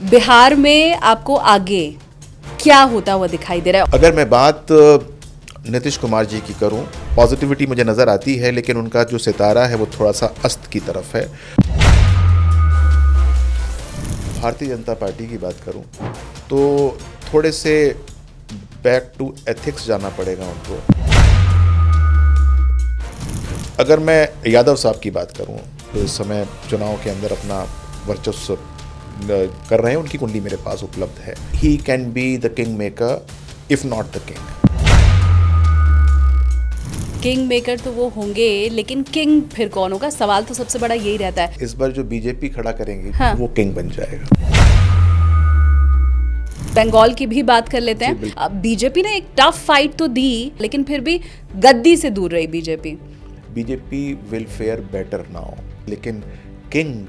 बिहार में आपको आगे क्या होता हुआ दिखाई दे रहा है? अगर मैं बात नीतीश कुमार जी की करूं, पॉजिटिविटी मुझे नज़र आती है, लेकिन उनका जो सितारा है वो थोड़ा सा अस्त की तरफ है। भारतीय जनता पार्टी की बात करूं तो थोड़े से बैक टू एथिक्स जाना पड़ेगा उनको। अगर मैं यादव साहब की बात करूं तो इस समय चुनाव के अंदर अपना वर्चस्व कर रहे हैं, उनकी कुंडली मेरे पास उपलब्ध है। He can be the king maker if not the king. King maker तो वो होंगे, लेकिन किंग फिर कौन होगा? सवाल तो सबसे बड़ा यही रहता है। इस बार जो बीजेपी खड़ा करेंगी हाँ। वो किंग बन जाएगा। बंगाल की भी बात कर लेते हैं। अब बीजेपी ने एक टफ फाइट तो दी, लेकिन फिर भी गद्दी से दूर रही BJP. BJP will fair better now, लेकिन किंग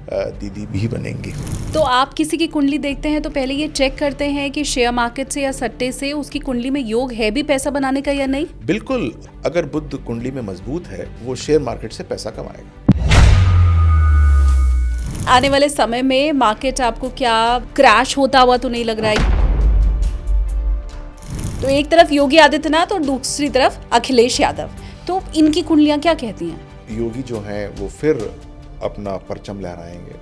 दीदी भी बनेंगी। तो आप किसी की कुंडली देखते हैं तो पहले ये चेक करते हैं कि शेयर मार्केट से या सट्टे से उसकी कुंडली में योग है भी पैसा बनाने का या नहीं? बिल्कुल, अगर बुध कुंडली में मजबूत है वो शेयर मार्केट से पैसा कमाएगा। आने वाले समय में मार्केट आपको क्या क्रैश होता हुआ तो नहीं लग रहा है? तो एक तरफ योगी आदित्यनाथ और दूसरी तरफ अखिलेश यादव, तो इनकी कुंडलियां क्या कहती हैं? योगी जो हैं वो फिर अपना परचम लहराएंगे।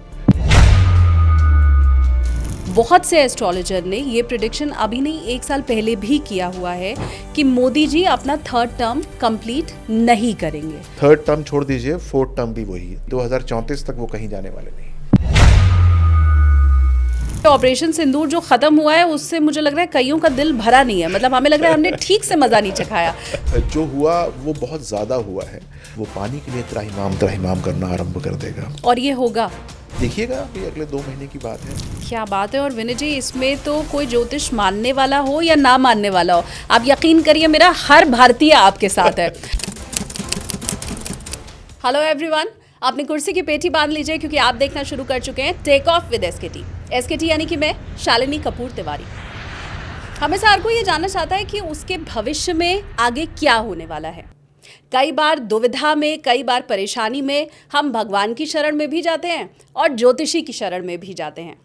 बहुत से एस्ट्रोलॉजर ने ये प्रेडिक्शन अभी नहीं, एक साल पहले भी किया हुआ है कि मोदी जी अपना थर्ड टर्म कंप्लीट नहीं करेंगे। थर्ड टर्म छोड़ दीजिए, फोर्थ टर्म भी वही है। 2034 तक वो कहीं जाने वाले नहीं। ऑपरेशन सिंदूर जो खत्म हुआ है उससे मुझे लग रहा है कईयों का दिल भरा नहीं है। मतलब हमें लग रहा है हमने ठीक से मजा नहीं चखाया। जो हुआ वो बहुत ज्यादा हुआ है। वो पानी के लिए त्राहिमाम करना आरंभ कर देगा। और ये होगा, देखिएगा, अभी अगले 2 महीने की बात है। क्या बात है। और विनय जी, इसमें तो कोई ज्योतिष मानने वाला हो या ना मानने वाला हो, आप यकीन करिए मेरा हर भारतीय आपके साथ है। हेलो एवरीवन, अपनी कुर्सी की पेटी बांध लीजिए क्योंकि आप देखना शुरू कर चुके हैं take off with SKT. SKT यानी कि मैं शालिनी कपूर तिवारी। हमेशा हर कोई ये जानना चाहता है कि उसके भविष्य में आगे क्या होने वाला है। कई बार दुविधा में, कई बार परेशानी में हम भगवान की शरण में भी जाते हैं और ज्योतिषी की शरण में भी जाते हैं।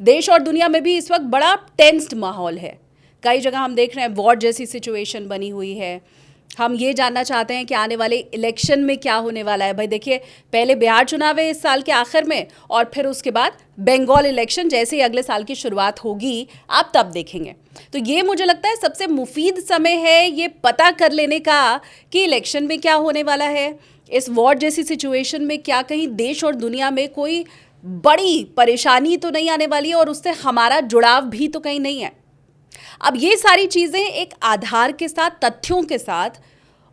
देश और दुनिया में भी इस वक्त बड़ा टेंस्ड माहौल है। कई जगह हम देख रहे हैं वॉर जैसी सिचुएशन बनी हुई है। हम ये जानना चाहते हैं कि आने वाले इलेक्शन में क्या होने वाला है। भाई देखिए, पहले बिहार चुनाव है इस साल के आखिर में, और फिर उसके बाद बंगाल इलेक्शन जैसे ही अगले साल की शुरुआत होगी आप तब देखेंगे। तो ये मुझे लगता है सबसे मुफीद समय है ये पता कर लेने का कि इलेक्शन में क्या होने वाला है। इस वॉर जैसी सिचुएशन में क्या कहीं देश और दुनिया में कोई बड़ी परेशानी तो नहीं आने वाली है, और उससे हमारा जुड़ाव भी तो कहीं नहीं है। अब ये सारी चीज़ें एक आधार के साथ, तथ्यों के साथ,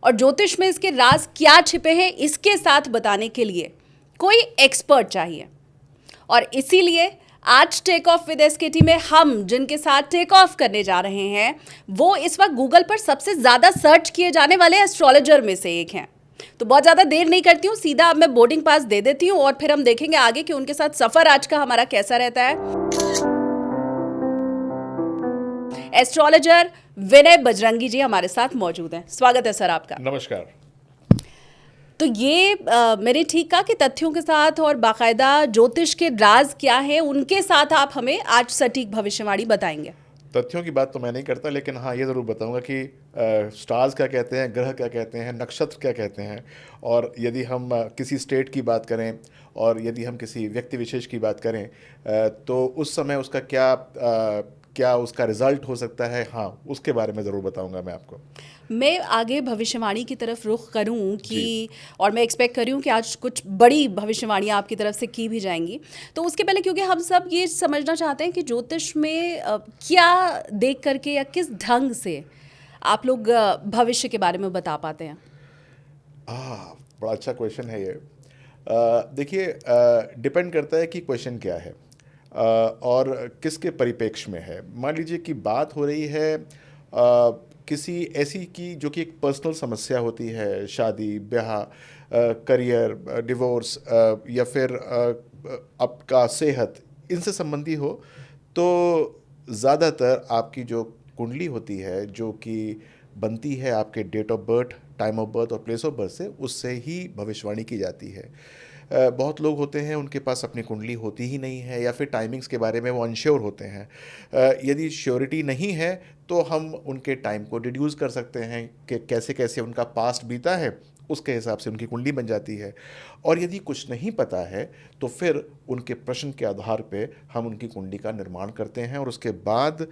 और ज्योतिष में इसके राज क्या छिपे हैं इसके साथ बताने के लिए कोई एक्सपर्ट चाहिए। और इसीलिए आज टेक ऑफ विद एसकेटी में हम जिनके साथ टेक ऑफ करने जा रहे हैं वो इस वक्त गूगल पर सबसे ज़्यादा सर्च किए जाने वाले एस्ट्रोलॉजर में से एक हैं। तो बहुत ज़्यादा देर नहीं करती हूँ, सीधा अब मैं बोर्डिंग पास दे देती हूँ और फिर हम देखेंगे आगे कि उनके साथ सफ़र आज का हमारा कैसा रहता है। एस्ट्रोलॉजर विनय बजरंगी जी हमारे साथ मौजूद हैं। स्वागत है सर आपका। नमस्कार। तो ये मैंने ठीक कहा कि तथ्यों के साथ और बाकायदा ज्योतिष के राज क्या है उनके साथ आप हमें आज सटीक भविष्यवाणी बताएंगे। तथ्यों की बात तो मैं नहीं करता, लेकिन हाँ ये ज़रूर बताऊंगा कि स्टार्स क्या कहते हैं, ग्रह क्या कहते हैं, नक्षत्र क्या कहते हैं, और यदि हम किसी स्टेट की बात करें और यदि हम किसी व्यक्ति विशेष की बात करें तो उस समय उसका क्या उसका रिजल्ट हो सकता है, हाँ उसके बारे में ज़रूर बताऊंगा मैं आपको। मैं आगे भविष्यवाणी की तरफ रुख करूं कि, और मैं एक्सपेक्ट कर रही हूं कि आज कुछ बड़ी भविष्यवाणियां आपकी तरफ से की भी जाएंगी। तो उसके पहले क्योंकि हम सब ये समझना चाहते हैं कि ज्योतिष में क्या देख करके या किस ढंग से आप लोग भविष्य के बारे में बता पाते हैं। बड़ा अच्छा क्वेश्चन है ये। देखिए, डिपेंड करता है कि क्वेश्चन क्या है और किसके परिप्रेक्ष्य में है। मान लीजिए कि बात हो रही है किसी ऐसी की जो कि एक पर्सनल समस्या होती है, शादी ब्याह, करियर, डिवोर्स या फिर आपका सेहत, इनसे संबंधी हो, तो ज़्यादातर आपकी जो कुंडली होती है जो कि बनती है आपके date of birth, time of birth और प्लेस ऑफ बर्थ से, उससे ही भविष्यवाणी की जाती है। बहुत लोग होते हैं उनके पास अपनी कुंडली होती ही नहीं है, या फिर टाइमिंग्स के बारे में वो अनश्योर होते हैं। यदि श्योरिटी नहीं है तो हम उनके टाइम को डिड्यूस कर सकते हैं कि कैसे कैसे उनका पास्ट बीता है, उसके हिसाब से उनकी कुंडली बन जाती है। और यदि कुछ नहीं पता है तो फिर उनके प्रश्न के आधार पे हम उनकी कुंडली का निर्माण करते हैं, और उसके बाद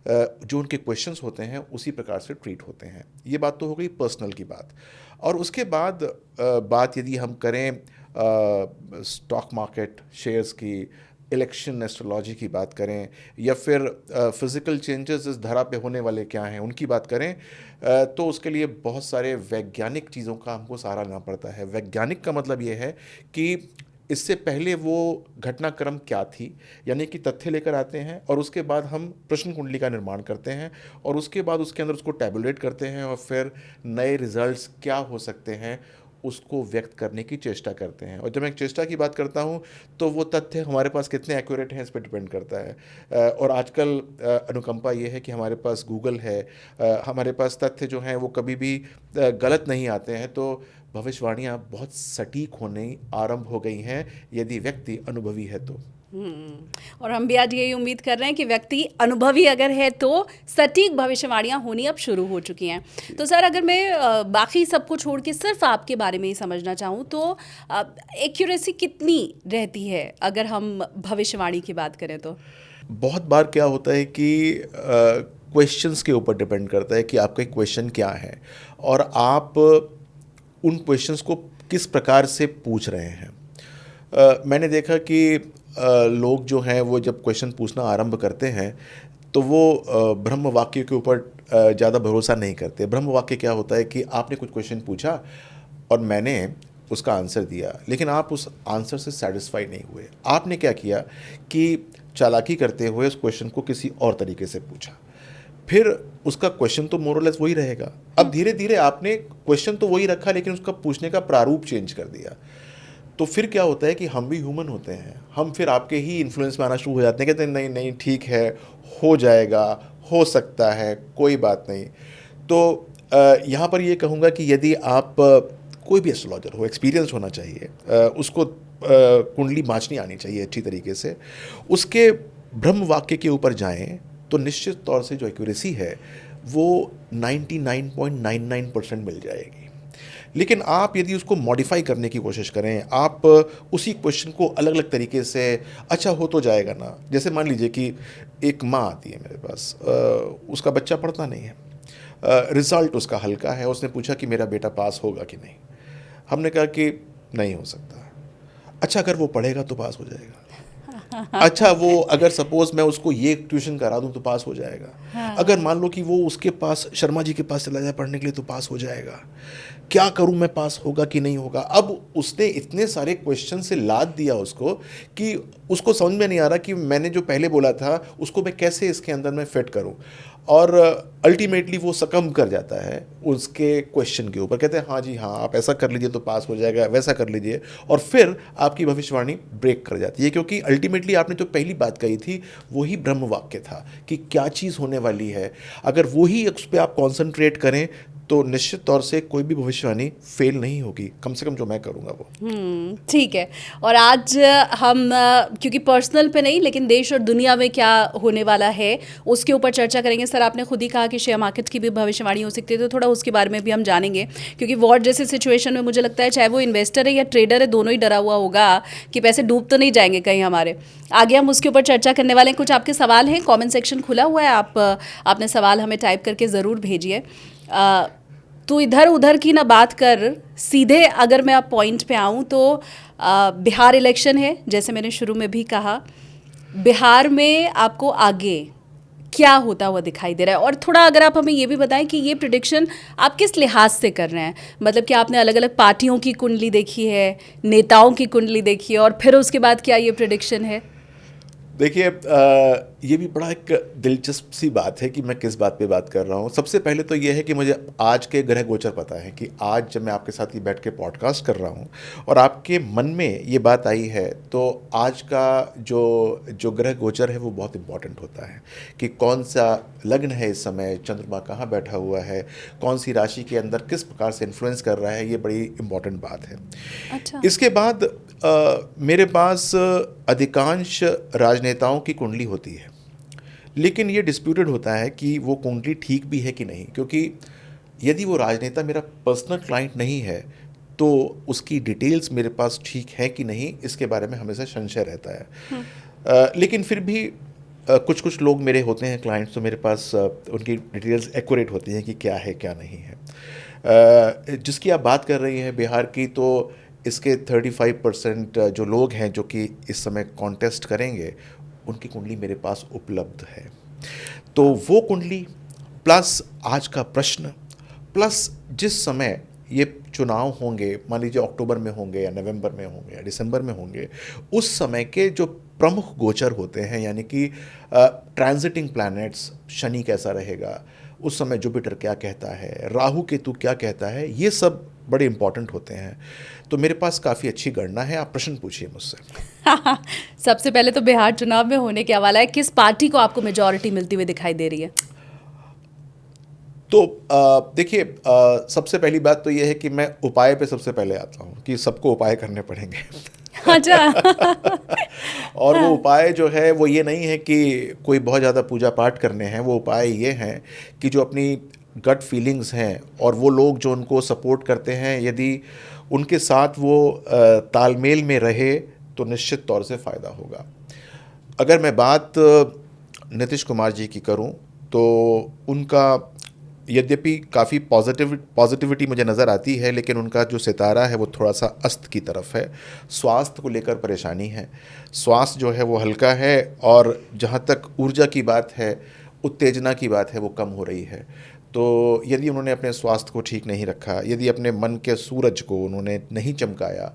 जो उनके क्वेश्चंस होते हैं उसी प्रकार से ट्रीट होते हैं। ये बात तो हो गई पर्सनल की बात। और उसके बाद बात यदि हम करें स्टॉक मार्केट, शेयर्स की, इलेक्शन एस्ट्रोलॉजी की बात करें, या फिर फिज़िकल चेंजेस इस धरा पे होने वाले क्या हैं उनकी बात करें, तो उसके लिए बहुत सारे वैज्ञानिक चीज़ों का हमको सहारा लेना पड़ता है। वैज्ञानिक का मतलब ये है कि इससे पहले वो घटनाक्रम क्या थी, यानी कि तथ्य लेकर आते हैं, और उसके बाद हम प्रश्न कुंडली का निर्माण करते हैं, और उसके बाद उसके अंदर उसको टैबुलेट करते हैं, और फिर नए रिजल्ट्स क्या हो सकते हैं उसको व्यक्त करने की चेष्टा करते हैं। और जब मैं चेष्टा की बात करता हूँ तो वो तथ्य हमारे पास कितने एक्यूरेट हैं इस पर डिपेंड करता है। और आजकल अनुकंपा ये है कि हमारे पास गूगल है, हमारे पास तथ्य जो हैं वो कभी भी गलत नहीं आते हैं, तो भविष्यवाणियाँ बहुत सटीक होने आरंभ हो गई हैं यदि व्यक्ति अनुभवी है तो। और हम भी आज यही उम्मीद कर रहे हैं कि व्यक्ति अनुभवी अगर है तो सटीक भविष्यवाणियां होनी अब शुरू हो चुकी हैं। तो सर, अगर मैं बाकी सबको छोड़ के सिर्फ आपके बारे में ही समझना चाहूँ तो एक्यूरेसी कितनी रहती है अगर हम भविष्यवाणी की बात करें तो? बहुत बार क्या होता है कि क्वेश्चंस के ऊपर डिपेंड करता है कि आपका क्वेश्चन क्या है, और आप उन क्वेश्चंस को किस प्रकार से पूछ रहे हैं। मैंने देखा कि लोग जो हैं वो जब क्वेश्चन पूछना आरंभ करते हैं तो वो ब्रह्म वाक्य के ऊपर ज़्यादा भरोसा नहीं करते। ब्रह्म वाक्य क्या होता है कि आपने कुछ क्वेश्चन पूछा और मैंने उसका आंसर दिया, लेकिन आप उस आंसर से सेटिस्फाई नहीं हुए। आपने क्या किया कि चालाकी करते हुए उस क्वेश्चन को किसी और तरीके से पूछा, फिर उसका क्वेश्चन तो मोरलेस वही रहेगा। अब धीरे धीरे आपने क्वेश्चन तो वही रखा लेकिन उसका पूछने का प्रारूप चेंज कर दिया। तो फिर क्या होता है कि हम भी ह्यूमन होते हैं, हम फिर आपके ही इन्फ्लुएंस में आना शुरू हो जाते हैं, कहते हैं नहीं नहीं ठीक है, हो जाएगा, हो सकता है, कोई बात नहीं। तो यहाँ पर ये कहूँगा कि यदि आप कोई भी एस्ट्रोलॉजर हो, एक्सपीरियंस होना चाहिए, उसको कुंडली मांचनी आनी चाहिए अच्छी तरीके से, उसके ब्रह्म वाक्य के ऊपर जाएं तो निश्चित तौर से जो एक्यूरेसी है वो 99.99% मिल जाएगी। लेकिन आप यदि उसको मॉडिफाई करने की कोशिश करें, आप उसी क्वेश्चन को अलग अलग तरीके से, अच्छा हो तो जाएगा ना। जैसे मान लीजिए कि एक माँ आती है मेरे पास, उसका बच्चा पढ़ता नहीं है, रिज़ल्ट उसका हल्का है, उसने पूछा कि मेरा बेटा पास होगा कि नहीं। हमने कहा कि नहीं हो सकता। अच्छा, अगर वो पढ़ेगा तो पास हो जाएगा। अच्छा, वो अगर सपोज मैं उसको ये ट्यूशन करा दूं तो पास हो जाएगा। अगर मान लो कि वो उसके पास, शर्मा जी के पास चला जाए पढ़ने के लिए तो पास हो जाएगा। क्या करूं मैं, पास होगा कि नहीं होगा। अब उसने इतने सारे क्वेश्चन से लाद दिया उसको कि उसको समझ में नहीं आ रहा कि मैंने जो पहले बोला था उसको मैं कैसे इसके अंदर में फिट करूं, और अल्टीमेटली वो सकम कर जाता है उसके क्वेश्चन के ऊपर। कहते हैं हाँ जी हाँ, आप ऐसा कर लीजिए तो पास हो जाएगा, वैसा कर लीजिए, और फिर आपकी भविष्यवाणी ब्रेक कर जाती है, क्योंकि अल्टीमेटली आपने जो पहली बात कही थी वही ब्रह्म वाक्य था कि क्या चीज़ होने वाली है। अगर वही उस पर आप कॉन्सेंट्रेट करें तो निश्चित तौर से कोई भी भविष्यवाणी फेल नहीं होगी, कम से कम जो मैं करूँगा वो। ठीक है। और आज हम क्योंकि पर्सनल पे नहीं लेकिन देश और दुनिया में क्या होने वाला है उसके ऊपर चर्चा करेंगे। सर, आपने खुद ही कहा कि शेयर मार्केट की भी भविष्यवाणी हो सकती है, तो थोड़ा उसके बारे में भी हम जानेंगे, क्योंकि वॉर जैसे सिचुएशन में मुझे लगता है चाहे वो इन्वेस्टर है या ट्रेडर है, दोनों ही डरा हुआ होगा कि पैसे डूब तो नहीं जाएंगे कहीं हमारे। आगे हम उसके ऊपर चर्चा करने वाले हैं। कुछ आपके सवाल हैं, कॉमेंट सेक्शन खुला हुआ है, आपने सवाल हमें टाइप करके ज़रूर भेजिए। तो इधर उधर की ना बात कर, सीधे अगर मैं अब पॉइंट पे आऊँ तो बिहार इलेक्शन है, जैसे मैंने शुरू में भी कहा। बिहार में आपको आगे क्या होता हुआ दिखाई दे रहा है, और थोड़ा अगर आप हमें ये भी बताएं कि ये प्रेडिक्शन आप किस लिहाज से कर रहे हैं। मतलब कि आपने अलग अलग पार्टियों की कुंडली देखी है, नेताओं की कुंडली देखी है, और फिर उसके बाद क्या ये प्रेडिक्शन है? देखिए, ये भी बड़ा एक दिलचस्प सी बात है कि मैं किस बात पे बात कर रहा हूँ। सबसे पहले तो ये है कि मुझे आज के ग्रह गोचर पता है कि आज जब मैं आपके साथ ही बैठ के पॉडकास्ट कर रहा हूँ और आपके मन में ये बात आई है, तो आज का जो ग्रह गोचर है वो बहुत इम्पॉर्टेंट होता है कि कौन सा लग्न है इस समय, चंद्रमा कहाँ बैठा हुआ है, कौन सी राशि के अंदर किस प्रकार से इन्फ्लुएंस कर रहा है, ये बड़ी इम्पॉर्टेंट बात है। अच्छा। इसके बाद मेरे पास अधिकांश राजनेताओं की कुंडली होती है, लेकिन ये डिस्प्यूटेड होता है कि वो कुंडली ठीक भी है कि नहीं, क्योंकि यदि वो राजनेता मेरा पर्सनल क्लाइंट नहीं है तो उसकी डिटेल्स मेरे पास ठीक है कि नहीं, इसके बारे में हमेशा संशय रहता है। लेकिन फिर भी कुछ कुछ लोग मेरे होते हैं क्लाइंट्स, तो मेरे पास उनकी डिटेल्स एक्यूरेट होती हैं कि क्या है क्या नहीं है। जिसकी आप बात कर रही हैं बिहार की, तो इसके 35% जो लोग हैं जो कि इस समय कॉन्टेस्ट करेंगे, उनकी कुंडली मेरे पास उपलब्ध है। तो वो कुंडली प्लस आज का प्रश्न प्लस जिस समय ये चुनाव होंगे, मान लीजिए अक्टूबर में होंगे या नवंबर में होंगे या दिसंबर में होंगे, उस समय के जो प्रमुख गोचर होते हैं, यानी कि ट्रांजिटिंग प्लैनेट्स, शनि कैसा रहेगा, उस समय जुपिटर क्या कहता है, राहु केतु क्या कहता है, ये सब बड़े इंपॉर्टेंट होते हैं। तो मेरे पास काफ़ी अच्छी गणना है। आप प्रश्न पूछिए मुझसे। सबसे पहले तो बिहार चुनाव में होने के हवाला है, किस पार्टी को आपको मेजॉरिटी मिलती हुई दिखाई दे रही है? तो देखिए, सबसे पहली बात तो ये है कि मैं उपाय पे सबसे पहले आता हूँ कि सबको उपाय करने पड़ेंगे। अच्छा। और वो उपाय जो है वो ये नहीं है कि कोई बहुत ज़्यादा पूजा पाठ करने हैं। वो उपाय ये हैं कि जो अपनी गट फीलिंग्स हैं और वो लोग जो उनको सपोर्ट करते हैं, यदि उनके साथ वो तालमेल में रहे तो निश्चित तौर से फ़ायदा होगा। अगर मैं बात नीतीश कुमार जी की करूं तो उनका यद्यपि काफ़ी पॉजिटिविटी मुझे नज़र आती है, लेकिन उनका जो सितारा है वो थोड़ा सा अस्त की तरफ है। स्वास्थ्य को लेकर परेशानी है, स्वास्थ्य जो है वो हल्का है, और जहाँ तक ऊर्जा की बात है, उत्तेजना की बात है, वो कम हो रही है। तो यदि उन्होंने अपने स्वास्थ्य को ठीक नहीं रखा, यदि अपने मन के सूरज को उन्होंने नहीं चमकाया,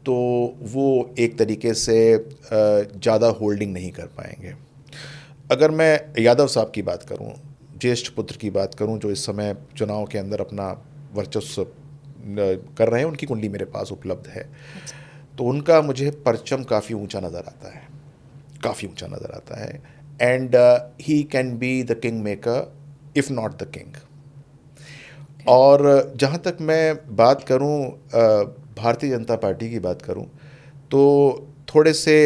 तो वो एक तरीके से ज़्यादा होल्डिंग नहीं कर पाएंगे। अगर मैं यादव साहब की बात करूं, ज्येष्ठ पुत्र की बात करूं, जो इस समय चुनाव के अंदर अपना वर्चस्व कर रहे हैं, उनकी कुंडली मेरे पास उपलब्ध है। तो उनका मुझे परचम काफ़ी ऊंचा नज़र आता है, काफ़ी ऊंचा नज़र आता है। And he can be the king maker if not the king. और जहाँ तक मैं बात करूं, भारतीय जनता पार्टी की बात करूं, तो थोड़े से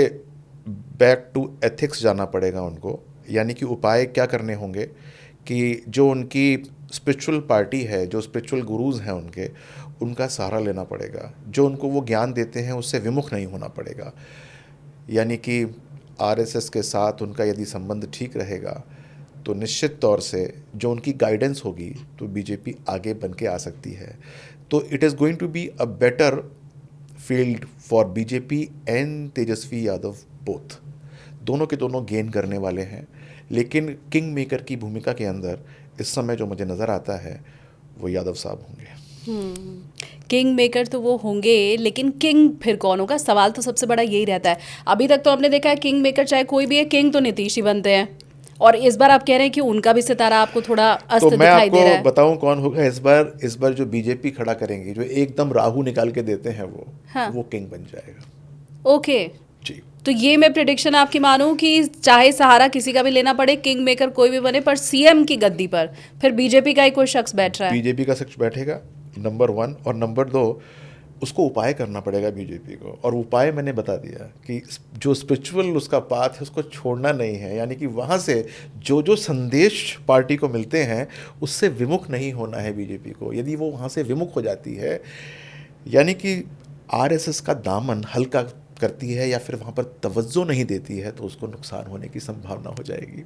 बैक टू एथिक्स जाना पड़ेगा उनको। यानी कि उपाय क्या करने होंगे कि जो उनकी स्पिरिचुअल पार्टी है, जो स्पिरिचुअल गुरुज़ हैं उनका सहारा लेना पड़ेगा। जो उनको वो ज्ञान देते हैं उससे विमुख नहीं होना पड़ेगा। यानी कि आरएसएस के साथ उनका यदि संबंध ठीक रहेगा तो निश्चित तौर से जो उनकी गाइडेंस होगी तो बीजेपी आगे बन के आ सकती है। तो it is going to be a better field for BJP and Tejashwi Yadav both. दोनों के दोनों गेन करने वाले हैं, लेकिन किंग मेकर की भूमिका के अंदर इस समय जो मुझे नज़र आता है वो यादव साहब होंगे। किंग मेकर तो वो होंगे, लेकिन किंग फिर कौन होगा? सवाल तो सबसे बड़ा यही रहता है। अभी तक तो हमने देखा है किंग मेकर चाहे कोई भी है, किंग तो नीतीश ही बनते हैं, और इस बार आप कह रहे हैं कि उनका भी सितारा आपको थोड़ा अस्त तो मैं दिखाई दे रहा है। आपको बताऊं कौन होगा इस बार जो बीजेपी खड़ा करेंगी, जो एकदम राहु निकाल के देते हैं वो किंग बन जाएगा। ओके जी। तो ये मैं प्रेडिक्शन आपकी मानूं कि चाहे सहारा किसी का भी लेना पड़े, किंग मेकर कोई भी बने, पर सीएम की गद्दी पर फिर बीजेपी का ही कोई शख्स बैठ रहा है। बीजेपी का शख्स बैठेगा, नंबर 1। और नंबर 2, उसको उपाय करना पड़ेगा बीजेपी को। और उपाय मैंने बता दिया कि जो स्पिरिचुअल उसका पाथ है उसको छोड़ना नहीं है। यानी कि वहाँ से जो जो संदेश पार्टी को मिलते हैं उससे विमुख नहीं होना है बीजेपी को। यदि वो वहाँ से विमुख हो जाती है, यानी कि आरएसएस का दामन हल्का करती है या फिर वहाँ पर तवज्जो नहीं देती है, तो उसको नुकसान होने की संभावना हो जाएगी।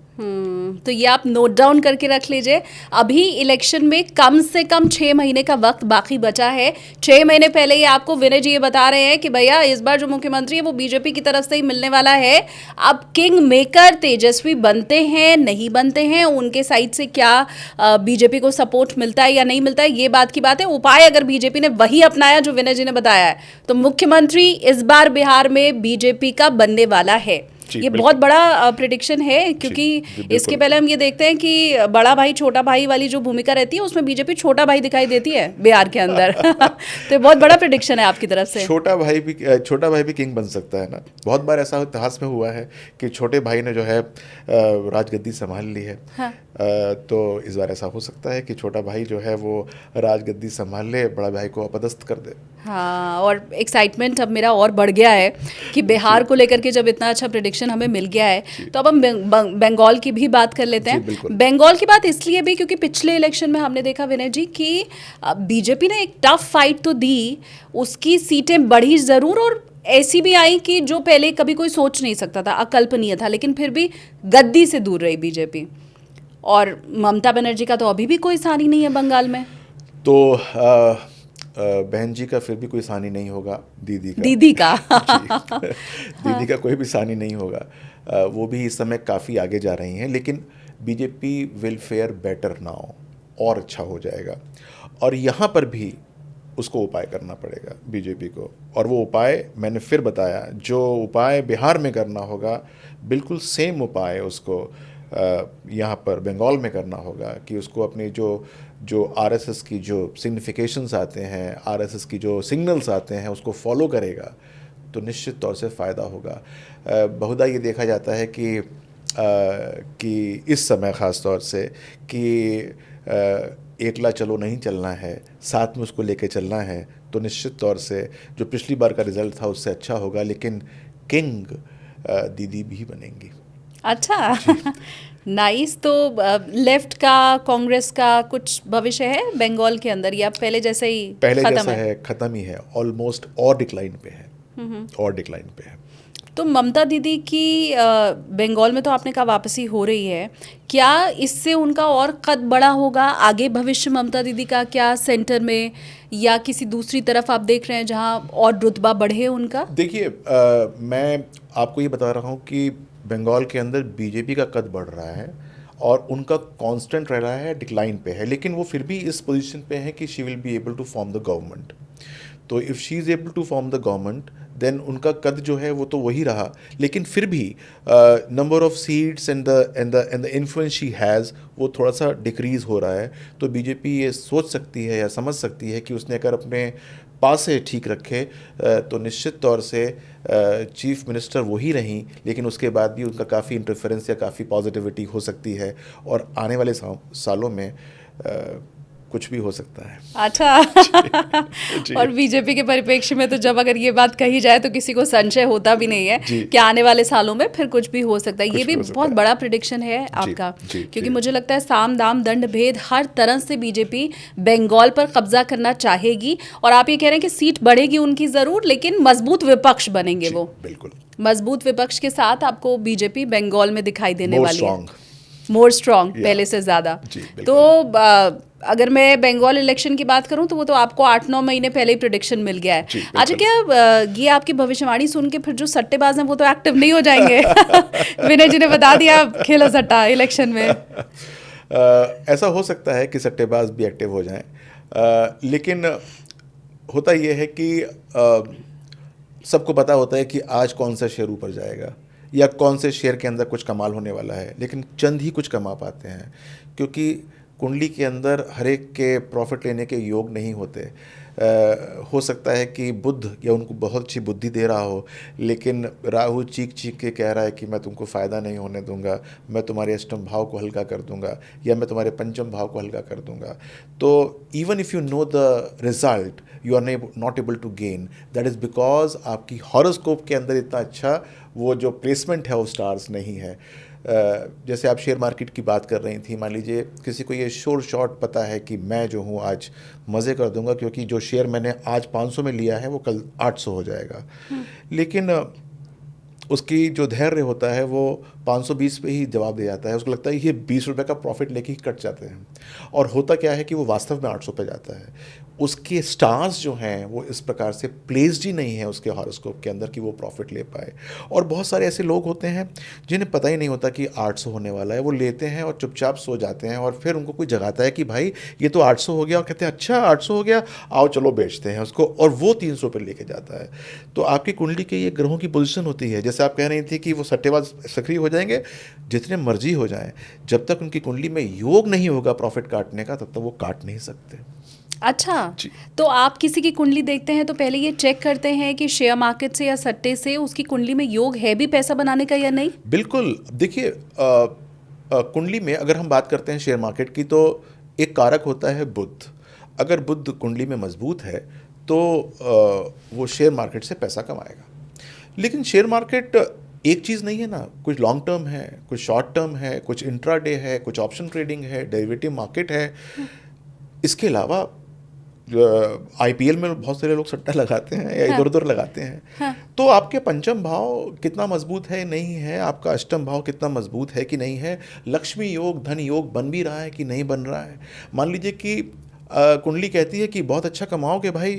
तो ये आप नोट डाउन करके रख लीजिए। अभी इलेक्शन में कम से कम 6 महीने का वक्त बाकी बचा है। 6 महीने पहले ही आपको विनय जी ये बता रहे हैं कि भैया इस बार जो मुख्यमंत्री है वो बीजेपी की तरफ से ही मिलने वाला है। अब किंग मेकर तेजस्वी बनते हैं नहीं बनते हैं, उनके साइड से क्या बीजेपी को सपोर्ट मिलता है या नहीं मिलता है, ये बात की बात है। उपाय अगर बीजेपी ने वही अपनाया जो विनय जी ने बताया है, तो मुख्यमंत्री इस बार बिहार में बीजेपी का बनने वाला है। जी, ये बिल्कुल। बहुत बड़ा प्रिडिक्शन है, क्योंकि जी, बिल्कुल। इसके पहले हम ये देखते हैं कि बड़ा भाई छोटा भाई वाली जो भूमिका रहती है उसमें बीजेपी छोटा भाई दिखाई देती है बिहार के अंदर। तो ये बहुत बड़ा प्रिडिक्शन है आपकी तरफ से। छोटा भाई भी किंग बन सकता है ना। बहुत बार ऐसा इतिहास में हुआ है कि छोटे भाई ने जो है राजगद्दी संभाल ली है। हाँ। तो इस बार ऐसा हो सकता है कि छोटा भाई जो है वो राजगद्दी संभाल ले, बड़ा भाई को अपदस्थ कर दे। हाँ, और एक्साइटमेंट अब मेरा और बढ़ गया है कि बिहार को लेकर के जब इतना अच्छा प्रिडिक्शन हमें मिल गया है, तो अब हम बंगाल की भी बात कर लेते जी, हैं। बिल्कुल। बंगाल की बात इसलिए भी क्योंकि पिछले इलेक्शन में हमने देखा विनय जी कि बीजेपी ने एक टफ फाइट तो दी, उसकी सीटें बढ़ी ज़रूर, और ऐसी भी आई कि जो पहले कभी कोई सोच नहीं सकता था, अकल्पनीय था, लेकिन फिर भी गद्दी से दूर रही बीजेपी। और ममता बनर्जी का तो अभी भी कोई सानी नहीं है बंगाल में। तो बहन जी का फिर भी कोई सानी नहीं होगा, दीदी का। दीदी का। जी। दीदी का कोई भी सानी नहीं होगा। वो भी इस समय काफ़ी आगे जा रही हैं, लेकिन BJP will fair better now, और अच्छा हो जाएगा। और यहाँ पर भी उसको उपाय करना पड़ेगा बीजेपी को, और वो उपाय मैंने फिर बताया, जो उपाय बिहार में करना होगा बिल्कुल सेम उपाय उसको यहाँ पर बंगाल में करना होगा, कि उसको अपनी जो आरएसएस की जो सिग्निफिकेशंस आते हैं, आरएसएस की जो सिग्नल्स आते हैं, उसको फॉलो करेगा तो निश्चित तौर से फ़ायदा होगा। बहुधा ये देखा जाता है कि इस समय ख़ास तौर से कि एकला चलो नहीं चलना है, साथ में उसको लेके चलना है, तो निश्चित तौर से जो पिछली बार का रिज़ल्ट था उससे अच्छा होगा, लेकिन किंग दीदी भी बनेंगी। अच्छा। नाइस। तो लेफ्ट का, कांग्रेस का कुछ भविष्य है बंगाल के अंदर, या पहले जैसे ही पहले खत्म जैसा है? है, ख़त्म ही है ऑलमोस्ट, और डिक्लाइन पे है, और डिक्लाइन पे है। तो ममता दीदी की बंगाल में तो आपने कहा वापसी हो रही है, क्या इससे उनका और कद बड़ा होगा आगे भविष्य ममता दीदी का? क्या सेंटर में या किसी दूसरी तरफ आप देख रहे हैं जहां और रुतबा बढ़े उनका? देखिए, मैं आपको ये बता रहा हूँ कि बंगाल के अंदर बीजेपी का कद बढ़ रहा है और उनका कांस्टेंट रह रहा है, डिक्लाइन पे है, लेकिन वो फिर भी इस पोजीशन पे है कि she will be able to form the government. तो if she is able to form the government, then उनका कद जो है वो तो वही रहा, लेकिन फिर भी number of seats and the influence she has वो थोड़ा सा डिक्रीज़ हो रहा है। तो बीजेपी ये सोच सकती है या समझ सकती है कि उसने अगर अपने पासे ठीक रखे तो निश्चित तौर से चीफ मिनिस्टर वही रहीं, लेकिन उसके बाद भी उनका काफ़ी इंटरफेरेंस या काफ़ी पॉजिटिविटी हो सकती है, और आने वाले सालों में कुछ भी हो सकता है। अच्छा। और बीजेपी के परिप्रेक्ष्य में तो जब अगर ये बात कही जाए तो किसी को संशय होता भी नहीं है कि आने वाले सालों में फिर कुछ भी हो सकता है। ये भी बहुत बड़ा प्रेडिक्शन है आपका, क्योंकि मुझे लगता है साम दाम दंड भेद हर तरह से बीजेपी बंगाल पर कब्जा करना चाहेगी, और आप ये कह रहे हैं कि सीट बढ़ेगी उनकी ज़रूर, लेकिन मजबूत विपक्ष बनेंगे वो। बिल्कुल मजबूत विपक्ष के साथ आपको बीजेपी बंगाल में दिखाई देने वाली है, मोर स्ट्रॉन्ग पहले से ज़्यादा। तो अगर मैं बंगाल इलेक्शन की बात करूं तो वो तो आपको 8-9 महीने पहले ही प्रेडिक्शन मिल गया है। अच्छा, क्या ये आपकी भविष्यवाणी सुन के फिर जो सट्टेबाज हैं वो तो एक्टिव नहीं हो जाएंगे? विनय जी ने बता दिया, खेलो सट्टा इलेक्शन में। ऐसा हो सकता है कि सट्टेबाज भी एक्टिव हो जाएं, लेकिन होता ये है कि सबको पता होता है कि आज कौन सा शेयर ऊपर जाएगा या कौन से शेयर के अंदर कुछ कमाल होने वाला है, लेकिन चंद ही कुछ कमा पाते हैं, क्योंकि कुंडली के अंदर हर एक के प्रॉफिट लेने के योग नहीं होते। हो सकता है कि बुध या उनको बहुत अच्छी बुद्धि दे रहा हो, लेकिन राहु चीख चीख के कह रहा है कि मैं तुमको फ़ायदा नहीं होने दूंगा, मैं तुम्हारे अष्टम भाव को हल्का कर दूंगा या मैं तुम्हारे पंचम भाव को हल्का कर दूंगा। तो even if you know the result you are not able to gain, that is because आपकी हॉरोस्कोप के अंदर इतना अच्छा वो जो प्लेसमेंट है वो स्टार्स नहीं है। जैसे आप शेयर मार्केट की बात कर रही थी, मान लीजिए किसी को ये श्योर शॉट पता है कि मैं जो हूँ आज मज़े कर दूंगा, क्योंकि जो शेयर मैंने आज 500 में लिया है वो कल 800 हो जाएगा, लेकिन उसकी जो धैर्य होता है वो 520 पे ही जवाब दे जाता है। उसको लगता है ये 20 रुपये का प्रॉफिट लेके ही कट जाते हैं, और होता क्या है कि वो वास्तव में 800 पे जाता है। उसके स्टार्स जो हैं वो इस प्रकार से प्लेस्ड ही नहीं है उसके हॉरोस्कोप के अंदर कि वो प्रॉफिट ले पाए। और बहुत सारे ऐसे लोग होते हैं जिन्हें पता ही नहीं होता कि 800 होने वाला है, वो लेते हैं और चुपचाप सो जाते हैं, और फिर उनको कोई जगाता है कि भाई ये तो 800 हो गया, और कहते हैं अच्छा 800 हो गया, आओ चलो बेचते हैं उसको, और वो 300 पे लेके जाता है। तो आपकी कुंडली के ये ग्रहों की पोजीशन होती है, जैसे जैसे आप कह रही थी कि वो सट्टेबाज सक्रिय हो जाएंगे, जितने मर्जी हो जाएं, जब तक उनकी कुंडली में योग नहीं होगा प्रॉफिट काटने का, तब तक वो काट नहीं सकते। अच्छा, जी। तो आप किसी की कुंडली देखते हैं तो पहले ये चेक करते हैं कि शेयर मार्केट से या सट्टे से उसकी कुंडली में योग है भी पैसा बनाने का या नहीं? बिल्कुल। देखिए, कुंडली में अगर हम बात करते हैं शेयर मार्केट की, तो एक कारक होता है बुध। अगर बुध कुंडली में मजबूत है तो वो शेयर मार्केट से पैसा कमाएगा। लेकिन शेयर मार्केट एक चीज़ नहीं है ना, कुछ लॉन्ग टर्म है, कुछ शॉर्ट टर्म है, कुछ इंट्राडे है, कुछ ऑप्शन ट्रेडिंग है, डेरिवेटिव मार्केट है। इसके अलावा आईपीएल में बहुत सारे लोग सट्टा लगाते हैं या हाँ। इधर उधर लगाते हैं। हाँ। तो आपके पंचम भाव कितना मजबूत है नहीं है, आपका अष्टम भाव कितना मजबूत है कि नहीं है, लक्ष्मी योग धन योग बन भी रहा है कि नहीं बन रहा है। मान लीजिए कि कुंडली कहती है कि बहुत अच्छा कमाओगे भाई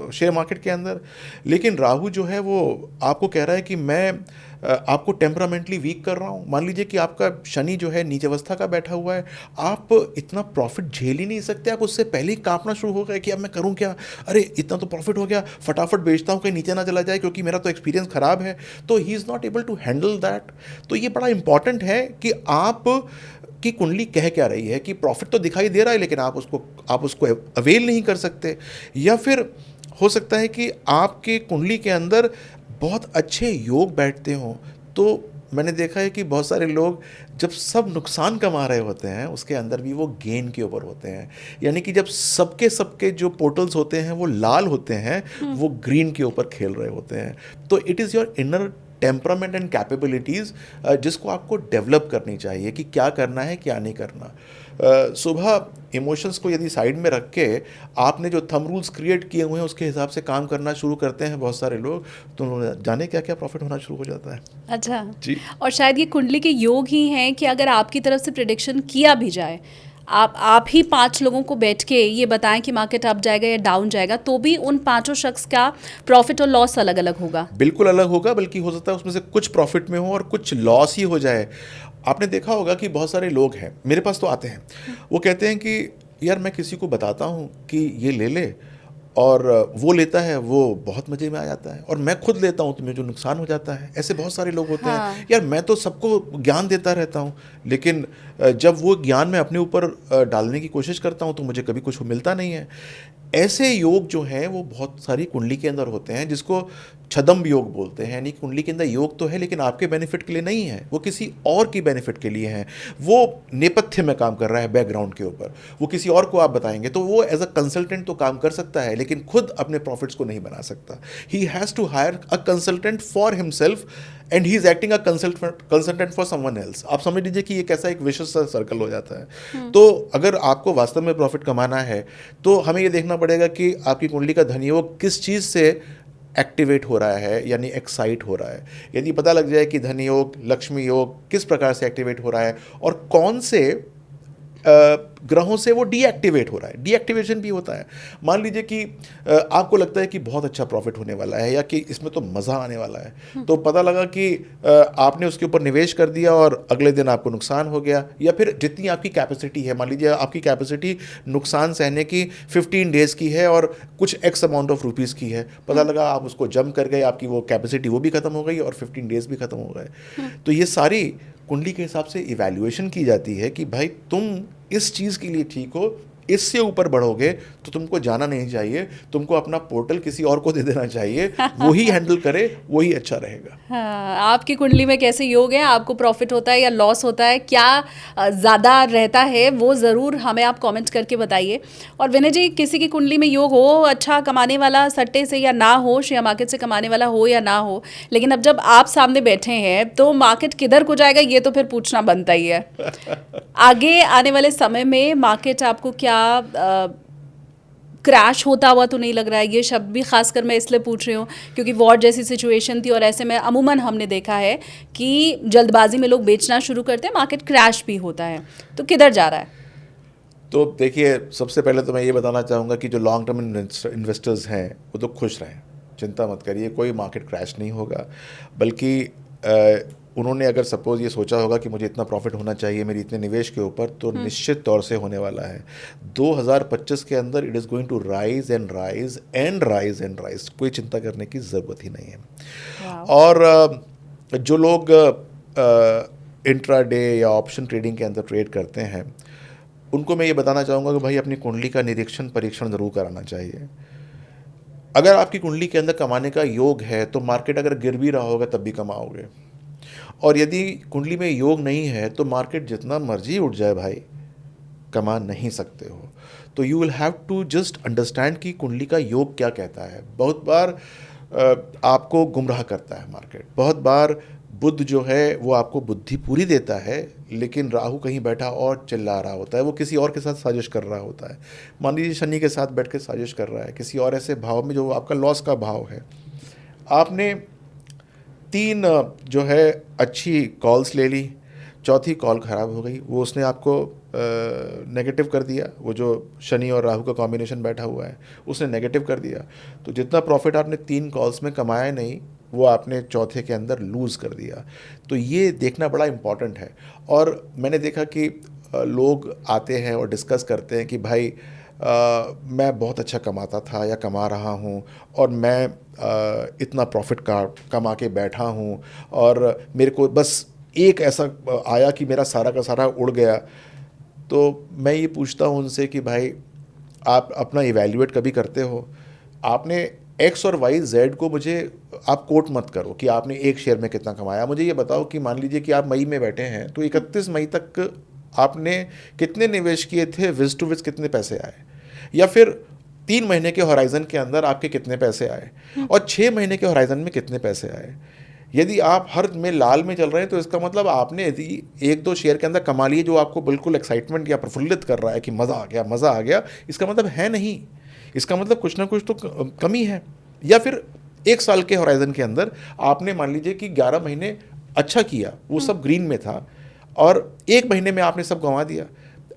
शेयर मार्केट के अंदर, लेकिन राहु जो है वो आपको कह रहा है कि मैं आपको टेम्परामेंटली वीक कर रहा हूँ। मान लीजिए कि आपका शनि जो है नीच अवस्था का बैठा हुआ है, आप इतना प्रॉफिट झेल ही नहीं सकते, आप उससे पहले ही कांपना शुरू हो गए कि अब मैं करूँ क्या, अरे इतना तो प्रॉफिट हो गया, फटाफट बेचता हूँ कहीं नीचे ना चला जाए क्योंकि मेरा तो एक्सपीरियंस ख़राब है। तो he is not able to handle that. तो ये बड़ा इंपॉर्टेंट है कि आप की कुंडली कह क्या रही है, कि प्रॉफिट तो दिखाई दे रहा है लेकिन आप उसको अवेल नहीं कर सकते। या फिर हो सकता है कि आपके कुंडली के अंदर बहुत अच्छे योग बैठते हों। तो मैंने देखा है कि बहुत सारे लोग जब सब नुकसान कमा रहे होते हैं उसके अंदर भी वो गेन के ऊपर होते हैं, यानी कि जब सबके जो पोर्टल्स होते हैं वो लाल होते हैं, वो ग्रीन के ऊपर खेल रहे होते हैं। तो it is your inner temperament and capabilities जिसको आपको डेवलप करनी चाहिए कि क्या करना है क्या नहीं करना। सुबह इमोशंस को यदि साइड में रख के आपने जो थंब रूल्स क्रिएट किए हुए हैं उसके हिसाब से काम करना शुरू करते हैं बहुत सारे लोग, तो उन्होंने जाने क्या क्या प्रॉफिट होना शुरू हो जाता है। अच्छा जी। और शायद ये कुंडली के योग ही हैं कि अगर आपकी तरफ से प्रिडिक्शन किया भी जाए, आप ही 5 लोगों को बैठ के ये बताएं कि मार्केट अप जाएगा या डाउन जाएगा, तो भी उन 5 शख्स का प्रॉफिट और लॉस अलग अलग होगा। बिल्कुल अलग होगा, बल्कि हो सकता है उसमें से कुछ प्रॉफिट में हो और कुछ लॉस ही हो जाए। आपने देखा होगा कि बहुत सारे लोग हैं, मेरे पास तो आते हैं, वो कहते हैं कि यार मैं किसी को बताता हूँ कि ये ले ले, और वो लेता है, वो बहुत मज़े में आ जाता है, और मैं खुद लेता हूँ तो मुझे जो नुकसान हो जाता है। ऐसे बहुत सारे लोग होते हाँ। हैं, यार मैं तो सबको ज्ञान देता रहता हूँ, लेकिन जब वो ज्ञान मैं अपने ऊपर डालने की कोशिश करता हूँ तो मुझे कभी कुछ मिलता नहीं है। ऐसे योग जो हैं वो बहुत सारी कुंडली के अंदर होते हैं, जिसको छदम्ब योग बोलते हैं। यानी कुंडली के अंदर योग तो है लेकिन आपके बेनिफिट के लिए नहीं है, वो किसी और की बेनिफिट के लिए है। वो नेपथ्य में काम कर रहा है, बैकग्राउंड के ऊपर, वो किसी और को आप बताएंगे तो वो एज अ कंसल्टेंट तो काम कर सकता है लेकिन खुद अपने प्रॉफिट्स को नहीं बना सकता। He has to hire a consultant for himself and he is acting a consultant for someone else. आप समझ लीजिए कि ये कैसा एक विशेष सर्कल हो जाता है। तो अगर आपको वास्तव में प्रॉफिट कमाना है तो हमें ये देखना पड़ेगा कि आपकी कुंडली का धन योग किस चीज़ से एक्टिवेट हो रहा है, यानी एक्साइट हो रहा है। यदि पता लग जाए कि धन योग लक्ष्मी योग किस प्रकार से एक्टिवेट हो रहा है और कौन से ग्रहों से वो डीएक्टिवेट हो रहा है, डीएक्टिवेशन भी होता है। मान लीजिए कि आपको लगता है कि बहुत अच्छा प्रॉफिट होने वाला है या कि इसमें तो मज़ा आने वाला है, तो पता लगा कि आपने उसके ऊपर निवेश कर दिया और अगले दिन आपको नुकसान हो गया, या फिर जितनी आपकी कैपेसिटी है, मान लीजिए आपकी कैपेसिटी नुकसान सहने की 15 डेज़ की है और कुछ एक्स अमाउंट ऑफ रुपीज़ की है, पता लगा आप उसको जंप कर गए, आपकी वो कैपेसिटी वो भी ख़त्म हो गई और 15 डेज़ भी ख़त्म हो गए। तो ये सारी कुंडली के हिसाब से इवैल्यूएशन की जाती है कि भाई तुम इस चीज़ के लिए ठीक हो, इससे ऊपर बढ़ोगे तो तुमको जाना नहीं चाहिए, तुमको अपना पोर्टल किसी और को दे देना चाहिए, वही हैंडल करे, वही अच्छा रहेगा। हाँ, आपकी कुंडली में कैसे योग है, आपको प्रॉफिट होता है या लॉस होता है, क्या ज़्यादा रहता है, वो ज़रूर हमें आप कमेंट करके बताइए। और विनय जी, किसी की कुंडली में योग हो अच्छा कमाने वाला सट्टे से या ना हो, शेयर मार्केट से कमाने वाला हो या ना हो, लेकिन अब जब आप सामने बैठे हैं तो मार्केट किधर को जाएगा ये तो फिर पूछना बनता ही है। आगे आने वाले समय में मार्केट आपको क्या क्रैश होता हुआ तो नहीं लग रहा है? ये शब्द भी खासकर मैं इसलिए पूछ रही हूँ क्योंकि वॉर जैसी सिचुएशन थी और ऐसे में अमूमन हमने देखा है कि जल्दबाजी में लोग बेचना शुरू करते हैं, मार्केट क्रैश भी होता है, तो किधर जा रहा है? तो देखिए, सबसे पहले तो मैं ये बताना चाहूँगा कि जो लॉन्ग टर्म इन्वेस्टर्स हैं वो तो खुश रहें, चिंता मत करिए, कोई मार्केट क्रैश नहीं होगा, बल्कि उन्होंने अगर सपोज ये सोचा होगा कि मुझे इतना प्रॉफिट होना चाहिए मेरी इतने निवेश के ऊपर, तो निश्चित तौर से होने वाला है। 2025 के अंदर it is going to rise and rise and rise and rise, कोई चिंता करने की ज़रूरत ही नहीं है। और जो लोग इंट्राडे या ऑप्शन ट्रेडिंग के अंदर ट्रेड करते हैं, उनको मैं ये बताना चाहूँगा कि भाई अपनी कुंडली का निरीक्षण परीक्षण ज़रूर कराना चाहिए। अगर आपकी कुंडली के अंदर कमाने का योग है तो मार्केट अगर गिर भी रहा होगा तब भी कमाओगे, और यदि कुंडली में योग नहीं है तो मार्केट जितना मर्जी उठ जाए भाई, कमा नहीं सकते हो। तो you will have to just understand कि कुंडली का योग क्या कहता है। बहुत बार आपको गुमराह करता है मार्केट, बहुत बार बुध जो है वो आपको बुद्धि पूरी देता है, लेकिन राहु कहीं बैठा और चिल्ला रहा होता है, वो किसी और के साथ साजिश कर रहा होता है। मान लीजिए शनि के साथ बैठ के साजिश कर रहा है किसी और ऐसे भाव में जो आपका लॉस का भाव है। आपने 3 जो है अच्छी कॉल्स ले ली, चौथी कॉल ख़राब हो गई, वो उसने आपको नेगेटिव कर दिया। वो जो शनि और राहु का कॉम्बिनेशन बैठा हुआ है उसने नेगेटिव कर दिया। तो जितना प्रॉफिट आपने 3 कॉल्स में कमाया नहीं, वो आपने चौथे के अंदर लूज़ कर दिया। तो ये देखना बड़ा इम्पॉर्टेंट है। और मैंने देखा कि लोग आते हैं और डिस्कस करते हैं कि भाई मैं बहुत अच्छा कमाता था या कमा रहा हूँ, और मैं इतना प्रॉफिट कमा के बैठा हूँ, और मेरे को बस एक ऐसा आया कि मेरा सारा का सारा उड़ गया। तो मैं ये पूछता हूँ उनसे कि भाई आप अपना इवैल्यूएट कभी करते हो? आपने एक्स और वाई जेड को मुझे आप कोट मत करो कि आपने एक शेयर में कितना कमाया। मुझे ये बताओ कि मान लीजिए कि आप मई में बैठे हैं, तो 31 मई तक आपने कितने निवेश किए थे, विज टू विज कितने पैसे आए, या फिर 3 महीने के होराइज़न के अंदर आपके कितने पैसे आए, और 6 महीने के होराइज़न में कितने पैसे आए। यदि आप हर में लाल में चल रहे हैं तो इसका मतलब आपने यदि 1-2 शेयर के अंदर कमा लिए जो आपको बिल्कुल एक्साइटमेंट या प्रफुल्लित कर रहा है कि मज़ा आ गया मज़ा आ गया, इसका मतलब है नहीं। इसका मतलब कुछ ना कुछ तो कमी है। या फिर 1 साल के होराइज़न के अंदर आपने मान लीजिए कि 11 महीने अच्छा किया, वो सब ग्रीन में था, और 1 महीने में आपने सब गंवा दिया।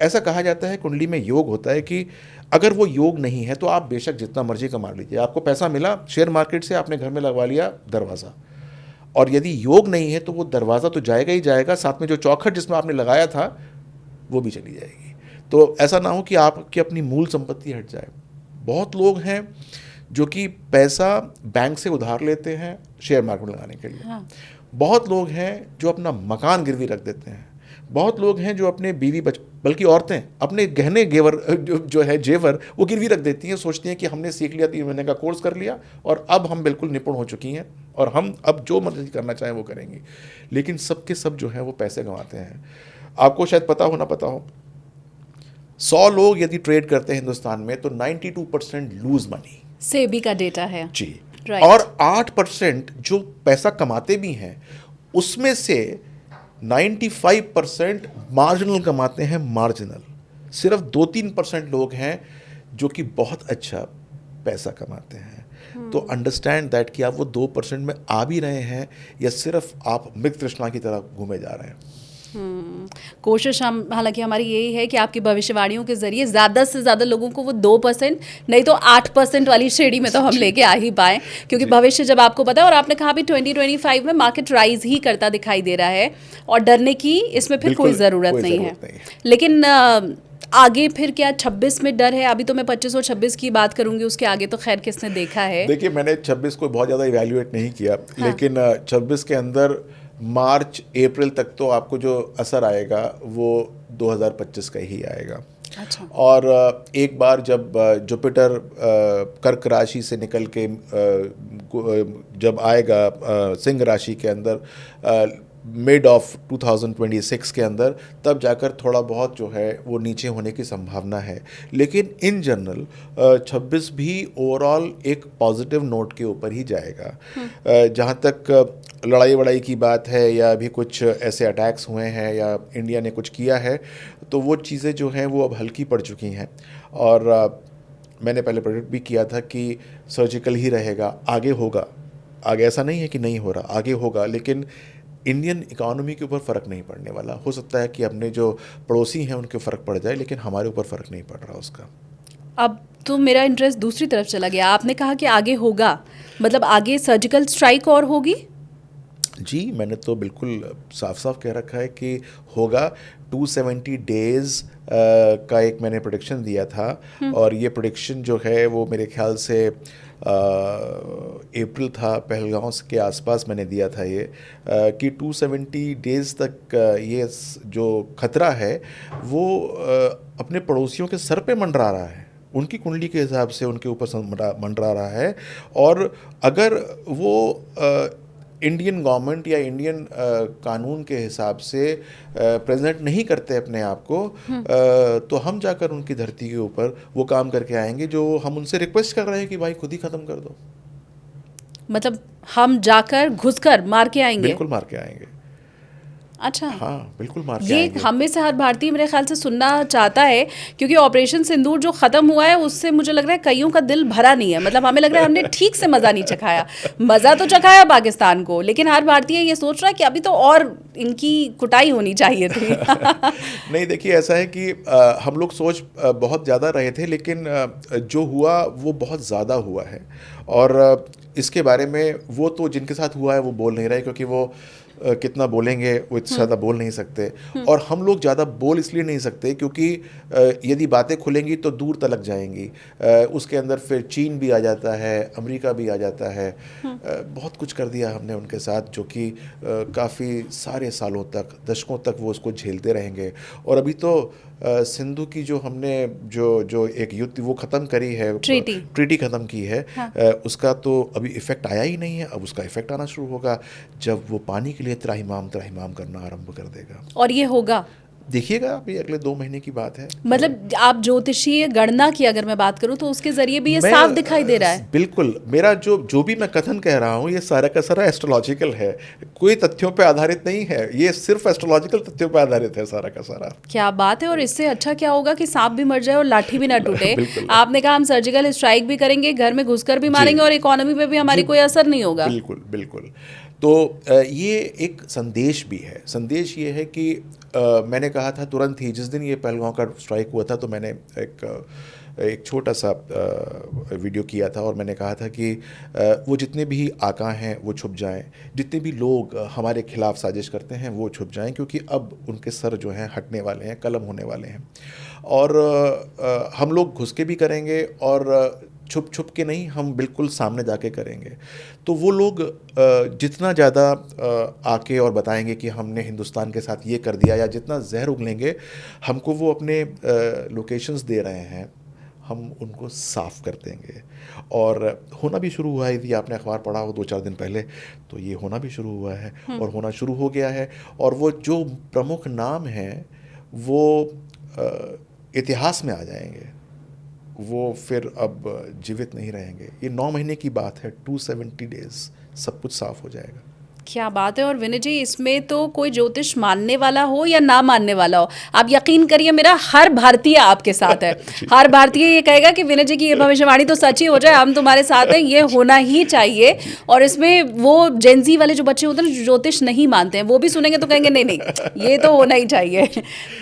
ऐसा कहा जाता है, कुंडली में योग होता है कि अगर वो योग नहीं है तो आप बेशक जितना मर्जी कमा लीजिए, आपको पैसा मिला शेयर मार्केट से, आपने घर में लगवा लिया दरवाज़ा, और यदि योग नहीं है तो वो दरवाज़ा तो जाएगा ही जाएगा, साथ में जो चौखट जिसमें आपने लगाया था वो भी चली जाएगी। तो ऐसा ना हो कि आपकी अपनी मूल संपत्ति हट जाए। बहुत लोग हैं जो कि पैसा बैंक से उधार लेते हैं शेयर मार्केट में लगाने के लिए। हाँ। बहुत लोग हैं जो अपना मकान गिरवी रख देते हैं। बहुत लोग हैं जो अपने बीवी बल्कि औरतें अपने गहने गेवर जो है जेवर वो गिरवी रख देती हैं, सोचती हैं कि हमने सीख लिया, 3 महीने का कोर्स कर लिया और अब हम बिल्कुल निपुण हो चुकी हैं और हम अब जो मर्जी करना चाहें वो करेंगी। लेकिन सब के सब जो है वो पैसे गंवाते हैं। आपको शायद पता हो ना पता हो, 100 लोग यदि ट्रेड करते हैं हिंदुस्तान में तो 92% लूज मनी। सेबी का डेटा है जी। right. और 8% जो पैसा कमाते भी हैं उसमें से 95% मार्जिनल कमाते हैं। मार्जिनल सिर्फ 2-3% लोग हैं जो कि बहुत अच्छा पैसा कमाते हैं। तो अंडरस्टैंड दैट कि आप वो 2% में आ भी रहे हैं या सिर्फ आप मृग तृष्णा की तरह घूमे जा रहे हैं। कोशिश हम हालांकि हमारी यही है कि आपकी भविष्यवाणियों के जरिए ज़्यादा से ज़्यादा लोगों को वो 2% नहीं तो 8% वाली श्रेणी में तो हम लेके आ ही पाएँ, क्योंकि भविष्य जब आपको पता है, और आपने कहा भी 2025 में मार्केट राइज ही करता दिखाई दे रहा है और डरने की इसमें फिर कोई ज़रूरत नहीं है। लेकिन आगे फिर क्या 26 में डर है? अभी तो मैं 25 और 26 की बात करूंगी, उसके आगे तो खैर किसने देखा है। देखिए, मैंने 26 को बहुत ज़्यादा इवैल्यूएट नहीं किया। हाँ। लेकिन 26 के अंदर मार्च अप्रैल तक तो आपको जो असर आएगा वो 2025 का ही आएगा। अच्छा। और एक बार जब जुपिटर कर्क राशि से निकल के जब आएगा सिंह राशि के अंदर मिड ऑफ 2026 के अंदर, तब जाकर थोड़ा बहुत जो है वो नीचे होने की संभावना है। लेकिन इन जनरल 26 भी ओवरऑल एक पॉजिटिव नोट के ऊपर ही जाएगा। जहाँ तक लड़ाई वड़ाई की बात है या अभी कुछ ऐसे अटैक्स हुए हैं या इंडिया ने कुछ किया है, तो वो चीज़ें जो हैं वो अब हल्की पड़ चुकी हैं। और मैंने पहले प्रेडिक्ट भी किया था कि सर्जिकल ही रहेगा, आगे होगा। आगे ऐसा नहीं है कि नहीं हो रहा, आगे होगा, लेकिन इंडियन इकोनॉमी के ऊपर फ़र्क नहीं पड़ने वाला। हो सकता है कि अपने जो पड़ोसी हैं उनके फ़र्क पड़ जाए, लेकिन हमारे ऊपर फ़र्क नहीं पड़ रहा उसका। अब तो मेरा इंटरेस्ट दूसरी तरफ चला गया। आपने कहा कि आगे होगा, मतलब आगे सर्जिकल स्ट्राइक और होगी? जी, मैंने तो बिल्कुल साफ-साफ कह रखा है कि होगा 270 डेज़ का एक मैंने प्रेडिक्शन दिया था और ये प्रेडिक्शन जो है वो मेरे ख़्याल से अप्रैल था, पहलगाँव के आसपास मैंने दिया था ये कि 270 डेज़ तक जो खतरा है वो अपने पड़ोसियों के सर पे मंडरा रहा है। उनकी कुंडली के हिसाब से उनके ऊपर मंडरा रहा है और अगर वो इंडियन गवर्नमेंट या इंडियन कानून के हिसाब से प्रेजेंट नहीं करते अपने आप को तो हम जाकर उनकी धरती के ऊपर वो काम करके आएंगे जो हम उनसे रिक्वेस्ट कर रहे हैं कि भाई खुद ही ख़त्म कर दो। मतलब हम जाकर घुसकर मार के आएंगे? बिल्कुल मार के आएंगे। अच्छा, हाँ, बिल्कुल मार के ये आएंगे। हम में से हर भारतीय मेरे ख्याल से सुनना चाहता है, क्योंकि ऑपरेशन सिंदूर जो ख़त्म हुआ है उससे मुझे लग रहा है कईयों का दिल भरा नहीं है। मतलब हमें लग रहा है हमने ठीक से मज़ा नहीं चखाया। मज़ा तो चखाया पाकिस्तान को, लेकिन हर भारतीय ये सोच रहा है कि अभी तो और इनकी कुटाई होनी चाहिए थी। नहीं, देखिए ऐसा है कि हम लोग सोच बहुत ज़्यादा रहे थे, लेकिन जो हुआ वो बहुत ज़्यादा हुआ है और इसके बारे में वो तो जिनके साथ हुआ है वो बोल नहीं रहे, क्योंकि वो कितना बोलेंगे वो इतना ज़्यादा बोल नहीं सकते और हम लोग ज़्यादा बोल इसलिए नहीं सकते क्योंकि यदि बातें खुलेंगी तो दूर तलक जाएंगी। उसके अंदर फिर चीन भी आ जाता है, अमेरिका भी आ जाता है। बहुत कुछ कर दिया हमने उनके साथ जो कि काफ़ी सारे सालों तक, दशकों तक वो उसको झेलते रहेंगे। और अभी तो सिंधु की जो हमने जो एक युद्ध वो ख़त्म करी है, ट्रीटी ख़त्म की है, हाँ। उसका तो अभी इफ़ेक्ट आया ही नहीं है। अब उसका इफ़ेक्ट आना शुरू होगा जब वो पानी के लिए त्राहिमाम करना आरंभ कर देगा। और ये होगा, देखिएगा, अभी अगले 2 महीने की बात है। मतलब आप ज्योतिषीय गणना की अगर मैं बात करूं तो उसके जरिए भी ये मैं साफ दिखाई दे रहा है। बिल्कुल, मेरा जो भी मैं कथन कह रहा हूँ ये सारा का सारा एस्ट्रोलॉजिकल है, कोई तथ्यों पे आधारित नहीं है। ये सिर्फ एस्ट्रोलॉजिकल तथ्यों पे आधारित है सारा का सारा। क्या बात है। और इससे अच्छा क्या होगा कि सांप भी मर जाए और लाठी भी ना टूटे। बिल्कुल। आपने कहा हम सर्जिकल स्ट्राइक भी करेंगे, घर में घुसकर भी मारेंगे और इकोनॉमी पे भी हमारी कोई असर नहीं होगा। बिल्कुल बिल्कुल। तो ये एक संदेश भी है। संदेश ये है कि मैंने कहा था तुरंत ही जिस दिन ये पहलगाँव का स्ट्राइक हुआ था तो मैंने एक छोटा सा वीडियो किया था और मैंने कहा था कि वो जितने भी आका हैं वो छुप जाएं, जितने भी लोग हमारे खिलाफ साजिश करते हैं वो छुप जाएं, क्योंकि अब उनके सर जो हैं हटने वाले हैं, कलम होने वाले हैं। और हम लोग घुस के भी करेंगे और छुप छुप के नहीं, हम बिल्कुल सामने जाके करेंगे। तो वो लोग जितना ज़्यादा आके और बताएंगे कि हमने हिंदुस्तान के साथ ये कर दिया, या जितना जहर उगलेंगे, हमको वो अपने लोकेशंस दे रहे हैं, हम उनको साफ़ कर देंगे। और होना भी शुरू हुआ है। यदि आपने अखबार पढ़ा हो 2-4 दिन पहले तो ये होना भी शुरू हुआ है और होना शुरू हो गया है। और वो जो प्रमुख नाम हैं वो इतिहास में आ जाएंगे, वो फिर अब जीवित नहीं रहेंगे। ये 9 महीने की बात है, 270 डेज़, सब कुछ साफ हो जाएगा। क्या बात है। और विनय जी, इसमें तो कोई ज्योतिष मानने वाला हो या ना मानने वाला हो, आप यकीन करिए मेरा हर भारतीय आपके साथ है। हर भारतीय ये कहेगा कि विनय जी की ये भविष्यवाणी तो सच ही हो जाए, हम तुम्हारे साथ हैं, ये होना ही चाहिए। और इसमें वो जेनजी वाले जो बच्चे होते हैं जो ज्योतिष नहीं मानते हैं, वो भी सुनेंगे तो कहेंगे नहीं नहीं ये तो होना ही चाहिए,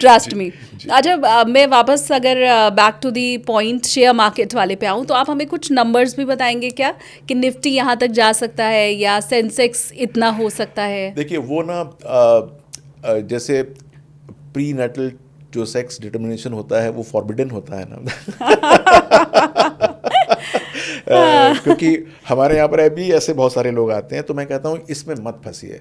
ट्रस्ट मी। अच्छा, मैं वापस अगर back to the point share market वाले पे आऊँ तो आप हमें कुछ नंबर्स भी बताएंगे क्या कि निफ्टी यहाँ तक जा सकता है या सेंसेक्स इतना हो सकता है? देखिए वो ना जैसे प्री नेटल जो सेक्स डिटर्मिनेशन होता है वो फॉरबिडन होता है ना। क्योंकि हमारे यहाँ पर अभी ऐसे बहुत सारे लोग आते हैं, तो मैं कहता हूँ इसमें मत फंसिए।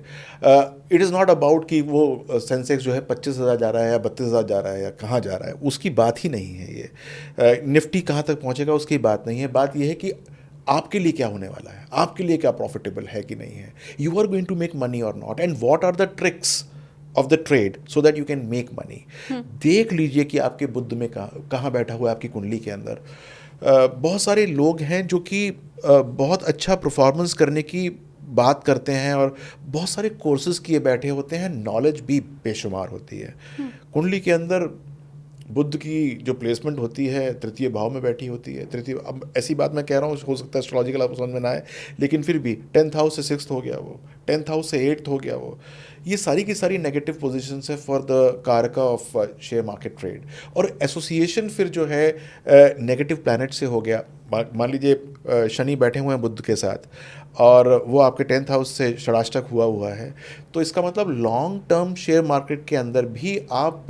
इट इज़ नॉट अबाउट कि वो सेंसेक्स जो है 25,000 जा रहा है या 32,000 जा रहा है या कहाँ जा रहा है, उसकी बात ही नहीं है ये। निफ्टी कहाँ तक पहुँचेगा उसकी बात नहीं है। बात यह है कि आपके लिए क्या होने वाला है, आपके लिए क्या प्रॉफिटेबल है कि नहीं है, you are going to make money और not, and what are the tricks of the trade so that you can make money. देख लीजिए कि आपके बुद्ध में कहाँ बैठा हुआ है आपकी कुंडली के अंदर। बहुत सारे लोग हैं जो कि बहुत अच्छा परफॉर्मेंस करने की बात करते हैं और बहुत सारे कोर्सेज किए बैठे होते हैं, नॉलेज भी बेशुमार होती है। कुंडली के अंदर बुद्ध की जो प्लेसमेंट होती है तृतीय भाव में बैठी होती है। तृतीय, अब ऐसी बात मैं कह रहा हूँ, हो सकता है एस्ट्रोलॉजिकल आपको समझ में ना आए, लेकिन फिर भी 10th हाउस से 6th हो गया वो, 10th हाउस से 8th हो गया वो। ये सारी की सारी नेगेटिव पोजीशंस है फॉर द कारका ऑफ शेयर मार्केट ट्रेड। और एसोसिएशन फिर जो है नेगेटिव प्लैनेट से हो गया, मान लीजिए शनि बैठे हुए हैं बुध के साथ और वो आपके 10th हाउस से षडाष्टक हुआ है, तो इसका मतलब लॉन्ग टर्म शेयर मार्केट के अंदर भी आप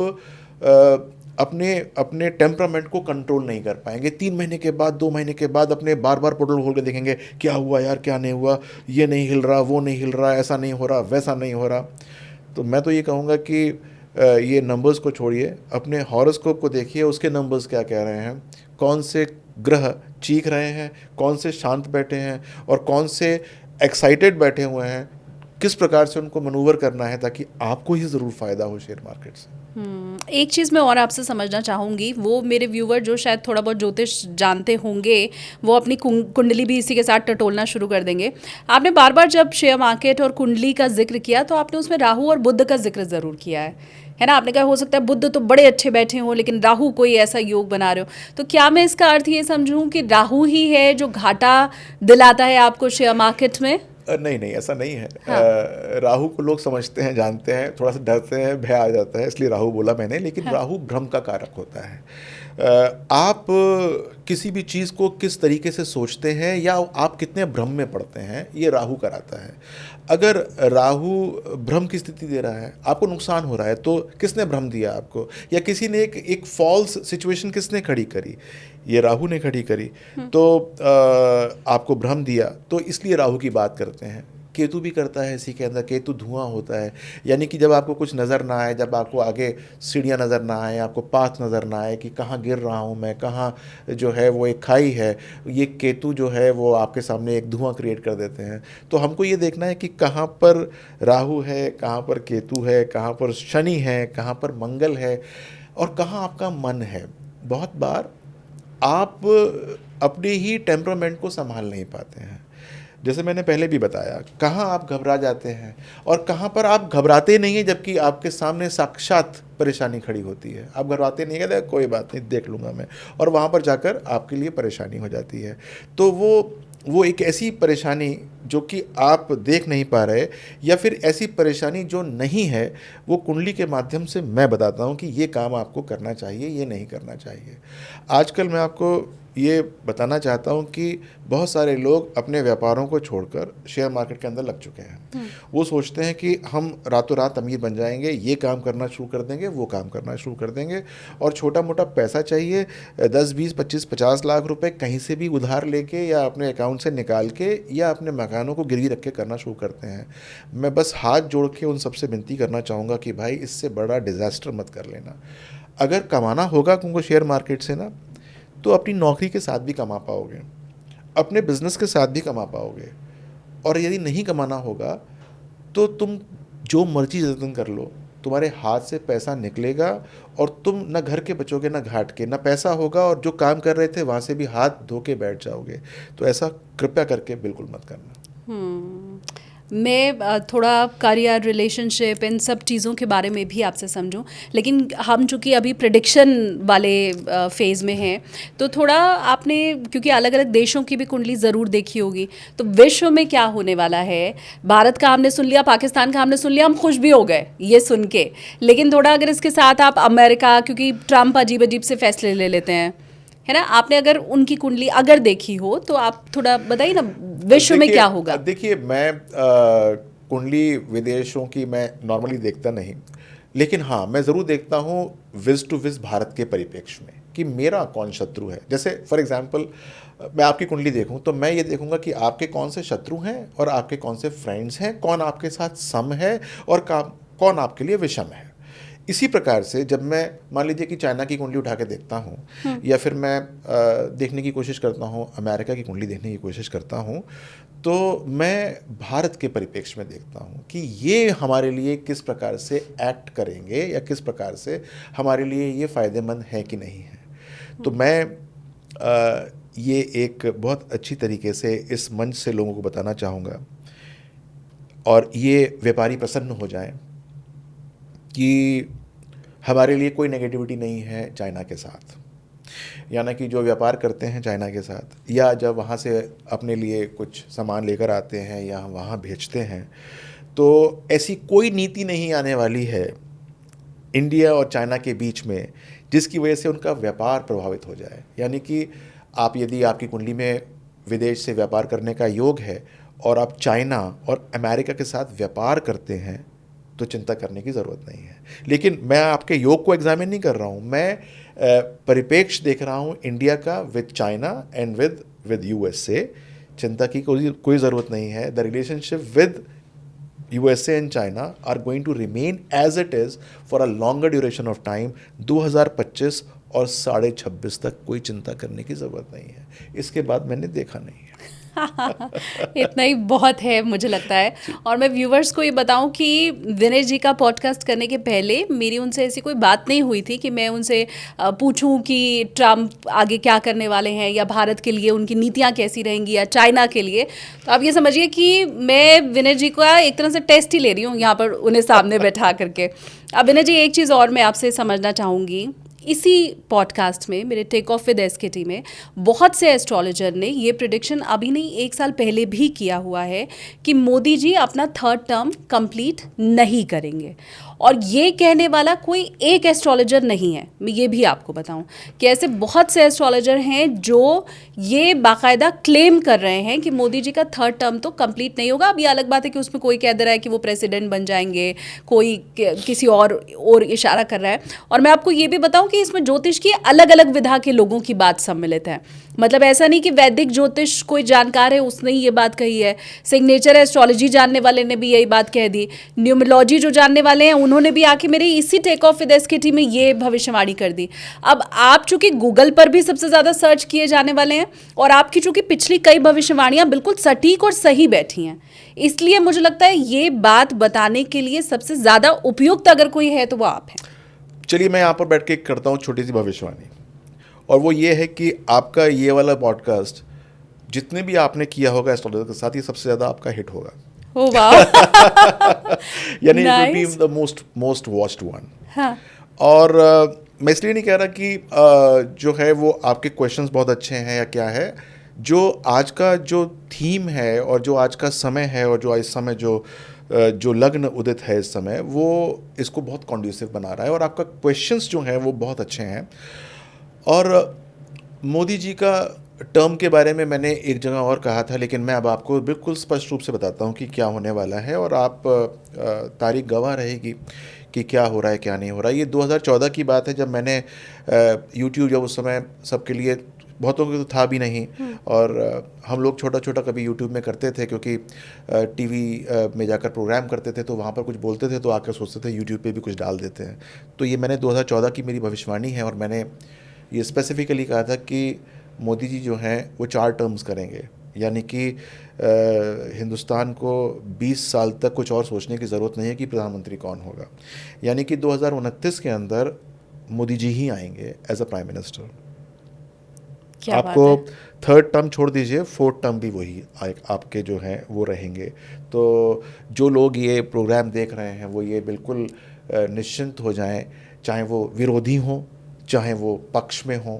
अपने अपने टेम्परामेंट को कंट्रोल नहीं कर पाएंगे। 3 महीने के बाद, 2 महीने के बाद अपने बार बार पोर्टल खोल के देखेंगे क्या हुआ यार, क्या नहीं हुआ, ये नहीं हिल रहा, वो नहीं हिल रहा, ऐसा नहीं हो रहा, वैसा नहीं हो रहा। तो मैं तो ये कहूँगा कि ये नंबर्स को छोड़िए, अपने हॉरोस्कोप को देखिए, उसके नंबर्स क्या कह रहे हैं, कौन से ग्रह चीख रहे हैं, कौन से शांत बैठे हैं और कौन से एक्साइटेड बैठे हुए हैं, किस प्रकार से उनको मनूवर करना है ताकि आपको ही ज़रूर फ़ायदा हो शेयर मार्केट से। एक चीज़ मैं और आपसे समझना चाहूँगी, वो मेरे व्यूवर जो शायद थोड़ा बहुत ज्योतिष जानते होंगे वो अपनी कुंडली भी इसी के साथ टटोलना शुरू कर देंगे। आपने बार बार जब शेयर मार्केट और कुंडली का जिक्र किया तो आपने उसमें राहु और बुध का जिक्र ज़रूर किया है ना। आपने कहा हो सकता है बुध तो बड़े अच्छे बैठे हों लेकिन राहु कोई ऐसा योग बना रहे हो, तो क्या मैं इसका अर्थ ये समझूं कि राहु ही है जो घाटा दिलाता है आपको शेयर मार्केट में? नहीं नहीं, ऐसा नहीं है। हाँ। राहु को लोग समझते हैं, जानते हैं, थोड़ा सा डरते हैं, भय आ जाता है, इसलिए राहु बोला मैंने, लेकिन हाँ। राहु भ्रम का कारक होता है। आप किसी भी चीज़ को किस तरीके से सोचते हैं या आप कितने भ्रम में पड़ते हैं, ये राहु कराता है। अगर राहु भ्रम की स्थिति दे रहा है, आपको नुकसान हो रहा है, तो किसने भ्रम दिया आपको, या किसी ने एक फॉल्स सिचुएशन किसने खड़ी करी, ये राहु ने खड़ी करी, तो आपको भ्रम दिया, तो इसलिए राहु की बात करते हैं। केतु भी करता है इसी के अंदर, केतु धुआं होता है, यानी कि जब आपको कुछ नज़र ना आए, जब आपको आगे सीढ़ियाँ नज़र ना आए, आपको पाथ नज़र ना आए कि कहाँ गिर रहा हूँ मैं, कहाँ जो है वो एक खाई है, ये केतु जो है वो आपके सामने एक धुआं क्रिएट कर देते हैं। तो हमको ये देखना है कि कहाँ पर राहु है, कहाँ पर केतु है, कहाँ पर शनि है, कहाँ पर मंगल है और कहाँ आपका मन है। बहुत बार आप अपने ही टेम्परामेंट को संभाल नहीं पाते हैं। जैसे मैंने पहले भी बताया, कहाँ आप घबरा जाते हैं और कहाँ पर आप घबराते नहीं हैं जबकि आपके सामने साक्षात परेशानी खड़ी होती है। आप घबराते नहीं, कहते कोई बात नहीं, देख लूँगा मैं, और वहाँ पर जाकर आपके लिए परेशानी हो जाती है। तो वो एक ऐसी परेशानी जो कि आप देख नहीं पा रहे, या फिर ऐसी परेशानी जो नहीं है, वो कुंडली के माध्यम से मैं बताता हूँ कि ये काम आपको करना चाहिए, ये नहीं करना चाहिए। आजकल मैं आपको ये बताना चाहता हूँ कि बहुत सारे लोग अपने व्यापारों को छोड़कर शेयर मार्केट के अंदर लग चुके हैं। वो सोचते हैं कि हम रातों रात अमीर बन जाएंगे, ये काम करना शुरू कर देंगे, वो काम करना शुरू कर देंगे, और छोटा मोटा पैसा चाहिए 10, 20, 25, 50 लाख रुपए कहीं से भी उधार लेके या अपने अकाउंट से निकाल के या अपने मकानों को गिरवी रख के करना शुरू करते हैं। मैं बस हाथ जोड़ के उन सबसे विनती करना चाहूँगा कि भाई इससे बड़ा डिज़ास्टर मत कर लेना। अगर कमाना होगा तुमको शेयर मार्केट से ना, तो अपनी नौकरी के साथ भी कमा पाओगे, अपने बिजनेस के साथ भी कमा पाओगे, और यदि नहीं कमाना होगा तो तुम जो मर्जी जतन कर लो, तुम्हारे हाथ से पैसा निकलेगा और तुम न घर के बचोगे न घाट के, न पैसा होगा, और जो काम कर रहे थे वहाँ से भी हाथ धो के बैठ जाओगे। तो ऐसा कृपया करके बिल्कुल मत करना। मैं थोड़ा करियर, रिलेशनशिप, इन सब चीज़ों के बारे में भी आपसे समझूं, लेकिन हम चूँकि अभी प्रेडिक्शन वाले फेज़ में हैं, तो थोड़ा आपने, क्योंकि अलग अलग देशों की भी कुंडली ज़रूर देखी होगी, तो विश्व में क्या होने वाला है, भारत का हमने सुन लिया, पाकिस्तान का हमने सुन लिया, हम खुश भी हो गए ये सुन के, लेकिन थोड़ा अगर इसके साथ आप अमेरिका, क्योंकि ट्रम्प अजीब अजीब से फैसले ले लेते हैं, है ना, आपने अगर उनकी कुंडली अगर देखी हो तो आप थोड़ा बताइए ना विश्व में क्या होगा। देखिए, मैं कुंडली विदेशों की मैं नॉर्मली देखता नहीं, लेकिन हाँ मैं ज़रूर देखता हूँ विज टू विज भारत के परिप्रेक्ष्य में कि मेरा कौन शत्रु है। जैसे फॉर एग्जांपल मैं आपकी कुंडली देखूं तो मैं ये देखूंगा कि आपके कौन से शत्रु हैं और आपके कौन से फ्रेंड्स हैं, कौन आपके साथ सम है और कौन आपके लिए विषम है। इसी प्रकार से जब मैं मान लीजिए कि चाइना की कुंडली उठा के देखता हूँ, या फिर मैं देखने की कोशिश करता हूँ, अमेरिका की कुंडली देखने की कोशिश करता हूँ, तो मैं भारत के परिप्रेक्ष्य में देखता हूँ कि ये हमारे लिए किस प्रकार से एक्ट करेंगे या किस प्रकार से हमारे लिए ये फ़ायदेमंद है कि नहीं है। तो मैं ये एक बहुत अच्छी तरीके से इस मंच से लोगों को बताना चाहूँगा, और ये व्यापारी प्रसन्न हो जाएं कि हमारे लिए कोई नेगेटिविटी नहीं है चाइना के साथ, यानी कि जो व्यापार करते हैं चाइना के साथ, या जब वहाँ से अपने लिए कुछ सामान लेकर आते हैं या हम वहाँ भेजते हैं, तो ऐसी कोई नीति नहीं आने वाली है इंडिया और चाइना के बीच में जिसकी वजह से उनका व्यापार प्रभावित हो जाए। यानी कि आप यदि आपकी कुंडली में विदेश से व्यापार करने का योग है और आप चाइना और अमेरिका के साथ व्यापार करते हैं तो चिंता करने की ज़रूरत नहीं है। लेकिन मैं आपके योग को एग्जामिन नहीं कर रहा हूँ, मैं परिप्रेक्ष्य देख रहा हूँ इंडिया का with China and with USA. चिंता की कोई ज़रूरत नहीं है। The relationship with USA and China are going to remain as it is for a longer duration of time। 2025 और 26.5 तक कोई चिंता करने की ज़रूरत नहीं है। इसके बाद मैंने देखा नहीं है। इतना ही बहुत है मुझे लगता है। और मैं व्यूवर्स को ये बताऊं कि दिनेश जी का पॉडकास्ट करने के पहले मेरी उनसे ऐसी कोई बात नहीं हुई थी कि मैं उनसे पूछूं कि ट्रम्प आगे क्या करने वाले हैं या भारत के लिए उनकी नीतियां कैसी रहेंगी या चाइना के लिए। तो आप ये समझिए कि मैं विनय जी का एक तरह से टेस्ट ही ले रही हूँ यहाँ पर उन्हें सामने बैठा करके। अब विनय जी, एक चीज़ और मैं आपसे समझना चाहूँगी, इसी पॉडकास्ट में मेरे टेक ऑफ विद एसकेटी में बहुत से एस्ट्रोलॉजर ने ये प्रिडिक्शन अभी नहीं 1 साल पहले भी किया हुआ है कि मोदी जी अपना 3rd टर्म कंप्लीट नहीं करेंगे। और ये कहने वाला कोई एक एस्ट्रोलॉजर नहीं है, मैं ये भी आपको बताऊं कि ऐसे बहुत से एस्ट्रोलॉजर हैं जो ये बाकायदा क्लेम कर रहे हैं कि मोदी जी का 3rd टर्म तो कंप्लीट नहीं होगा। अब ये अलग बात है कि उसमें कोई कह दे रहा है कि वो प्रेसिडेंट बन जाएंगे, कोई किसी और इशारा कर रहा है। और मैं आपको ये भी बताऊं कि इसमें ज्योतिष की अलग अलग विधा के लोगों की बात सम्मिलित है। मतलब ऐसा नहीं कि वैदिक ज्योतिष कोई जानकार है उसने ही ये बात कही है, सिग्नेचर एस्ट्रोलॉजी जानने वाले ने भी यही बात कह दी, न्यूमरोलॉजी जो जानने वाले हैं उन्होंने भी आके मेरी इसी टेक ऑफ विद एसकेटी में ये भविष्यवाणी कर दी। अब आप चूंकि गूगल पर भी सबसे ज़्यादा सर्च किए जाने वाले हैं और आपकी चूंकि पिछली कई भविष्यवाणियां बिल्कुल सटीक और सही बैठी हैं, इसलिए मुझे लगता है ये बात बताने के लिए सबसे ज़्यादा उपयुक्त अगर कोई है तो वो आप हैं। चलिए मैं यहाँ पर बैठ के करता हूँ छोटी सी भविष्यवाणी, और वो ये है कि आपका ये वाला पॉडकास्ट जितने भी आपने किया होगा एस्ट्रोलॉजर के साथ, ये सबसे ज़्यादा आपका हिट होगा। ओह वाह। यानी it will be the most watched one. हाँ। और मैं इसलिए नहीं कह रहा कि जो है वो आपके क्वेश्चंस बहुत अच्छे हैं या क्या है, जो आज का जो थीम है और जो आज का समय है और जो इस समय जो लग्न उदित है इस समय, वो इसको बहुत कॉन्ड्यूसिव बना रहा है और आपका क्वेश्चंस जो हैं वो बहुत अच्छे हैं। और मोदी जी का टर्म के बारे में मैंने एक जगह और कहा था, लेकिन मैं अब आपको बिल्कुल स्पष्ट रूप से बताता हूँ कि क्या होने वाला है, और आप तारीख गवाह रहेगी कि क्या हो रहा है क्या नहीं हो रहा है। ये 2014 की बात है, जब मैंने यूट्यूब जब उस समय सबके लिए, बहुतों के तो था भी नहीं, और हम लोग छोटा छोटा कभी यूट्यूब में करते थे क्योंकि टीवी में जाकर प्रोग्राम करते थे तो वहाँ पर कुछ बोलते थे तो आकर सोचते थे यूट्यूब पे भी कुछ डाल देते हैं। तो ये मैंने 2014 की मेरी भविष्यवाणी है, और मैंने ये स्पेसिफिकली कहा था कि मोदी जी जो हैं वो 4 टर्म्स करेंगे, यानी कि हिंदुस्तान को 20 साल तक कुछ और सोचने की ज़रूरत नहीं है कि प्रधानमंत्री कौन होगा। यानी कि 2029 के अंदर मोदी जी ही आएंगे एज अ प्राइम मिनिस्टर। आपको 3rd टर्म छोड़ दीजिए, 4th टर्म भी वही आपके जो हैं वो रहेंगे। तो जो लोग ये प्रोग्राम देख रहे हैं वो ये बिल्कुल निश्चिंत हो जाएं, चाहे वो विरोधी हों चाहे वो पक्ष में हों,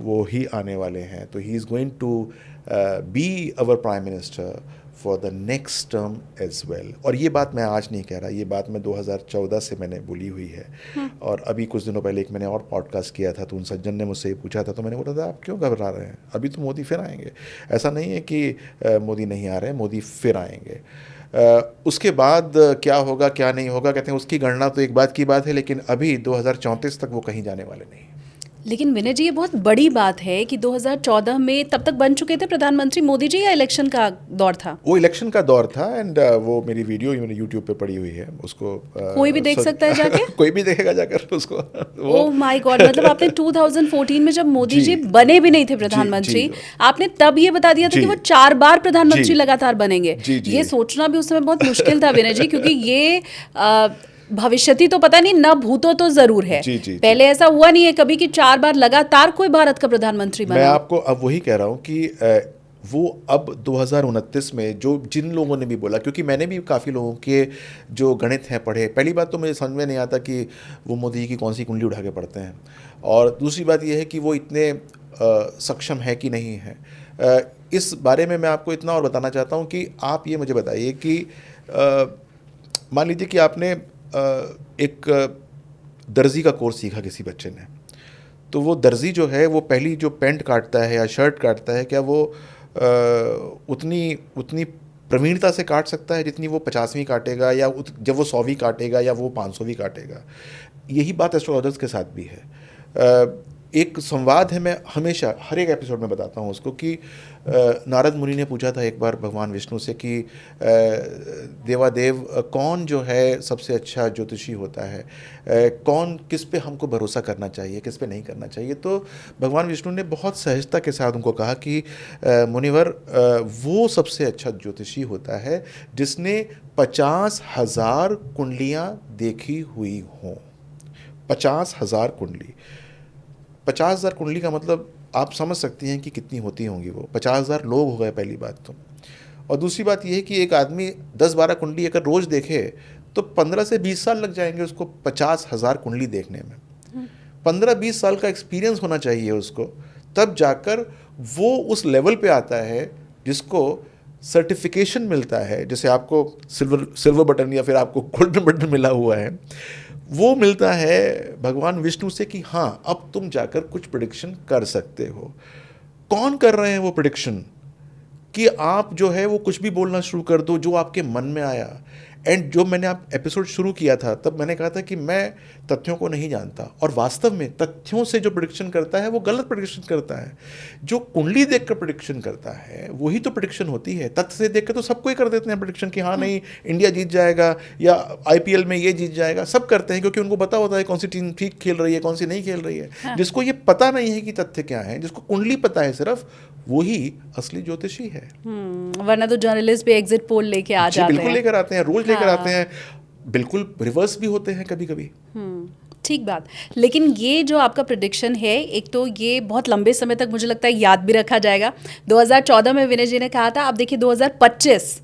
वो ही आने वाले हैं। तो he is going to be our prime minister for the next term as well. और ये बात मैं आज नहीं कह रहा, ये बात मैं 2014 से मैंने बोली हुई है। और अभी कुछ दिनों पहले एक मैंने और पॉडकास्ट किया था तो उन सज्जन ने मुझसे ये पूछा था, तो मैंने बोला था आप क्यों घबरा रहे हैं, अभी तो मोदी फिर आएंगे। ऐसा नहीं है कि मोदी नहीं आ रहे हैं, मोदी फिर आएंगे। उसके बाद क्या होगा क्या नहीं होगा, कहते हैं उसकी गणना तो एक बात की बात है, लेकिन अभी 2034 तक वो कहीं जाने वाले नहीं। लेकिन विनय जी ये बहुत बड़ी बात है कि 2014 में तब तक बन चुके थे प्रधानमंत्री मोदी जी, या इलेक्शन का दौर था? वो इलेक्शन का दौर था, एंड वो मेरी वीडियो यूट्यूब पे पड़ी हुई है, उसको कोई भी देख सकता है जाके। कोई भी देखेगा जाकर उसको। ओह माय गॉड, मतलब आपने 2014 में जब मोदी जी बने भी नहीं थे प्रधानमंत्री, आपने तब ये बता दिया था कि वो 4 बार प्रधानमंत्री लगातार बनेंगे। ये सोचना भी उस समय बहुत मुश्किल था विनय जी, क्योंकि ये भविष्यति तो पता नहीं, न भूतो तो जरूर है। पहले ऐसा हुआ नहीं है कभी कि 4 बार लगातार कोई भारत का प्रधानमंत्री बना। मैं आपको अब वही कह रहा हूँ कि वो अब 2029 में जो जिन लोगों ने भी बोला, क्योंकि मैंने भी काफ़ी लोगों के जो गणित हैं पढ़े, पहली बात तो मुझे समझ में नहीं आता कि वो मोदी जी की कौन सी कुंडली उठा के पढ़ते हैं, और दूसरी बात ये है कि वो इतने सक्षम है कि नहीं है। इस बारे में मैं आपको इतना और बताना चाहता हूँ कि आप ये मुझे बताइए कि मान लीजिए कि आपने एक दर्जी का कोर्स सीखा किसी बच्चे ने, तो वो दर्जी जो है वो पहली जो पैंट काटता है या शर्ट काटता है, क्या वो उतनी प्रवीणता से काट सकता है जितनी वो 50वीं काटेगा, या जब वो 100वीं काटेगा, या वो 500वीं काटेगा? यही बात एस्ट्रोलॉजर्स के साथ भी है। एक संवाद है, मैं हमेशा हर एक एपिसोड में बताता हूँ उसको, कि नारद मुनि ने पूछा था एक बार भगवान विष्णु से कि देवादेव कौन जो है सबसे अच्छा ज्योतिषी होता है, कौन, किस पे हमको भरोसा करना चाहिए, किस पे नहीं करना चाहिए? तो भगवान विष्णु ने बहुत सहजता के साथ उनको कहा कि मुनिवर, वो सबसे अच्छा ज्योतिषी होता है जिसने 50,000 कुंडलियाँ देखी हुई हों। 50,000 कुंडली, 50,000 कुंडली का मतलब आप समझ सकती हैं कि कितनी होती होंगी वो। 50,000 लोग हो गए पहली बात तो। और दूसरी बात ये है कि एक आदमी 10-12 कुंडली अगर रोज़ देखे तो 15 से 20 साल लग जाएंगे उसको 50,000 कुंडली देखने में। 15-20 साल का एक्सपीरियंस होना चाहिए उसको, तब जाकर वो उस लेवल पे आता है जिसको सर्टिफिकेशन मिलता है। जैसे आपको सिल्वर बटन या फिर आपको गोल्डन बटन मिला हुआ है, वो मिलता है भगवान विष्णु से कि हाँ, अब तुम जाकर कुछ प्रेडिक्शन कर सकते हो। कौन कर रहे हैं वो प्रेडिक्शन? कि आप जो है वो कुछ भी बोलना शुरू कर दो जो आपके मन में आया। एंड जो मैंने आप एपिसोड शुरू किया था तब मैंने कहा था कि मैं तथ्यों को नहीं जानता, और वास्तव में तथ्यों से जो प्रेडिक्शन करता है वो गलत प्रेडिक्शन करता है। जो कुंडली देखकर प्रेडिक्शन करता है वही तो प्रेडिक्शन होती है। तथ्य से देखकर तो सबको ही कर देते हैं प्रेडिक्शन कि हाँ नहीं, इंडिया जीत जाएगा या आईपीएल में ये जीत जाएगा, सब करते हैं क्योंकि उनको पता होता है कौन सी टीम ठीक खेल रही है, कौन सी नहीं खेल रही है। हाँ। जिसको ये पता नहीं है कि तथ्य क्या है, जिसको कुंडली पता है सिर्फ, वही असली ज्योतिषी है। वरना तो जर्नलिस्ट भी एग्जिट पोल लेके आ जी जाते बिल्कुल हैं। लेकर आते हैं, रोज लेकर हाँ। आते हैं, बिल्कुल रिवर्स भी होते हैं कभी कभी। ठीक बात। लेकिन ये जो आपका प्रिडिक्शन है, एक तो ये बहुत लंबे समय तक मुझे लगता है याद भी रखा जाएगा। 2014 में विनय जी ने कहा था, अब देखिए 2025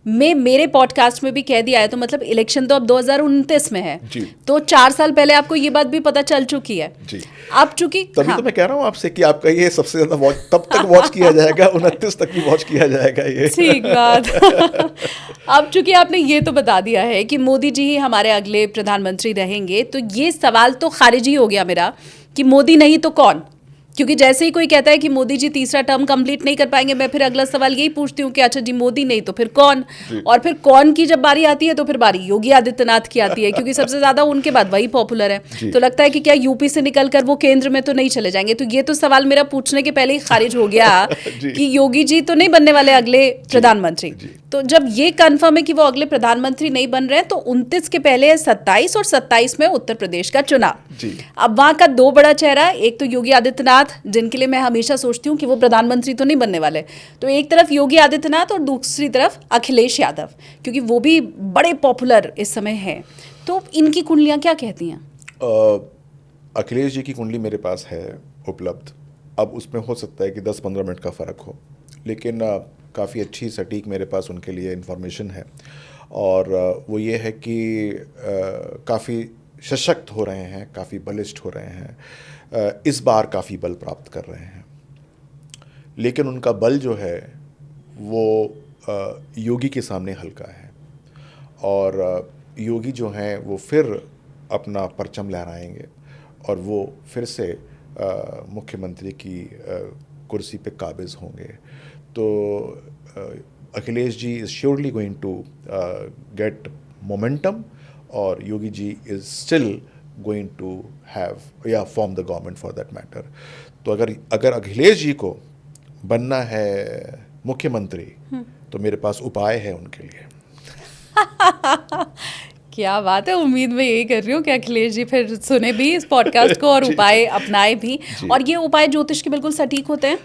में मेरे पॉडकास्ट में भी कह दिया है, तो मतलब इलेक्शन तो अब 2029 में है जी। तो 4 साल पहले आपको ये बात भी पता चल चुकी है जी। अब चूंकि तभी तो मैं कह रहा हूँ आपसे कि आपका ये सबसे ज्यादा वॉच तब तक वॉच किया जाएगा, 29 तक भी वॉच किया जाएगा ये। ठीक बात। अब चूंकि आपने ये तो बता दिया है कि मोदी जी ही हमारे अगले प्रधानमंत्री रहेंगे, तो ये सवाल तो खारिज ही हो गया मेरा कि मोदी नहीं तो कौन। क्योंकि जैसे ही कोई कहता है कि मोदी जी तीसरा टर्म कंप्लीट नहीं कर पाएंगे, मैं फिर अगला सवाल यही पूछती हूँ कि अच्छा जी मोदी नहीं तो फिर कौन? और फिर कौन की जब बारी आती है तो फिर बारी योगी आदित्यनाथ की आती है, क्योंकि सबसे ज्यादा उनके बाद वही पॉपुलर है। तो लगता है कि क्या यूपी से निकलकर वो केंद्र में तो नहीं चले जाएंगे? तो ये तो सवाल मेरा पूछने के पहले ही खारिज हो गया कि योगी जी तो नहीं बनने वाले अगले प्रधानमंत्री। तो जब ये कंफर्म है कि वो अगले प्रधानमंत्री नहीं बन रहे हैं, तो 29 के पहले 27 और 27 में उत्तर प्रदेश का चुनाव। अब वहां का दो बड़ा चेहरा, एक तो योगी आदित्यनाथ, जिनके लिए मैं हमेशा सोचती हूँ कि वो प्रधानमंत्री तो नहीं बनने वाले, तो एक तरफ योगी आदित्यनाथ और दूसरी तरफ अखिलेश यादव, क्योंकि वो भी बड़े पॉपुलर इस समय हैं। तो इनकी कुंडलियाँ क्या कहती हैं? अखिलेश जी की कुंडली मेरे पास है उपलब्ध। अब उसमें हो सकता है कि 10-15 मिनट का फ़र्क हो, लेकिन काफ़ी अच्छी सटीक मेरे पास उनके लिए इन्फॉर्मेशन है। और वो ये है कि काफ़ी सशक्त हो रहे हैं, काफ़ी बलिष्ठ हो रहे हैं, इस बार काफ़ी बल प्राप्त कर रहे हैं। लेकिन उनका बल जो है वो योगी के सामने हल्का है, और योगी जो हैं वो फिर अपना परचम लहराएंगे और वो फिर से मुख्यमंत्री की कुर्सी पे काबिज होंगे। तो Akhilesh ji is surely going to get momentum, और Yogi ji is still going to have या form the government for that matter. तो अगर अखिलेश जी को बनना है मुख्यमंत्री तो मेरे पास उपाय है उनके लिए। क्या बात है। उम्मीद मैं यही कर रही हूँ कि अखिलेश जी फिर सुने भी इस पॉडकास्ट को और उपाय अपनाए भी। और ये उपाय ज्योतिष के बिल्कुल सटीक होते हैं।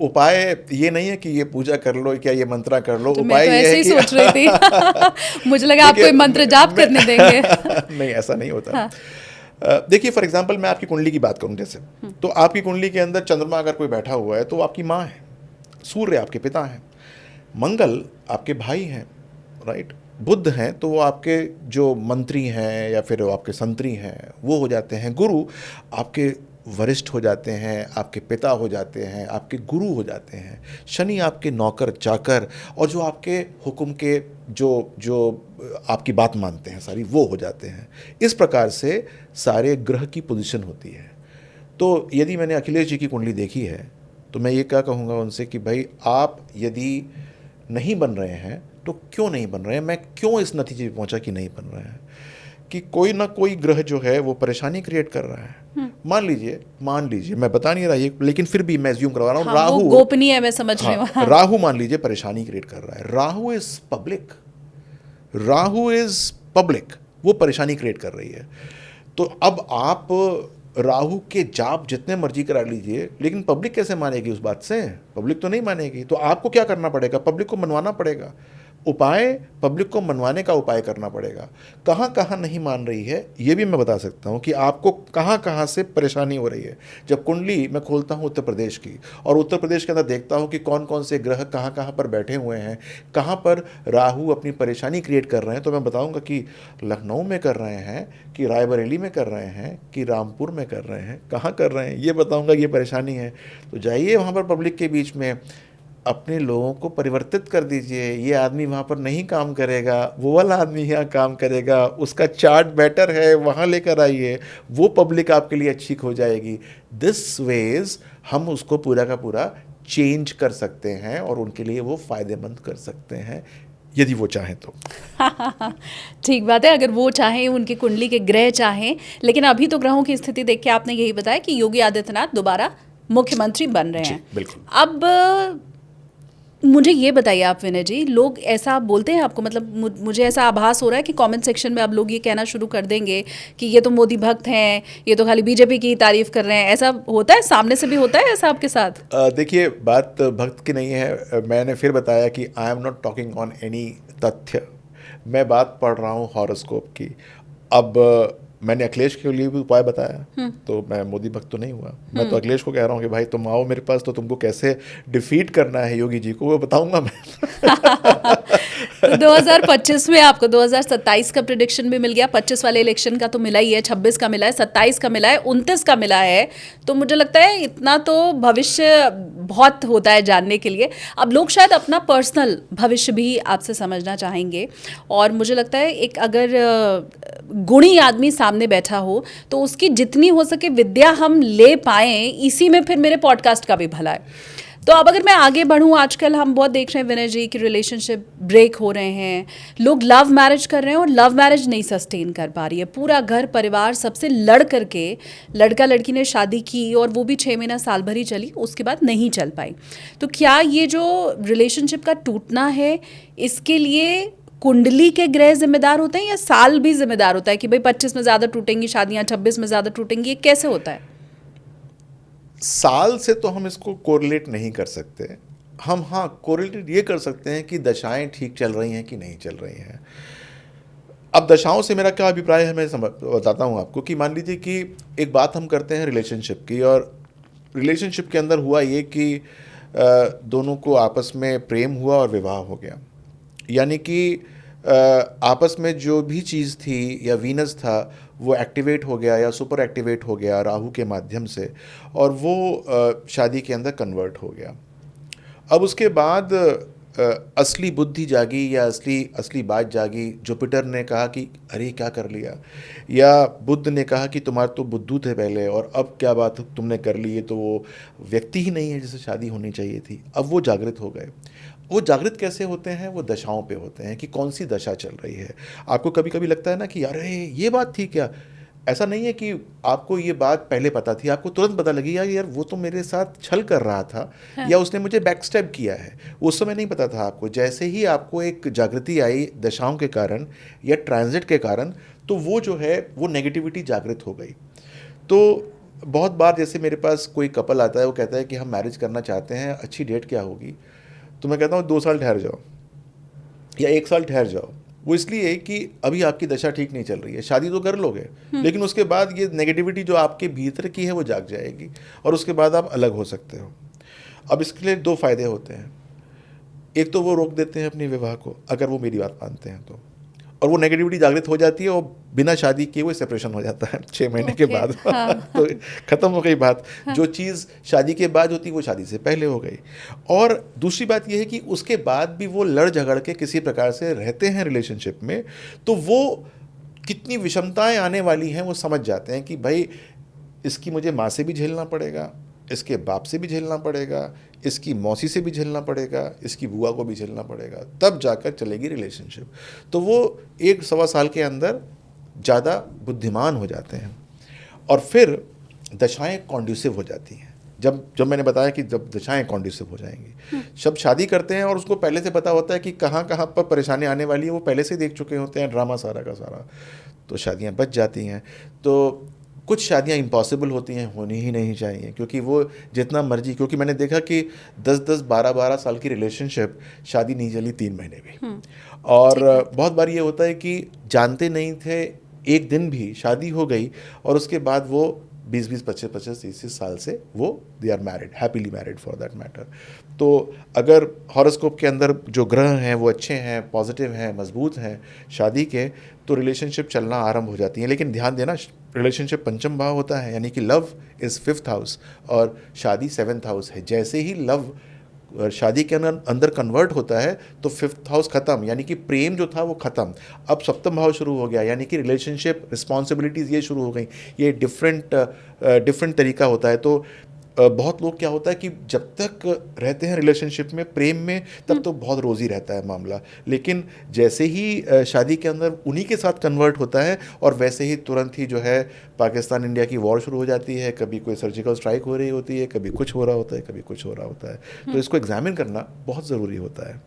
उपाय ये नहीं है कि ये पूजा कर लो, क्या ये मंत्रा कर लो। तो उपाय मैं तो ये ऐसे है ही कि सोच रही थी। मुझे लगा आप कोई मंत्र जाप करने देंगे। नहीं, ऐसा नहीं होता। हाँ। देखिए, फॉर एग्जांपल मैं आपकी कुंडली की बात करूं जैसे, तो आपकी कुंडली के अंदर चंद्रमा अगर कोई बैठा हुआ है तो वो आपकी माँ है, सूर्य आपके पिता हैं, मंगल आपके भाई हैं, राइट, बुध हैं तो वो आपके जो मंत्री हैं या फिर आपके संतरी हैं वो हो जाते हैं, गुरु आपके वरिष्ठ हो जाते हैं, आपके पिता हो जाते हैं, आपके गुरु हो जाते हैं, शनि आपके नौकर चाकर और जो आपके हुक्म के जो आपकी बात मानते हैं सारी वो हो जाते हैं। इस प्रकार से सारे ग्रह की पोजीशन होती है। तो यदि मैंने अखिलेश जी की कुंडली देखी है तो मैं ये क्या कहूँगा उनसे कि भाई आप यदि नहीं बन रहे हैं तो क्यों नहीं बन रहे हैं, मैं क्यों इस नतीजे पे पहुँचा कि नहीं बन रहे हैं, कि कोई ना कोई ग्रह जो है वो परेशानी क्रिएट कर रहा है। मान लीजिए मैं बता नहीं रहा ये, लेकिन फिर भी मैं एज्यूम करवा रहा हूँ, हाँ, वो राहु, गोपनीय है, मैं समझ रही हूँ। हाँ, राहु मान लीजिए परेशानी क्रिएट कर रहा है। Rahu is public, Rahu is public, वो परेशानी क्रिएट कर रही है। तो अब आप राहु के जाप जितने मर्जी करा लीजिए, लेकिन पब्लिक कैसे मानेगी उस बात से? पब्लिक तो नहीं मानेगी। तो आपको क्या करना पड़ेगा? पब्लिक को मनवाना पड़ेगा। उपाय पब्लिक को मनवाने का उपाय करना पड़ेगा। कहाँ कहाँ नहीं मान रही है ये भी मैं बता सकता हूँ कि आपको कहाँ कहाँ से परेशानी हो रही है। जब कुंडली मैं खोलता हूँ उत्तर प्रदेश की, और उत्तर प्रदेश के अंदर देखता हूँ कि कौन कौन से ग्रह कहाँ कहाँ पर बैठे हुए हैं, कहाँ पर राहु अपनी परेशानी क्रिएट कर रहे हैं, तो मैं बताऊँगा कि लखनऊ में कर रहे हैं, कि रायबरेली में कर रहे हैं, कि रामपुर में कर रहे हैं, कहाँ कर रहे हैं ये बताऊँगा, ये परेशानी है। तो जाइए वहाँ पर पब्लिक के बीच में, अपने लोगों को परिवर्तित कर दीजिए। ये आदमी वहाँ पर नहीं काम करेगा, वो वाला आदमी यहाँ काम करेगा, उसका चार्ट बेटर है, वहाँ लेकर आइए, वो पब्लिक आपके लिए अच्छी हो जाएगी। दिस वेज हम उसको पूरा का पूरा चेंज कर सकते हैं और उनके लिए वो फ़ायदेमंद कर सकते हैं, यदि वो चाहें तो। ठीक बात है, अगर वो चाहें, उनकी कुंडली के ग्रह चाहें। लेकिन अभी तो ग्रहों की स्थिति देख के आपने यही बताया कि योगी आदित्यनाथ दोबारा मुख्यमंत्री बन रहे हैं। बिल्कुल। अब मुझे ये बताइए आप विनय जी, लोग ऐसा बोलते हैं आपको, मतलब मुझे ऐसा आभास हो रहा है कि कमेंट सेक्शन में अब लोग ये कहना शुरू कर देंगे कि ये तो मोदी भक्त हैं, ये तो खाली बीजेपी की तारीफ कर रहे हैं। ऐसा होता है? सामने से भी होता है ऐसा आपके साथ? देखिए, बात भक्त की नहीं है। मैंने फिर बताया कि I am not talking on any तथ्य, मैं बात पढ़ रहा हूँ हॉरोस्कोप की। अब मैंने अखिलेश के लिए भी उपाय बताया, तो मैं मोदी भक्त तो नहीं हुआ। मैं तो अखिलेश को कह रहा हूँ कि भाई तुम आओ मेरे पास, तो तुमको कैसे डिफीट करना है योगी जी को वो बताऊंगा मैं। तो 2025 में आपको 2027 का प्रेडिक्शन भी मिल गया। 25 वाले इलेक्शन का तो मिला ही है, 26 का मिला है, 27 का मिला है, 29 का मिला है। तो मुझे लगता है इतना तो भविष्य बहुत होता है जानने के लिए। अब लोग शायद अपना पर्सनल भविष्य भी आपसे समझना चाहेंगे, और मुझे लगता है एक अगर गुणी आदमी सामने बैठा हो तो उसकी जितनी हो सके विद्या हम ले पाएं, इसी में फिर मेरे पॉडकास्ट का भी भला है। तो अब अगर मैं आगे बढ़ूं, आजकल हम बहुत देख रहे हैं विनय जी कि रिलेशनशिप ब्रेक हो रहे हैं, लोग लव मैरिज कर रहे हैं और लव मैरिज नहीं सस्टेन कर पा रही है। पूरा घर परिवार सबसे लड़ करके लड़का लड़की ने शादी की, और वो भी 6 महीना साल भर ही चली, उसके बाद नहीं चल पाई। तो क्या ये जो रिलेशनशिप का टूटना है, इसके लिए कुंडली के ग्रह जिम्मेदार होते हैं या साल भी जिम्मेदार होता है कि भाई 25 में ज़्यादा टूटेंगी शादियाँ, 26 में ज़्यादा टूटेंगी? ये कैसे होता है? साल से तो हम इसको कोरिलेट नहीं कर सकते। हम हाँ कोरिलेट ये कर सकते हैं कि दशाएं ठीक चल रही हैं कि नहीं चल रही हैं। अब दशाओं से मेरा क्या अभिप्राय है मैं बताता हूँ आपको। कि मान लीजिए कि एक बात हम करते हैं रिलेशनशिप की, और रिलेशनशिप के अंदर हुआ ये कि दोनों को आपस में प्रेम हुआ और विवाह हो गया। यानी कि आपस में जो भी चीज़ थी या वीनस था वो एक्टिवेट हो गया या सुपर एक्टिवेट हो गया राहु के माध्यम से, और वो शादी के अंदर कन्वर्ट हो गया। अब उसके बाद असली बुद्धि जागी या असली बात जागी। जुपिटर ने कहा कि अरे क्या कर लिया, या बुध ने कहा कि तुम्हारे तो बुद्धू थे पहले और अब क्या बात तुमने कर ली, ये तो वो व्यक्ति ही नहीं है जिससे शादी होनी चाहिए थी। अब वो जागृत हो गए। वो जागृत कैसे होते हैं? वो दशाओं पे होते हैं कि कौन सी दशा चल रही है। आपको कभी कभी लगता है ना कि अरे ये बात थी क्या। ऐसा नहीं है कि आपको ये बात पहले पता थी, आपको तुरंत पता लगी यार वो तो मेरे साथ छल कर रहा था, हाँ। या उसने मुझे बैकस्टेप किया है। उस समय नहीं पता था आपको। जैसे ही आपको एक जागृति आई दशाओं के कारण या ट्रांजिट के कारण, तो वो जो है वो नेगेटिविटी जागृत हो गई। तो बहुत बार जैसे मेरे पास कोई कपल आता है, वो कहता है कि हम मैरिज करना चाहते हैं, अच्छी डेट क्या होगी? तो मैं कहता हूँ 2 साल ठहर जाओ या 1 साल ठहर जाओ। वो इसलिए कि अभी आपकी दशा ठीक नहीं चल रही है। शादी तो कर लोगे, लेकिन उसके बाद ये नेगेटिविटी जो आपके भीतर की है वो जाग जाएगी, और उसके बाद आप अलग हो सकते हो। अब इसके लिए 2 फायदे होते हैं। एक तो वो रोक देते हैं अपने विवाह को, अगर वो मेरी बात मानते हैं तो, और वो नेगेटिविटी जागृत हो जाती है और बिना शादी किए हुए सेपरेशन हो जाता है 6 महीने के बाद। हाँ। तो खत्म हो गई बात। जो चीज़ शादी के बाद होती वो शादी से पहले हो गई। और दूसरी बात ये है कि उसके बाद भी वो लड़ झगड़ के किसी प्रकार से रहते हैं रिलेशनशिप में, तो वो कितनी विषमताएं आने वाली हैं वो समझ जाते हैं कि भाई इसकी मुझे माँ से भी झेलना पड़ेगा, इसके बाप से भी झेलना पड़ेगा, इसकी मौसी से भी झेलना पड़ेगा, इसकी बुआ को भी झेलना पड़ेगा, तब जाकर चलेगी रिलेशनशिप। तो वो 1-1.25 साल के अंदर ज़्यादा बुद्धिमान हो जाते हैं और फिर दशाएं कॉन्ड्यूसिव हो जाती हैं। जब मैंने बताया कि जब दशाएं कॉन्ड्यूसिव हो जाएंगी, जब शादी करते हैं और उसको पहले से पता होता है कि कहाँ कहाँ पर परेशानी आने वाली है, वो पहले से देख चुके होते हैं ड्रामा सारा का सारा, तो शादियाँ बच जाती हैं। तो कुछ शादियाँ इम्पॉसिबल होती हैं, होनी ही नहीं चाहिए, क्योंकि वो जितना मर्जी, क्योंकि मैंने देखा कि 10-10, 12-12 साल की रिलेशनशिप शादी नहीं चली 3 महीने भी। और बहुत बार ये होता है कि जानते नहीं थे, एक दिन भी शादी हो गई और उसके बाद वो 20-20, 25-25, 30 साल से वो they are married, happily married for that matter. तो अगर हॉरोस्कोप के अंदर जो ग्रह हैं वो अच्छे हैं, पॉजिटिव हैं, मजबूत हैं शादी के, तो रिलेशनशिप चलना आरंभ हो जाती है। लेकिन ध्यान देना, रिलेशनशिप पंचम भाव होता है, यानी कि लव इज़ 5th हाउस और शादी 7th हाउस है। जैसे ही लव शादी के अंदर कन्वर्ट होता है तो 5th हाउस ख़त्म, यानी कि प्रेम जो था वो ख़त्म। अब 7वां भाव शुरू हो गया, यानी कि रिलेशनशिप, रिस्पॉन्सिबिलिटीज़ ये शुरू हो गई। ये डिफरेंट तरीका होता है। तो बहुत लोग क्या होता है कि जब तक रहते हैं रिलेशनशिप में, प्रेम में, तब तो बहुत रोज़ी रहता है मामला, लेकिन जैसे ही शादी के अंदर उन्हीं के साथ कन्वर्ट होता है और वैसे ही तुरंत ही जो है पाकिस्तान इंडिया की वॉर शुरू हो जाती है। कभी कोई सर्जिकल स्ट्राइक हो रही होती है, कभी कुछ हो रहा होता है, कभी कुछ हो रहा होता है। तो इसको एग्जामिन करना बहुत ज़रूरी होता है।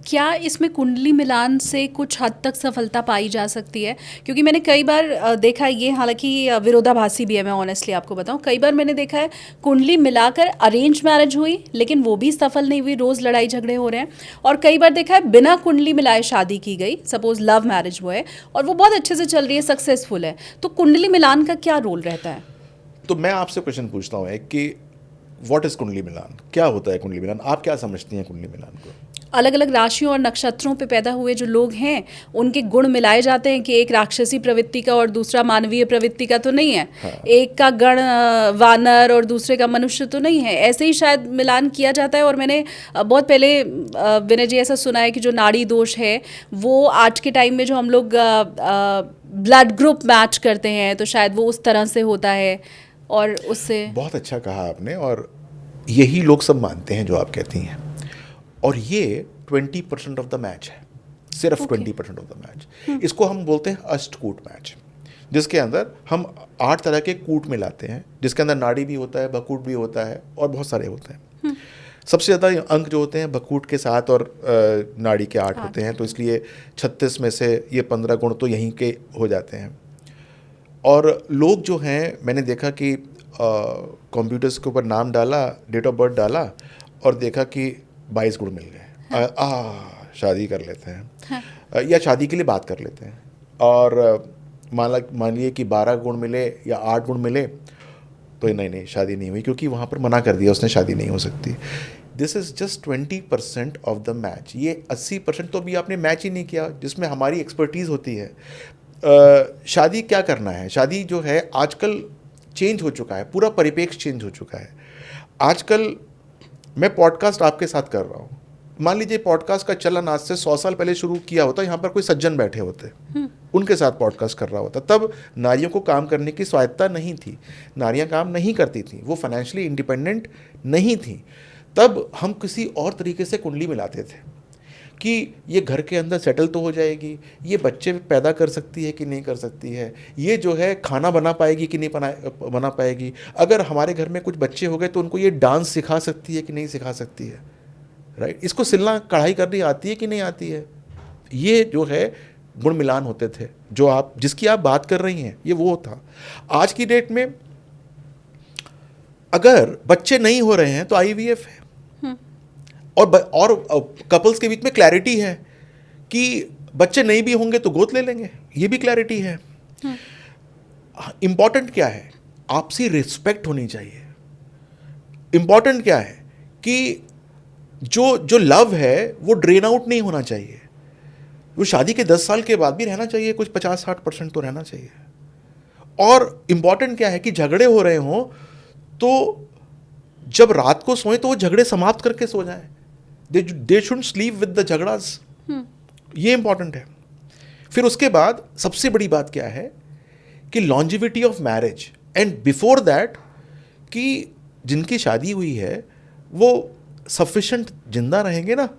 क्या इसमें कुंडली मिलान से कुछ हद तक सफलता पाई जा सकती है? क्योंकि मैंने कई बार देखा है, ये हालांकि विरोधाभासी भी है, मैं ऑनेस्टली आपको बताऊं, कई बार मैंने देखा है कुंडली मिलाकर अरेंज मैरिज हुई लेकिन वो भी सफल नहीं हुई, रोज़ लड़ाई झगड़े हो रहे हैं। और कई बार देखा है बिना कुंडली मिलाए शादी की गई, सपोज लव मैरिज वो है और वो बहुत अच्छे से चल रही है, सक्सेसफुल है। तो कुंडली मिलान का क्या रोल रहता है? तो मैं आपसे क्वेश्चन पूछता हूँ कि व्हाट इज़ कुंडली मिलान? क्या होता है कुंडली मिलान? आप क्या समझती हैं कुंडली मिलान को? अलग अलग राशियों और नक्षत्रों पे पैदा हुए जो लोग हैं उनके गुण मिलाए जाते हैं कि एक राक्षसी प्रवृत्ति का और दूसरा मानवीय प्रवृत्ति का तो नहीं है। हाँ। एक का गण वानर और दूसरे का मनुष्य तो नहीं है, ऐसे ही शायद मिलान किया जाता है। और मैंने बहुत पहले विनय जी ऐसा सुना है कि जो नाड़ी दोष है वो आज के टाइम में जो हम लोग ब्लड ग्रुप मैच करते हैं तो शायद वो उस तरह से होता है और उससे। बहुत अच्छा कहा आपने, और यही लोग सब मानते हैं जो आप कहती हैं। और ये 20% ऑफ द मैच है, सिर्फ 20% ऑफ द मैच। इसको हम बोलते हैं अष्टकूट मैच, जिसके अंदर हम 8 तरह के कूट मिलाते हैं, जिसके अंदर नाड़ी भी होता है, बकूट भी होता है और बहुत सारे होते हैं। सबसे ज़्यादा अंक जो होते हैं बकूट के 7 और नाड़ी के 8 होते हैं, तो इसलिए 36 में से ये 15 गुण तो यहीं के हो जाते हैं। और लोग जो हैं, मैंने देखा कि कंप्यूटर्स के ऊपर नाम डाला, डेट ऑफ बर्थ डाला और देखा कि 22 गुण मिल गए। हाँ। शादी कर लेते हैं। हाँ। या शादी के लिए बात कर लेते हैं और मान लिए कि 12 गुण मिले या 8 गुण मिले तो नहीं शादी नहीं हुई, क्योंकि वहाँ पर मना कर दिया उसने, शादी नहीं हो सकती। This is just 20% of the match. ये 80% तो भी आपने मैच ही नहीं किया, जिसमें हमारी एक्सपर्टीज़ होती है। शादी क्या करना है? शादी जो है आजकल चेंज हो चुका है, पूरा परिपेक्ष चेंज हो चुका है। आजकल मैं पॉडकास्ट आपके साथ कर रहा हूँ, मान लीजिए पॉडकास्ट का चलन आज से 100 साल पहले शुरू किया होता, यहाँ पर कोई सज्जन बैठे होते, उनके साथ पॉडकास्ट कर रहा होता, तब नारियों को काम करने की स्वायत्ता नहीं थी, नारियाँ काम नहीं करती थी, वो फाइनेंशियली इंडिपेंडेंट नहीं थी। तब हम किसी और तरीके से कुंडली मिलाते थे कि ये घर के अंदर सेटल तो हो जाएगी, ये बच्चे पैदा कर सकती है कि नहीं कर सकती है, ये जो है खाना बना पाएगी कि नहीं बना पाएगी, अगर हमारे घर में कुछ बच्चे हो गए तो उनको ये डांस सिखा सकती है कि नहीं सिखा सकती है, राइट, इसको सिलना कढ़ाई करनी आती है कि नहीं आती है। ये जो है गुण मिलान होते थे, जो जिसकी आप बात कर रही हैं, ये वो था। आज की डेट में अगर बच्चे नहीं हो रहे हैं तो IVF है, और कपल्स के बीच में क्लैरिटी है कि बच्चे नहीं भी होंगे तो गोद ले लेंगे, ये भी क्लैरिटी है। इंपॉर्टेंट क्या है? आपसी रिस्पेक्ट होनी चाहिए। इंपॉर्टेंट क्या है कि जो लव है वो ड्रेन आउट नहीं होना चाहिए, वो शादी के 10 साल के बाद भी रहना चाहिए, कुछ 50-60% तो रहना चाहिए। और इंपॉर्टेंट क्या है कि झगड़े हो रहे हों तो जब रात को सोएं तो वो झगड़े समाप्त करके सो जाएं, they should sleep with the झगड़ास। ये इंपॉर्टेंट है। फिर उसके बाद सबसे बड़ी बात क्या है कि longevity of marriage and before that कि जिनकी शादी हुई है वो सफिशेंट जिंदा रहेंगे ना,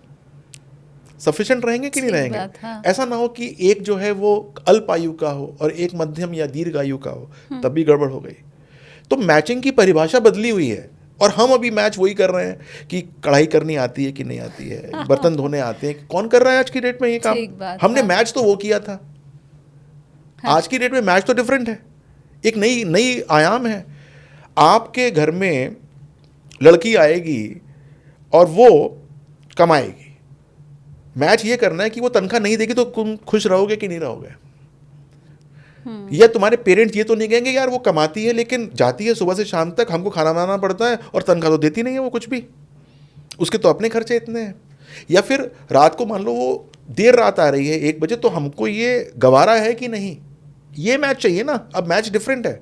सफिशेंट रहेंगे कि नहीं सही रहेंगे। बात, हाँ। ऐसा ना हो कि एक जो है वो अल्प आयु का हो और एक मध्यम या दीर्घ आयु का हो, तब भी गड़बड़ हो गई। तो मैचिंग की परिभाषा बदली हुई है और हम अभी मैच वही कर रहे हैं कि कढ़ाई करनी आती है कि नहीं आती है, बर्तन धोने आते हैं, कौन कर रहा है आज की डेट में ये काम। ठीक बात, हमने हाँ। मैच तो वो किया था, हाँ। आज की डेट में मैच तो डिफरेंट है, एक नई नई आयाम है। आपके घर में लड़की आएगी और वो कमाएगी, मैच ये करना है कि वो तनख्वाह नहीं देगी तो तुम खुश रहोगे कि नहीं रहोगे। या तुम्हारे पेरेंट्स ये तो नहीं कहेंगे यार वो कमाती है लेकिन जाती है सुबह से शाम तक, हमको खाना बनाना पड़ता है और तनख्वाह तो देती नहीं है वो कुछ भी, उसके तो अपने खर्चे इतने हैं। या फिर रात को मान लो वो देर रात आ रही है 1 बजे, तो हमको ये गवारा है कि नहीं, ये मैच चाहिए ना। अब मैच डिफरेंट है,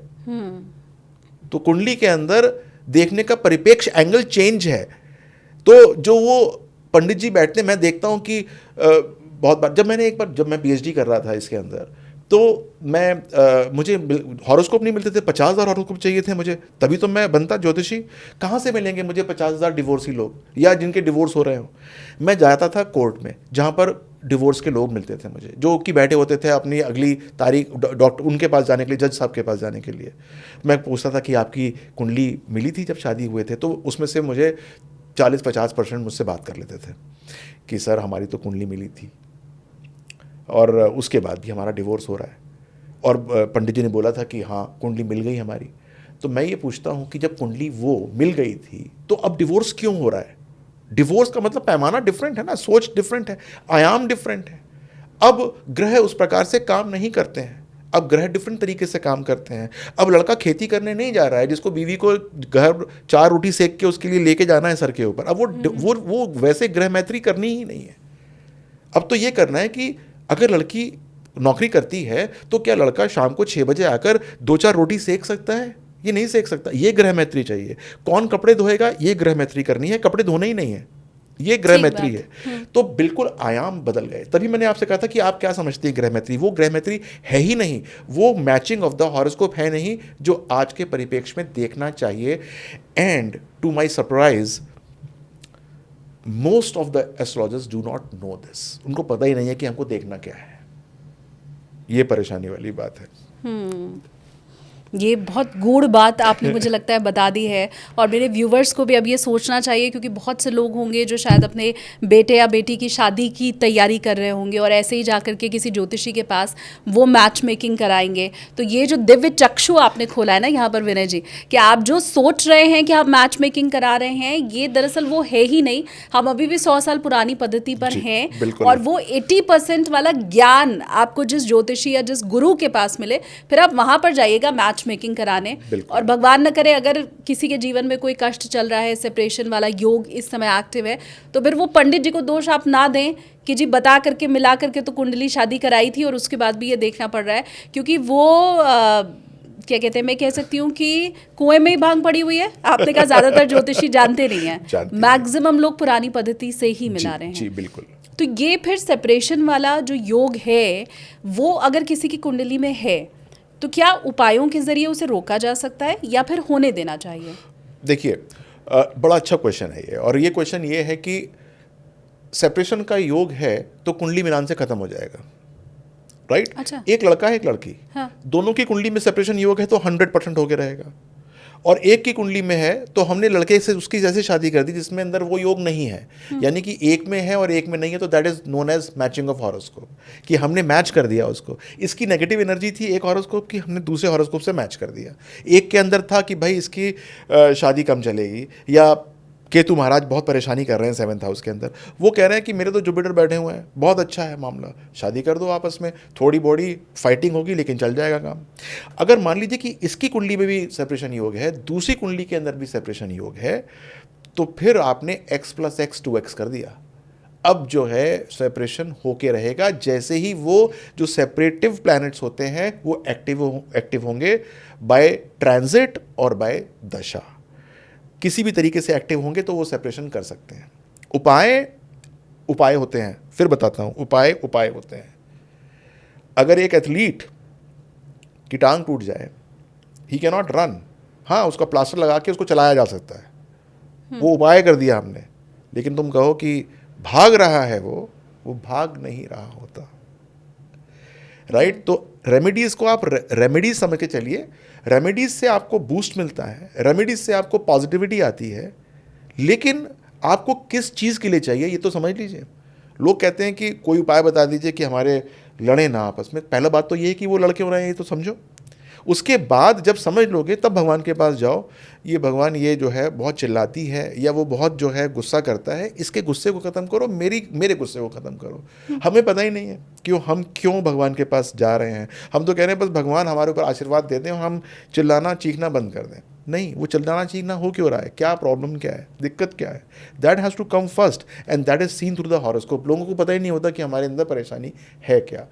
तो कुंडली के अंदर देखने का परिप्रेक्ष्य एंगल चेंज है। तो जो वो पंडित जी बैठते, मैं देखता हूँ कि बहुत बार जब मैं पीएचडी कर रहा था इसके अंदर, तो मुझे हॉरोस्कोप नहीं मिलते थे, 50,000 हॉरोस्कोप चाहिए थे मुझे, तभी तो मैं बनता ज्योतिषी। कहाँ से मिलेंगे मुझे 50,000 डिवोर्सी लोग या जिनके डिवोर्स हो रहे हो। मैं जाता था कोर्ट में जहाँ पर डिवोर्स के लोग मिलते थे मुझे, जो कि बैठे होते थे अपनी अगली तारीख डॉक्टर उनके पास जाने के लिए, जज साहब के पास जाने के लिए। मैं पूछता था कि आपकी कुंडली मिली थी जब शादी हुए थे, तो उसमें से मुझे 40-50% मुझसे बात कर लेते थे कि सर हमारी तो कुंडली मिली थी और उसके बाद भी हमारा डिवोर्स हो रहा है, और पंडित जी ने बोला था कि हाँ कुंडली मिल गई हमारी। तो मैं ये पूछता हूँ कि जब कुंडली वो मिल गई थी तो अब डिवोर्स क्यों हो रहा है। डिवोर्स का मतलब पैमाना डिफरेंट है ना, सोच डिफरेंट है, आयाम डिफरेंट है। अब ग्रह उस प्रकार से काम नहीं करते हैं, अब ग्रह डिफरेंट तरीके से काम करते हैं। अब लड़का खेती करने नहीं जा रहा है जिसको बीवी को घर 4 रोटी सेक के उसके लिए लेके जाना है सर के ऊपर, अब वो वैसे ग्रह मैत्री करनी ही नहीं है। अब तो ये करना है कि अगर लड़की नौकरी करती है तो क्या लड़का शाम को 6 बजे आकर 2-4 रोटी सेक सकता है? ये नहीं सेक सकता। ये ग्रह मैत्री चाहिए। कौन कपड़े धोएगा? ये ग्रह मैत्री करनी है, कपड़े धोने ही नहीं है, ये ग्रह मैत्री है। तो बिल्कुल आयाम बदल गए। तभी मैंने आपसे कहा था कि आप क्या समझते हैं ग्रह मैत्री। वो ग्रह मैत्री है ही नहीं, वो मैचिंग ऑफ द हॉरोस्कोप है नहीं जो आज के परिप्रेक्ष्य में देखना चाहिए। And to my surprise most of the astrologers do not know this. उनको पता ही नहीं है कि हमको देखना क्या है। ये परेशानी वाली बात है। ये बहुत गूढ़ बात आपने मुझे लगता है बता दी है, और मेरे व्यूवर्स को भी अब ये सोचना चाहिए, क्योंकि बहुत से लोग होंगे जो शायद अपने बेटे या बेटी की शादी की तैयारी कर रहे होंगे और ऐसे ही जाकर के किसी ज्योतिषी के पास वो मैच मेकिंग कराएंगे। तो ये जो दिव्य चक्षु आपने खोला है ना यहाँ पर विनय जी, कि आप जो सोच रहे हैं कि आप मैच मेकिंग करा रहे हैं, ये दरअसल वो है ही नहीं। हम अभी भी 100 साल पुरानी पद्धति पर हैं, और वो 80% वाला ज्ञान आपको जिस ज्योतिषी या जिस गुरु के पास मिले, फिर आप वहाँ पर जाइएगा मैच मेकिंग कराने। और भगवान न करे अगर किसी के जीवन में कोई कष्ट चल रहा है, सेपरेशन वाला योग इस समय एक्टिव है, तो फिर वो पंडित जी को दोष आप ना दें कि जी बता करके मिला करके तो कुंडली शादी कराई थी और उसके बाद भी ये देखना पड़ रहा है, क्योंकि वो क्या कहते हैं, मैं कह सकती हूँ कि कुएं में ही भांग पड़ी हुई है। आपने कहा ज्यादातर ज्योतिषी जानते नहीं है, मैक्सिमम लोग पुरानी पद्धति से ही मिला रहे हैं। जी बिल्कुल। तो ये फिर सेपरेशन वाला जो योग है, वो अगर किसी की कुंडली में है तो क्या उपायों के जरिए उसे रोका जा सकता है या फिर होने देना चाहिए? देखिए, बड़ा अच्छा क्वेश्चन है ये, और ये क्वेश्चन ये है कि सेपरेशन का योग है तो कुंडली मिलान से खत्म हो जाएगा, राइट? अच्छा। एक लड़का है एक लड़की, हाँ। दोनों की कुंडली में सेपरेशन योग है तो 100% होके रहेगा। और एक की कुंडली में है तो हमने लड़के से उसकी जैसे शादी कर दी जिसमें अंदर वो योग नहीं है, यानी कि एक में है और एक में नहीं है, तो that is known as matching of horoscope, कि हमने मैच कर दिया उसको। इसकी नेगेटिव एनर्जी थी एक हॉरोस्कोप की, हमने दूसरे हॉरोस्कोप से मैच कर दिया। एक के अंदर था कि भाई इसकी शादी कम चलेगी, या केतु महाराज बहुत परेशानी कर रहे हैं 7th हाउस के अंदर, वो कह रहे हैं कि मेरे तो जुपिटर बैठे हुए हैं, बहुत अच्छा है मामला, शादी कर दो आपस में, थोड़ी बॉडी फाइटिंग होगी लेकिन चल जाएगा काम। अगर मान लीजिए कि इसकी कुंडली में भी सेपरेशन योग है, दूसरी कुंडली के अंदर भी सेपरेशन योग है, तो फिर आपने x + x 2x कर दिया। अब जो है सेपरेशन होके रहेगा, जैसे ही वो जो सेपरेटिव प्लैनेट्स होते हैं वो एक्टिव होंगे बाय ट्रांजिट और बाय दशा, किसी भी तरीके से एक्टिव होंगे तो वो सेपरेशन कर सकते हैं। उपाय होते हैं, फिर बताता हूँ, उपाय होते हैं। अगर एक एथलीट की टांग टूट जाए ही कैन नॉट रन। हाँ, उसका प्लास्टर लगा के उसको चलाया जा सकता है, वो उपाय कर दिया हमने, लेकिन तुम कहो कि भाग रहा है वो भाग नहीं रहा होता, राइट। तो रेमेडीज को आप रेमेडीज समझ के चलिए, रेमेडीज से आपको बूस्ट मिलता है, रेमेडीज से आपको पॉजिटिविटी आती है, लेकिन आपको किस चीज़ के लिए चाहिए ये तो समझ लीजिए। लोग कहते हैं कि कोई उपाय बता दीजिए कि हमारे लड़े ना आपस में। पहला बात तो ये है कि वो लड़ क्यों रहे हैं ये तो समझो। उसके बाद जब समझ लोगे तब भगवान के पास जाओ, ये भगवान ये जो है बहुत चिल्लाती है या वो बहुत जो है गुस्सा करता है, इसके गुस्से को ख़त्म करो, मेरे गुस्से को ख़त्म करो। हमें पता ही नहीं है हम क्यों भगवान के पास जा रहे हैं। हम तो कह रहे हैं बस भगवान हमारे ऊपर आशीर्वाद दे दें और हम चिल्लाना चीखना बंद कर दें। नहीं, वो चिल्लाना चीखना हो क्यों रहा है, क्या प्रॉब्लम क्या है, दिक्कत क्या है, that has to come first and that is seen through the horoscope. लोगों को पता ही नहीं होता कि हमारे अंदर परेशानी है क्या।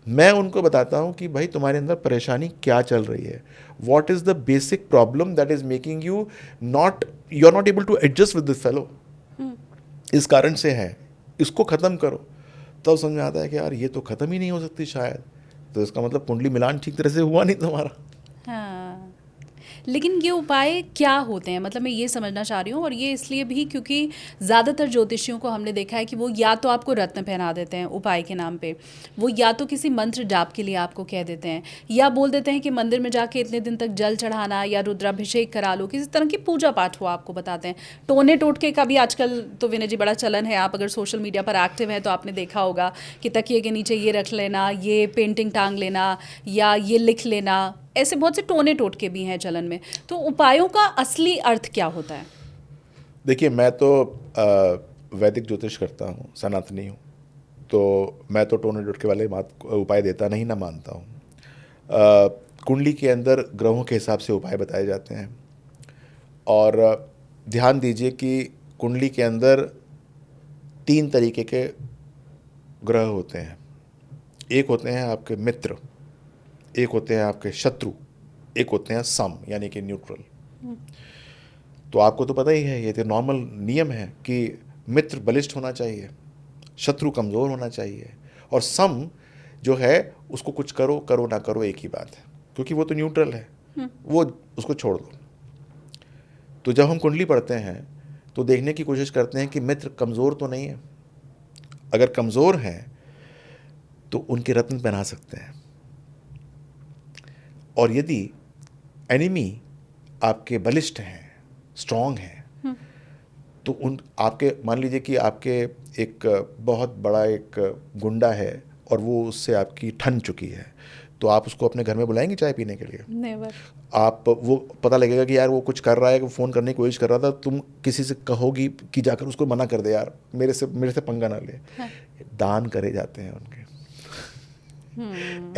मैं उनको बताता हूँ कि भाई तुम्हारे अंदर परेशानी क्या चल रही है, what is the basic problem that is making you are not able to adjust with this fellow. इस कारण से है, इसको ख़त्म करो। तब समझ में आता है कि यार ये तो ख़त्म ही नहीं हो सकती शायद, तो इसका मतलब कुंडली मिलान ठीक तरह से हुआ नहीं तुम्हारा। हाँ, लेकिन ये उपाय क्या होते हैं, मतलब मैं ये समझना चाह रही हूँ, और ये इसलिए भी क्योंकि ज़्यादातर ज्योतिषियों को हमने देखा है कि वो या तो आपको रत्न पहना देते हैं उपाय के नाम पे, वो या तो किसी मंत्र जाप के लिए आपको कह देते हैं, या बोल देते हैं कि मंदिर में जाके इतने दिन तक जल चढ़ाना या रुद्राभिषेक करा लो, किसी तरह की पूजा पाठ हो आपको बताते हैं। टोने टोटके का भी आजकल तो विनय जी बड़ा चलन है। आप अगर सोशल मीडिया पर एक्टिव हैं तो आपने देखा होगा कि तकिए के नीचे ये रख लेना, ये पेंटिंग टांग लेना, या ये लिख लेना, ऐसे बहुत से टोने टोटके भी हैं चलन में। तो उपायों का असली अर्थ क्या होता है? देखिए, मैं तो वैदिक ज्योतिष करता हूँ, सनातनी हूँ, तो मैं तो टोने टोटके वाले उपाय देता नहीं, ना मानता हूँ। कुंडली के अंदर ग्रहों के हिसाब से उपाय बताए जाते हैं, और ध्यान दीजिए कि कुंडली के अंदर 3 तरीके के ग्रह होते हैं। एक होते हैं आपके मित्र, एक होते हैं आपके शत्रु, एक होते हैं सम यानी कि न्यूट्रल। तो आपको तो पता ही है, ये तो नॉर्मल नियम है कि मित्र बलिष्ठ होना चाहिए, शत्रु कमज़ोर होना चाहिए, और सम जो है उसको कुछ करो करो ना करो एक ही बात है, क्योंकि वो तो न्यूट्रल है, वो उसको छोड़ दो। तो जब हम कुंडली पढ़ते हैं तो देखने की कोशिश करते हैं कि मित्र कमज़ोर तो नहीं है। अगर कमज़ोर हैं तो उनके रत्न पहना सकते हैं, और यदि एनिमी आपके बलिष्ठ हैं, स्ट्रॉन्ग हैं, तो उन आपके मान लीजिए कि आपके एक बहुत बड़ा एक गुंडा है और वो उससे आपकी ठन चुकी है, तो आप उसको अपने घर में बुलाएंगे चाय पीने के लिए? नेवर। आप वो पता लगेगा कि यार वो कुछ कर रहा है, वो फ़ोन करने की कोशिश कर रहा था, तुम किसी से कहोगी कि जाकर उसको मना कर दे, यार मेरे से पंगा ना ले। हाँ। दान करे जाते हैं उनके,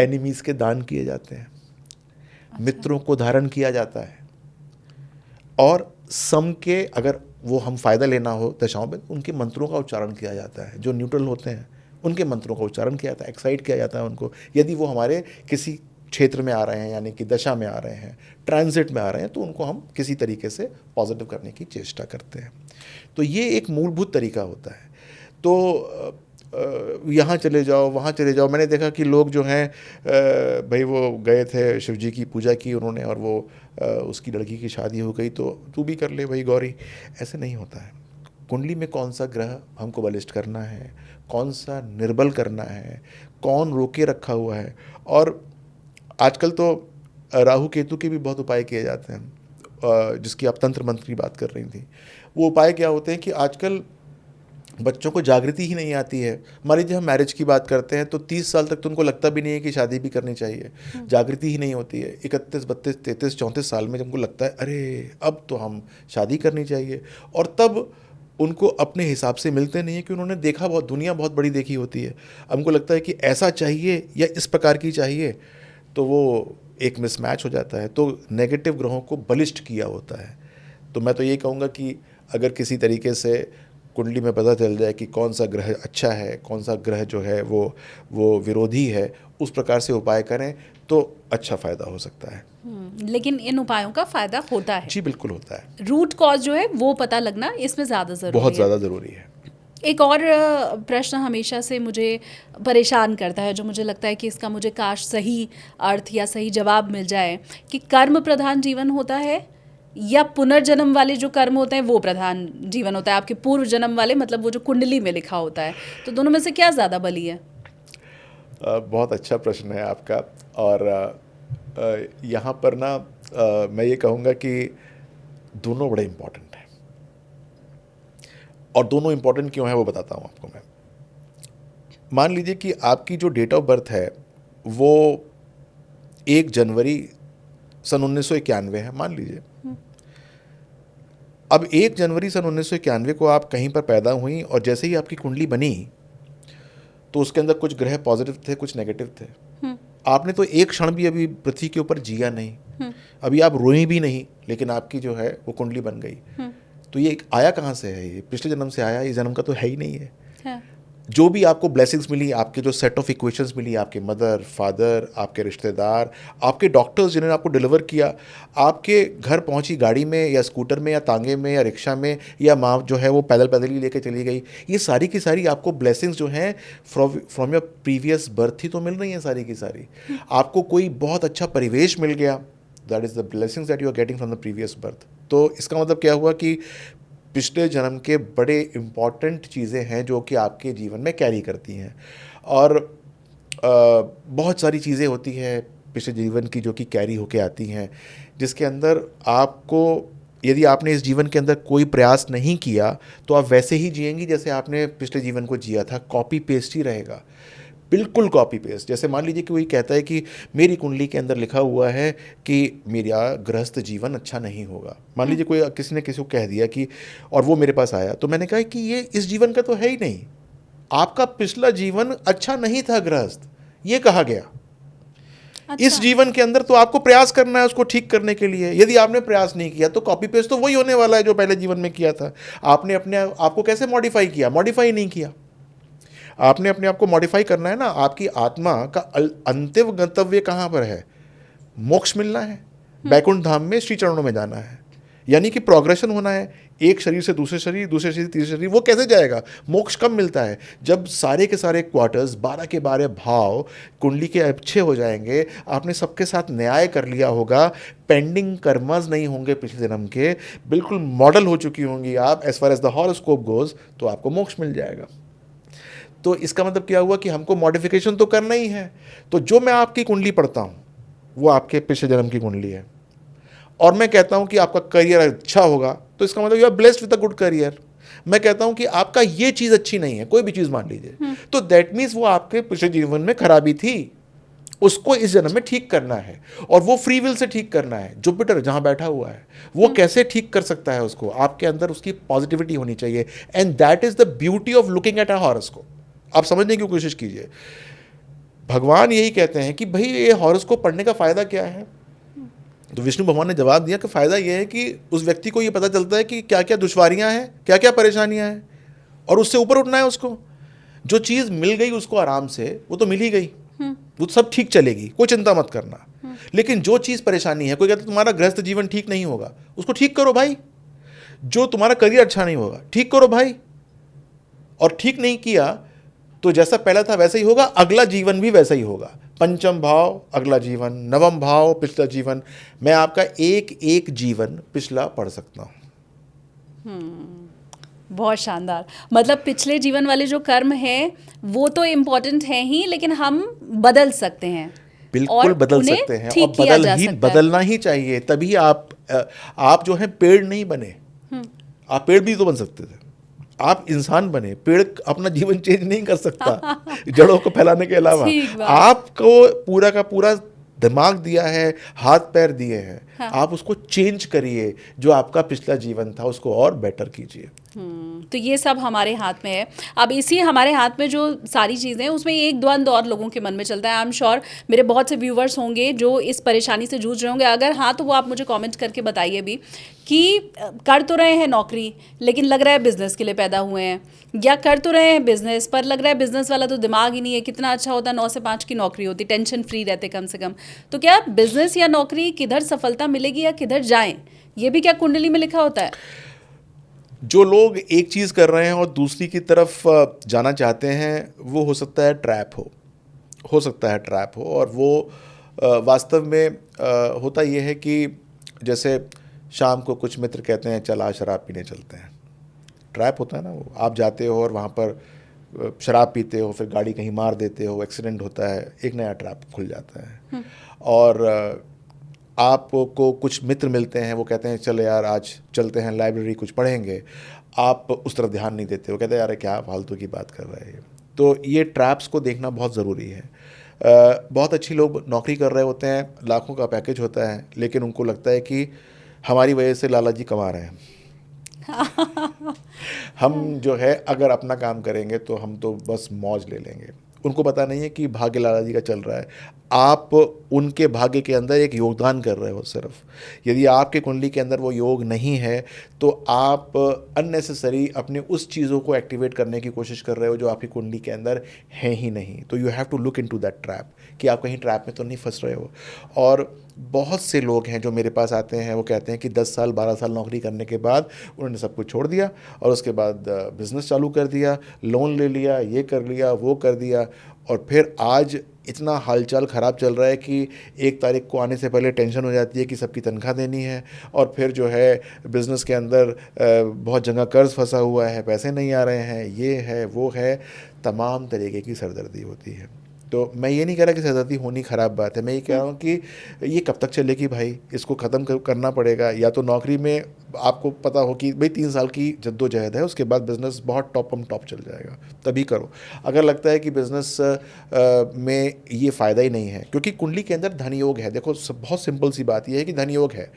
एनिमीज़ के दान किए जाते हैं, मित्रों को धारण किया जाता है, और सम के अगर वो हम फ़ायदा लेना हो दशाओं में, उनके मंत्रों का उच्चारण किया जाता है। जो न्यूट्रल होते हैं उनके मंत्रों का उच्चारण किया जाता है, एक्साइट किया जाता है उनको। यदि वो हमारे किसी क्षेत्र में आ रहे हैं, यानी कि दशा में आ रहे हैं, ट्रांजिट में आ रहे हैं, तो उनको हम किसी तरीके से पॉजिटिव करने की चेष्टा करते हैं। तो ये एक मूलभूत तरीका होता है। तो यहाँ चले जाओ, वहाँ चले जाओ। मैंने देखा कि लोग जो हैं भाई वो गए थे, शिव जी की पूजा की उन्होंने, और वो उसकी लड़की की शादी हो गई तो तू भी कर ले भाई गौरी। ऐसे नहीं होता है। कुंडली में कौन सा ग्रह हमको बलिष्ठ करना है, कौन सा निर्बल करना है, कौन रोके रखा हुआ है। और आजकल तो राहु केतु के भी बहुत उपाय किए जाते हैं, जिसकी आप तंत्र मंत्र की बात कर रही थी। वो उपाय क्या होते हैं कि आजकल बच्चों को जागृति ही नहीं आती है। मान लीजिए हम मैरिज की बात करते हैं तो 30 साल तक तो उनको लगता भी नहीं है कि शादी भी करनी चाहिए, जागृति ही नहीं होती है। 31, 32, 33, 34 साल में जब उनको लगता है अरे अब तो हम शादी करनी चाहिए, और तब उनको अपने हिसाब से मिलते नहीं है कि उन्होंने देखा बहुत, दुनिया बहुत बड़ी देखी होती है। हमको लगता है कि ऐसा चाहिए या इस प्रकार की चाहिए, तो वो एक मिसमैच हो जाता है। तो नेगेटिव ग्रहों को बलिष्ठ किया होता है। तो मैं तो ये कहूँगा कि अगर किसी तरीके से कुंडली में पता चल जाए कि कौन सा ग्रह अच्छा है, कौन सा ग्रह जो है वो विरोधी है, उस प्रकार से उपाय करें तो अच्छा फ़ायदा हो सकता है। लेकिन इन उपायों का फ़ायदा होता है? जी बिल्कुल होता है। रूट कॉज जो है वो पता लगना इसमें ज़्यादा ज़रूरी है। बहुत ज़्यादा ज़रूरी है। एक और प्रश्न हमेशा से मुझे परेशान करता है, जो मुझे लगता है कि इसका मुझे काश सही अर्थ या सही जवाब मिल जाए, कि कर्म प्रधान जीवन होता है या पुनर्जन्म वाले जो कर्म होते हैं वो प्रधान जीवन होता है, आपके पूर्व जन्म वाले, मतलब वो जो कुंडली में लिखा होता है, तो दोनों में से क्या ज़्यादा बली है? बहुत अच्छा प्रश्न है आपका। और यहाँ पर ना मैं ये कहूँगा कि दोनों बड़े इम्पोर्टेंट हैं, और दोनों इम्पोर्टेंट क्यों है वो बताता हूँ आपको मैं। मान लीजिए कि आपकी जो डेट ऑफ बर्थ है वो 1 जनवरी सन 1991 है, मान लीजिए। अब 1 जनवरी सन 1991 को आप कहीं पर पैदा हुई, और जैसे ही आपकी कुंडली बनी तो उसके अंदर कुछ ग्रह पॉजिटिव थे, कुछ नेगेटिव थे। आपने तो एक क्षण भी अभी पृथ्वी के ऊपर जिया नहीं, अभी आप रोई भी नहीं, लेकिन आपकी जो है वो कुंडली बन गई। तो ये आया कहाँ से है? ये पिछले जन्म से आया, इस जन्म का तो है ही नहीं है। हाँ। जो भी आपको ब्लेसिंग्स मिली, आपके जो सेट ऑफ इक्वेशंस मिली, आपके मदर फादर, आपके रिश्तेदार, आपके डॉक्टर्स जिन्होंने आपको डिलीवर किया, आपके घर पहुंची गाड़ी में या स्कूटर में या तांगे में या रिक्शा में, या माँ जो है वो पैदल पैदल ही लेके चली गई, ये सारी की सारी आपको ब्लेसिंग्स जो हैं फ्रॉम योर प्रीवियस बर्थ ही तो मिल रही हैं सारी की सारी। आपको कोई बहुत अच्छा परिवेश मिल गया, that is the blessings that you are getting from the previous birth. तो इसका मतलब क्या हुआ कि पिछले जन्म के बड़े इम्पॉर्टेंट चीज़ें हैं जो कि आपके जीवन में कैरी करती हैं। और बहुत सारी चीज़ें होती हैं पिछले जीवन की जो कि कैरी होके आती हैं, जिसके अंदर आपको, यदि आपने इस जीवन के अंदर कोई प्रयास नहीं किया तो आप वैसे ही जिएंगी जैसे आपने पिछले जीवन को जिया था, कॉपी पेस्ट ही रहेगा, बिल्कुल कॉपी पेस्ट। जैसे मान लीजिए कि कोई कहता है कि मेरी कुंडली के अंदर लिखा हुआ है कि मेरा गृहस्थ जीवन अच्छा नहीं होगा। मान लीजिए कोई किसी ने किसी को कह दिया कि, और वो मेरे पास आया, तो मैंने कहा कि ये इस जीवन का तो है ही नहीं, आपका पिछला जीवन अच्छा नहीं था गृहस्थ, ये कहा गया। अच्छा। इस जीवन के अंदर तो आपको प्रयास करना है उसको ठीक करने के लिए। यदि आपने प्रयास नहीं किया तो कॉपी पेस्ट तो वही होने वाला है जो पहले जीवन में किया था। आपने अपने आपको कैसे मॉडिफाई किया? मॉडिफाई नहीं किया। आपने अपने आप को मॉडिफाई करना है ना। आपकी आत्मा का अंतिम गंतव्य कहाँ पर है? मोक्ष मिलना है, बैकुंठ धाम में श्री चरणों में जाना है, यानी कि प्रोग्रेशन होना है, एक शरीर से दूसरे शरीर, दूसरे शरीर से तीसरे शरीर। वो कैसे जाएगा? मोक्ष कब मिलता है? जब सारे के सारे क्वार्टर्स, 12 के 12 भाव कुंडली के अच्छे हो जाएंगे, आपने सबके साथ न्याय कर लिया होगा, पेंडिंग कर्मस नहीं होंगे पिछले जन्म के, बिल्कुल मॉडल हो चुकी होंगी आप as far as the horoscope goes, तो आपको मोक्ष मिल जाएगा। तो इसका मतलब क्या हुआ कि हमको मॉडिफिकेशन तो करना ही है। तो जो मैं आपकी कुंडली पढ़ता हूँ वो आपके पिछले जन्म की कुंडली है, और मैं कहता हूँ कि आपका करियर अच्छा होगा, तो इसका मतलब you are blessed with a good career. मैं कहता हूँ कि आपका ये चीज़ अच्छी नहीं है, कोई भी चीज़ मान लीजिए, तो दैट मीन्स वो आपके पिछले जीवन में खराबी थी, उसको इस जन्म में ठीक करना है, और वो फ्री विल से ठीक करना है। जुपिटर जहाँ बैठा हुआ है वो कैसे ठीक कर सकता है उसको? आपके अंदर उसकी पॉजिटिविटी होनी चाहिए, and that is the beauty of looking at a horoscope. आप समझने की कोशिश कीजिए। भगवान यही कहते हैं कि भाई ये हॉरोस्कोप पढ़ने का फ़ायदा क्या है? तो विष्णु भगवान ने जवाब दिया कि फ़ायदा ये है कि उस व्यक्ति को ये पता चलता है कि क्या क्या दुश्वारियां हैं, क्या क्या परेशानियां हैं, और उससे ऊपर उठना है उसको। जो चीज़ मिल गई उसको आराम से, वो तो मिल ही गई, वो सब ठीक चलेगी, कोई चिंता मत करना। लेकिन जो चीज़ परेशानी है, कोई कहता है तुम्हारा गृहस्थ जीवन ठीक नहीं होगा, उसको ठीक करो भाई। जो तुम्हारा करियर अच्छा नहीं होगा, ठीक करो भाई। और ठीक नहीं किया तो जैसा पहला था वैसा ही होगा, अगला जीवन भी वैसा ही होगा। पंचम भाव अगला जीवन, नवम भाव पिछला जीवन। मैं आपका एक एक जीवन पिछला पढ़ सकता हूँ। बहुत शानदार। मतलब पिछले जीवन वाले जो कर्म हैं वो तो इम्पोर्टेंट हैं ही, लेकिन हम बदल सकते हैं, बिल्कुल बदल सकते हैं, और बदलना ही चाहिए। तभी आप जो है पेड़ नहीं बने, आप पेड़ भी तो बन सकते थे। आप इंसान बने, पेड़ अपना जीवन चेंज नहीं कर सकता जड़ों को फैलाने के अलावा। आपको पूरा का पूरा दिमाग दिया है, हाथ पैर दिए हैं, हाँ। आप उसको चेंज करिए, जो आपका पिछला जीवन था उसको और बेटर कीजिए। तो ये सब हमारे हाथ में है। अब इसी हमारे हाथ में जो सारी चीज़ें हैं उसमें एक द्वंद और लोगों के मन में चलता है। आई एम श्योर मेरे बहुत से व्यूवर्स होंगे जो इस परेशानी से जूझ रहे होंगे। अगर हाँ तो वो आप मुझे कमेंट करके बताइए भी कि कर तो रहे हैं नौकरी, लेकिन लग रहा है बिजनेस के लिए पैदा हुए हैं, या कर तो रहे हैं बिजनेस पर लग रहा है बिजनेस वाला तो दिमाग ही नहीं है। कितना अच्छा होता 9 से 5 की नौकरी होती, टेंशन फ्री रहते कम से कम। तो क्या बिजनेस या नौकरी किधर सफलता मिलेगी या किधर जाएं, ये भी क्या कुंडली में लिखा होता है? जो लोग एक चीज़ कर रहे हैं और दूसरी की तरफ जाना चाहते हैं, वो हो सकता है ट्रैप हो सकता है ट्रैप हो। और वो वास्तव में होता ये है कि जैसे शाम को कुछ मित्र कहते हैं चल आज शराब पीने चलते हैं, ट्रैप होता है ना वो। आप जाते हो और वहाँ पर शराब पीते हो, फिर गाड़ी कहीं मार देते हो, एक्सीडेंट होता है, एक नया ट्रैप खुल जाता है। और आपको कुछ मित्र मिलते हैं, वो कहते हैं चलो यार आज चलते हैं लाइब्रेरी कुछ पढ़ेंगे, आप उस तरफ ध्यान नहीं देते हो, कहते हैं यार क्या फालतू की बात कर रहे हैं। तो ये ट्रैप्स को देखना बहुत ज़रूरी है। बहुत अच्छी लोग नौकरी कर रहे होते हैं, लाखों का पैकेज होता है, लेकिन उनको लगता है कि हमारी वजह से लाला जी कमा रहे हैं। हम जो है अगर अपना काम करेंगे तो हम तो बस मौज ले लेंगे। उनको पता नहीं है कि भाग्य लाला जी का चल रहा है, आप उनके भाग्य के अंदर एक योगदान कर रहे हो सिर्फ। यदि आपके कुंडली के अंदर वो योग नहीं है तो आप अननेसेसरी अपने उस चीज़ों को एक्टिवेट करने की कोशिश कर रहे हो जो आपकी कुंडली के अंदर है ही नहीं। तो you have to look into that trap कि आप कहीं ट्रैप में तो नहीं फंस रहे हो। और बहुत से लोग हैं जो मेरे पास आते हैं, वो कहते हैं कि 10 साल 12 साल नौकरी करने के बाद उन्होंने सब कुछ छोड़ दिया और उसके बाद बिज़नेस चालू कर दिया, लोन ले लिया, ये कर लिया, वो कर दिया, और फिर आज इतना हालचाल ख़राब चल रहा है कि 1 तारीख को आने से पहले टेंशन हो जाती है कि सबकी तनख्वाह देनी है, और फिर जो है बिज़नेस के अंदर बहुत जगह कर्ज़ फंसा हुआ है, पैसे नहीं आ रहे हैं, ये है वो है, तमाम तरीके की सरदर्दी होती है। तो मैं ये नहीं कह रहा कि सरदर्दी होनी ख़राब बात है, मैं ये कह रहा हूँ कि ये कब तक चलेगी भाई, इसको ख़त्म करना पड़ेगा। या तो नौकरी में आपको पता हो कि भाई 3 साल की जद्दोजहद है, उसके बाद बिज़नेस बहुत टॉप चल जाएगा, तभी करो। अगर लगता है कि बिज़नेस में ये फ़ायदा ही नहीं है, क्योंकि कुंडली के अंदर धन योग है। देखो बहुत सिंपल सी बात ये है कि धन योग है।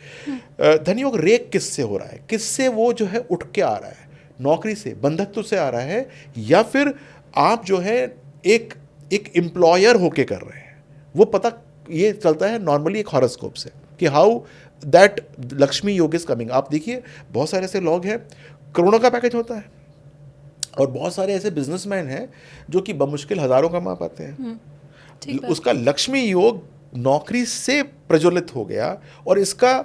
धन योग रेक किससे हो रहा है, किससे वो जो है उठ के आ रहा है, नौकरी से, बंधत्व से आ रहा है, या फिर आप जो है एक एम्प्लॉयर होके कर रहे हैं। वो पता ये चलता है नॉर्मली एक हॉरोस्कोप से कि हाउ दैट लक्ष्मी योग इज कमिंग। आप देखिए बहुत सारे ऐसे लोग हैं, करोड़ों का पैकेज होता है, और बहुत सारे ऐसे बिजनेसमैन हैं जो कि बमुश्किल हज़ारों कमा पाते हैं। उसका लक्ष्मी योग नौकरी से प्रज्वलित हो गया, और इसका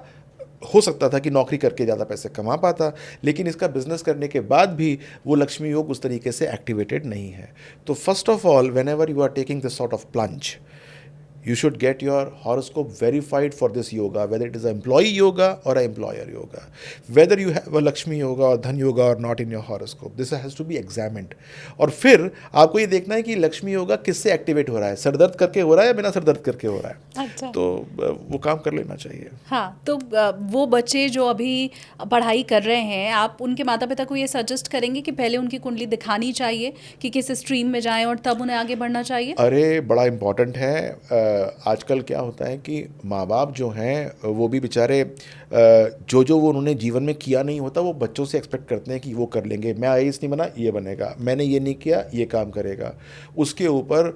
हो सकता था कि नौकरी करके ज़्यादा पैसे कमा पाता, लेकिन इसका बिजनेस करने के बाद भी वो लक्ष्मी योग उस तरीके से एक्टिवेटेड नहीं है। तो first of all, whenever you are taking this sort of plunge, you should get your horoscope verified for this yoga, whether it is an employee yoga or an employer yoga, whether you have a Lakshmi yoga or Dhan yoga or not in your horoscope, this has to be examined। और फिर आपको ये देखना है कि लक्ष्मी योगा किससे activate हो रहा है, सरदर्द करके हो रहा है या बिना सरदर्द करके हो रहा है। अच्छा। तो वो काम कर लेना चाहिए। हाँ, तो वो बच्चे जो अभी पढ़ाई कर रहे हैं, आप उनके माता पिता को ये सजेस्ट करेंगे कि पहले उनकी कुंडली दिखानी चाहिए कि किस स्ट्रीम में जाएं और तब उन्हें आगे बढ़ना चाहिए? अरे बड़ा इम्पॉर्टेंट है। आजकल क्या होता है कि माँ बाप जो हैं वो भी बेचारे जो वो उन्होंने जीवन में किया नहीं होता, वो बच्चों से एक्सपेक्ट करते हैं कि वो कर लेंगे। मैं आईएएस नहीं बना, ये बनेगा, मैंने ये नहीं किया, ये काम करेगा। उसके ऊपर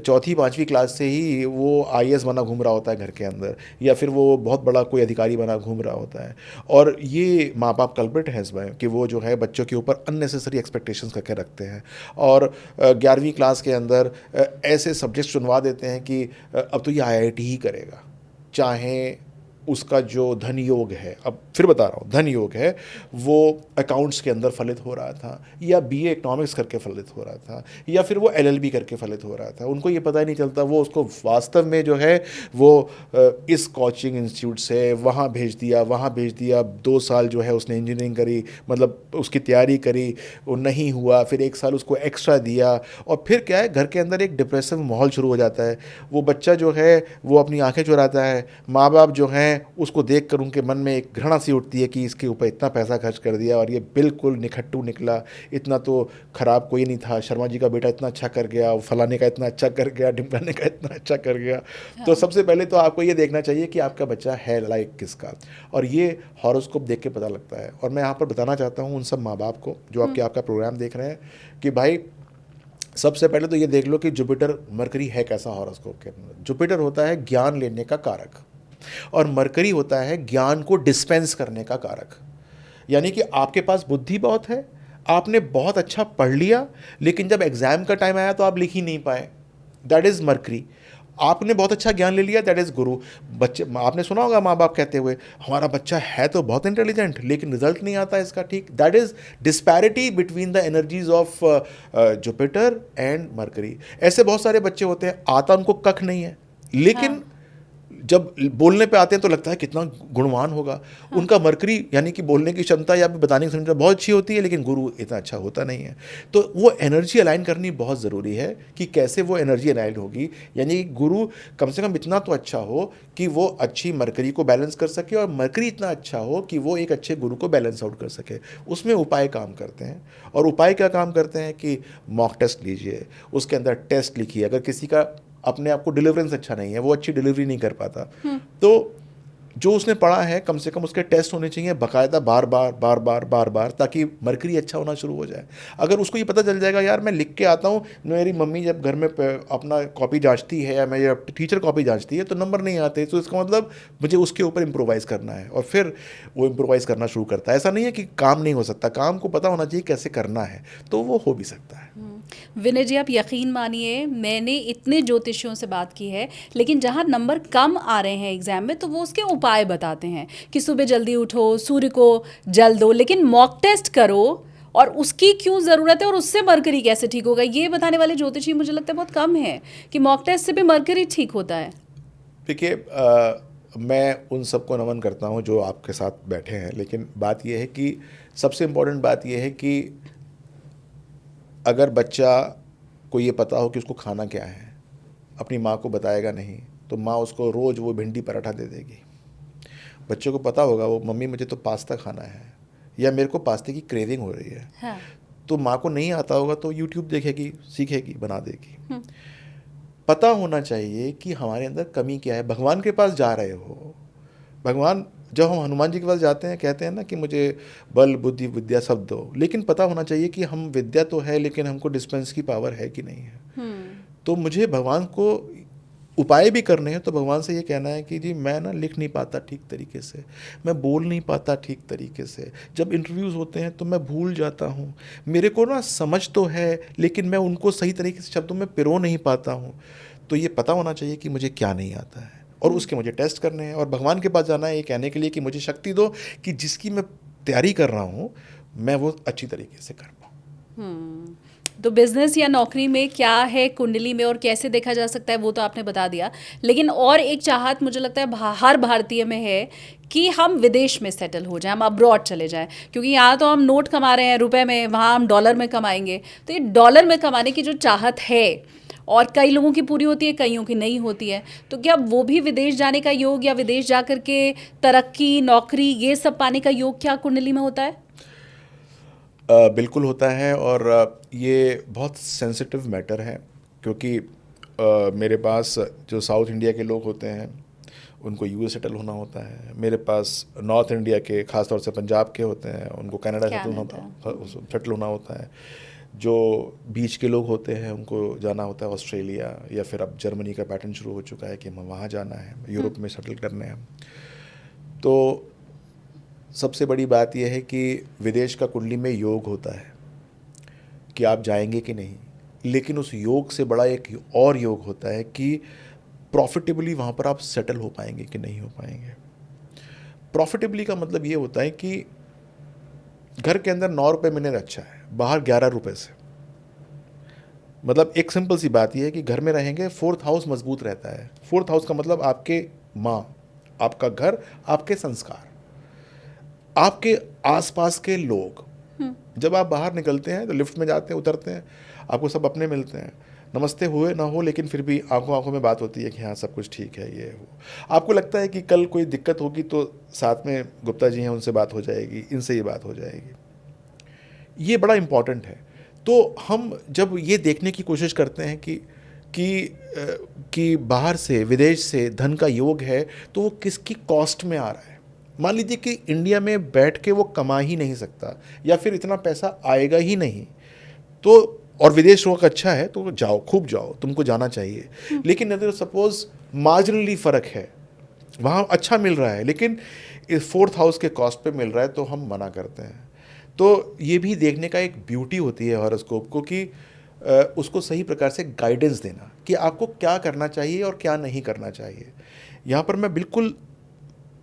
4वीं 5वीं क्लास से ही वो आईएएस बना घूम रहा होता है घर के अंदर, या फिर वो बहुत बड़ा कोई अधिकारी बना घूम रहा होता है। और ये माँ बाप कल्प्रिट है इसमें कि वो जो है बच्चों के ऊपर अननेसेसरी एक्सपेक्टेशंस करके रखते हैं, और 11वीं क्लास के अंदर ऐसे सब्जेक्ट्स चुनवा देते हैं कि अब तो ये आईआईटी ही करेगा, चाहे उसका जो धन योग है, अब फिर बता रहा हूँ, धन योग है, वो अकाउंट्स के अंदर फलित हो रहा था, या बीए इकोनॉमिक्स करके फलित हो रहा था, या फिर वो एलएलबी करके फलित हो रहा था। उनको ये पता ही नहीं चलता, वो उसको वास्तव में जो है वो इस कोचिंग इंस्टीट्यूट से वहाँ भेज दिया। 2 साल जो है उसने इंजीनियरिंग करी, मतलब उसकी तैयारी करी, वो नहीं हुआ, फिर 1 साल उसको एक्स्ट्रा दिया, और फिर क्या है, घर के अंदर एक डिप्रेसिव माहौल शुरू हो जाता है। वो बच्चा जो है वो अपनी आंखें चुराता है, माँ बाप जो हैं उसको देखकर उनके मन में एक घृणा सी उठती है कि इसके ऊपर इतना पैसा खर्च कर दिया और ये बिल्कुल निखट्टू निकला, इतना तो ख़राब कोई नहीं था, शर्मा जी का बेटा इतना अच्छा कर गया, फलाने का इतना अच्छा कर गया, ढिमकाने का इतना अच्छा कर गया। तो सबसे पहले तो आपको ये देखना चाहिए कि आपका बच्चा है लाइक किसका, और ये हॉरोस्कोप देख के पता लगता है। और मैं यहाँ पर बताना चाहता हूँ उन सब माँ बाप को जो आपका प्रोग्राम देख रहे हैं कि भाई सबसे पहले तो ये देख लो कि जुपिटर मरकरी है कैसा हॉरोस्कोप के अंदर। जुपिटर होता है ज्ञान लेने का कारक, और मरकरी होता है ज्ञान को डिस्पेंस करने का कारक। यानी कि आपके पास बुद्धि बहुत है, आपने बहुत अच्छा पढ़ लिया, लेकिन जब एग्ज़ाम का टाइम आया तो आप लिख ही नहीं पाए, दैट इज़ मरकरी। आपने बहुत अच्छा ज्ञान ले लिया, दैट इज़ गुरु। बच्चे, आपने सुना होगा माँ बाप कहते हुए, हमारा बच्चा है तो बहुत इंटेलिजेंट लेकिन रिजल्ट नहीं आता इसका ठीक, that is disparity between the energies of Jupiter and mercury. ऐसे बहुत सारे बच्चे होते हैं, आता उनको कख नहीं है, लेकिन हाँ। जब बोलने पे आते हैं तो लगता है कितना गुणवान होगा। उनका मरकरी यानी कि बोलने की क्षमता या बताने की क्षमता बहुत अच्छी होती है, लेकिन गुरु इतना अच्छा होता नहीं है। तो वो एनर्जी अलाइन करनी बहुत ज़रूरी है कि कैसे वो एनर्जी अलाइन होगी, यानी कि गुरु कम से कम इतना तो अच्छा हो कि वो अच्छी मरकरी को बैलेंस कर सके, और मरकरी इतना अच्छा हो कि वो एक अच्छे गुरु को बैलेंस आउट कर सके। उसमें उपाय काम करते हैं, और उपाय क्या काम करते हैं कि मॉक टेस्ट लीजिए, उसके अंदर टेस्ट लिखिए। अगर किसी का अपने आप को डिलीवरेंस अच्छा नहीं है, वो अच्छी डिलीवरी नहीं कर पाता, तो जो उसने पढ़ा है कम से कम उसके टेस्ट होने चाहिए बाकायदा, बार बार बार बार बार बार, ताकि मरकरी अच्छा होना शुरू हो जाए। अगर उसको ये पता चल जाएगा यार मैं लिख के आता हूँ, मेरी मम्मी जब घर में अपना कॉपी जांचती है या मेरी टीचर कॉपी जांचती है तो नंबर नहीं आते, तो इसका मतलब मुझे उसके ऊपर इम्प्रोवाइज़ करना है, और फिर वो इम्प्रोवाइज़ करना शुरू करता है। ऐसा नहीं है कि काम नहीं हो सकता, काम को पता होना चाहिए कैसे करना है, तो वो हो भी सकता है। विनय जी, आप यकीन मानिए मैंने इतने ज्योतिषियों से बात की है, लेकिन जहाँ नंबर कम आ रहे हैं एग्जाम में तो वो उसके उपाय बताते हैं कि सुबह जल्दी उठो, सूर्य को जल दो, लेकिन मॉक टेस्ट करो और उसकी क्यों ज़रूरत है और उससे मरकरी कैसे ठीक होगा, ये बताने वाले ज्योतिषी मुझे लगता है बहुत कम है कि मॉक टेस्ट से भी मरकरी ठीक होता है। देखिए, मैं उन सबको नमन करता हूँ जो आपके साथ बैठे हैं, लेकिन बात यह है कि सबसे इम्पोर्टेंट बात यह है कि अगर बच्चा को ये पता हो कि उसको खाना क्या है, अपनी माँ को बताएगा नहीं, तो माँ उसको रोज़ वो भिंडी पराठा दे देगी। बच्चे को पता होगा वो मम्मी मुझे तो पास्ता खाना है, या मेरे को पास्ते की क्रेविंग हो रही है, हाँ। तो माँ को नहीं आता होगा तो यूट्यूब देखेगी, सीखेगी, बना देगी। पता होना चाहिए कि हमारे अंदर कमी क्या है। भगवान के पास जा रहे हो, भगवान, जब हम हनुमान जी के पास जाते हैं कहते हैं ना कि मुझे बल बुद्धि विद्या सब दो, लेकिन पता होना चाहिए कि हम विद्या तो है लेकिन हमको डिस्पेंस की पावर है कि नहीं है। तो मुझे भगवान को उपाय भी करने हैं, तो भगवान से ये कहना है कि जी मैं ना लिख नहीं पाता ठीक तरीके से, मैं बोल नहीं पाता ठीक तरीके से, जब इंटरव्यूज़ होते हैं तो मैं भूल जाता हूँ, मेरे को ना समझ तो है लेकिन मैं उनको सही तरीके से शब्दों में पिरो नहीं पाता हूँ। तो ये पता होना चाहिए कि मुझे क्या नहीं आता है, और उसके मुझे टेस्ट करने हैं, और भगवान के पास जाना है ये कहने के लिए कि मुझे शक्ति दो कि जिसकी मैं तैयारी कर रहा हूँ मैं वो अच्छी तरीके से कर पाऊँ। तो बिजनेस या नौकरी में क्या है कुंडली में और कैसे देखा जा सकता है वो तो आपने बता दिया, लेकिन और एक चाहत मुझे लगता है हर भारतीय में है कि हम विदेश में सेटल हो जाएं, हम अब्रॉड चले जाएं, क्योंकि यहाँ तो हम नोट कमा रहे हैं रुपए में, वहाँ हम डॉलर में कमाएंगे। तो ये डॉलर में कमाने की जो चाहत है और कई लोगों की पूरी होती है, कईयों की नहीं होती है, तो क्या वो भी विदेश जाने का योग या विदेश जा कर के तरक्की, नौकरी, ये सब पाने का योग क्या कुंडली में होता है? बिल्कुल होता है, और ये बहुत सेंसिटिव मैटर है, क्योंकि मेरे पास जो साउथ इंडिया के लोग होते हैं उनको यूएस सेटल होना होता है, मेरे पास नॉर्थ इंडिया के ख़ास तौर से पंजाब के होते हैं उनको कनाडा सेटल होना होता है, जो बीच के लोग होते हैं उनको जाना होता है ऑस्ट्रेलिया, या फिर अब जर्मनी का पैटर्न शुरू हो चुका है कि हमें वहाँ जाना है, यूरोप में सेटल करने हैं। तो सबसे बड़ी बात यह है कि विदेश का कुंडली में योग होता है कि आप जाएंगे कि नहीं, लेकिन उस योग से बड़ा एक और योग होता है कि प्रॉफिटेबली वहाँ पर आप सेटल हो पाएंगे कि नहीं हो पाएंगे। प्रॉफिटेबली का मतलब ये होता है कि घर के अंदर 9 रुपये महीने अच्छा है, बाहर 11 रुपये से, मतलब एक सिंपल सी बात यह है कि घर में रहेंगे, 4th हाउस मजबूत रहता है। 4th हाउस का मतलब आपके माँ, आपका घर, आपके संस्कार, आपके आसपास के लोग। जब आप बाहर निकलते हैं तो लिफ्ट में जाते हैं, उतरते हैं, आपको सब अपने मिलते हैं, नमस्ते हुए ना हो लेकिन फिर भी आंखों आंखों में बात होती है कि हाँ सब कुछ ठीक है, ये हो। आपको लगता है कि कल कोई दिक्कत होगी तो साथ में गुप्ता जी हैं उनसे बात हो जाएगी, इनसे ये बात हो जाएगी। ये बड़ा इम्पॉर्टेंट है। तो हम जब ये देखने की कोशिश करते हैं कि बाहर से, विदेश से धन का योग है तो वो किसकी कॉस्ट में आ रहा है। मान लीजिए कि इंडिया में बैठ के वो कमा ही नहीं सकता, या फिर इतना पैसा आएगा ही नहीं, तो और विदेश रोक अच्छा है तो जाओ, खूब जाओ, तुमको जाना चाहिए। लेकिन अगर सपोज मार्जिनली फ़र्क है, वहाँ अच्छा मिल रहा है लेकिन इस 4th हाउस के कॉस्ट पे मिल रहा है, तो हम मना करते हैं। तो ये भी देखने का एक ब्यूटी होती है हॉरोस्कोप को कि उसको सही प्रकार से गाइडेंस देना कि आपको क्या करना चाहिए और क्या नहीं करना चाहिए। यहाँ पर मैं बिल्कुल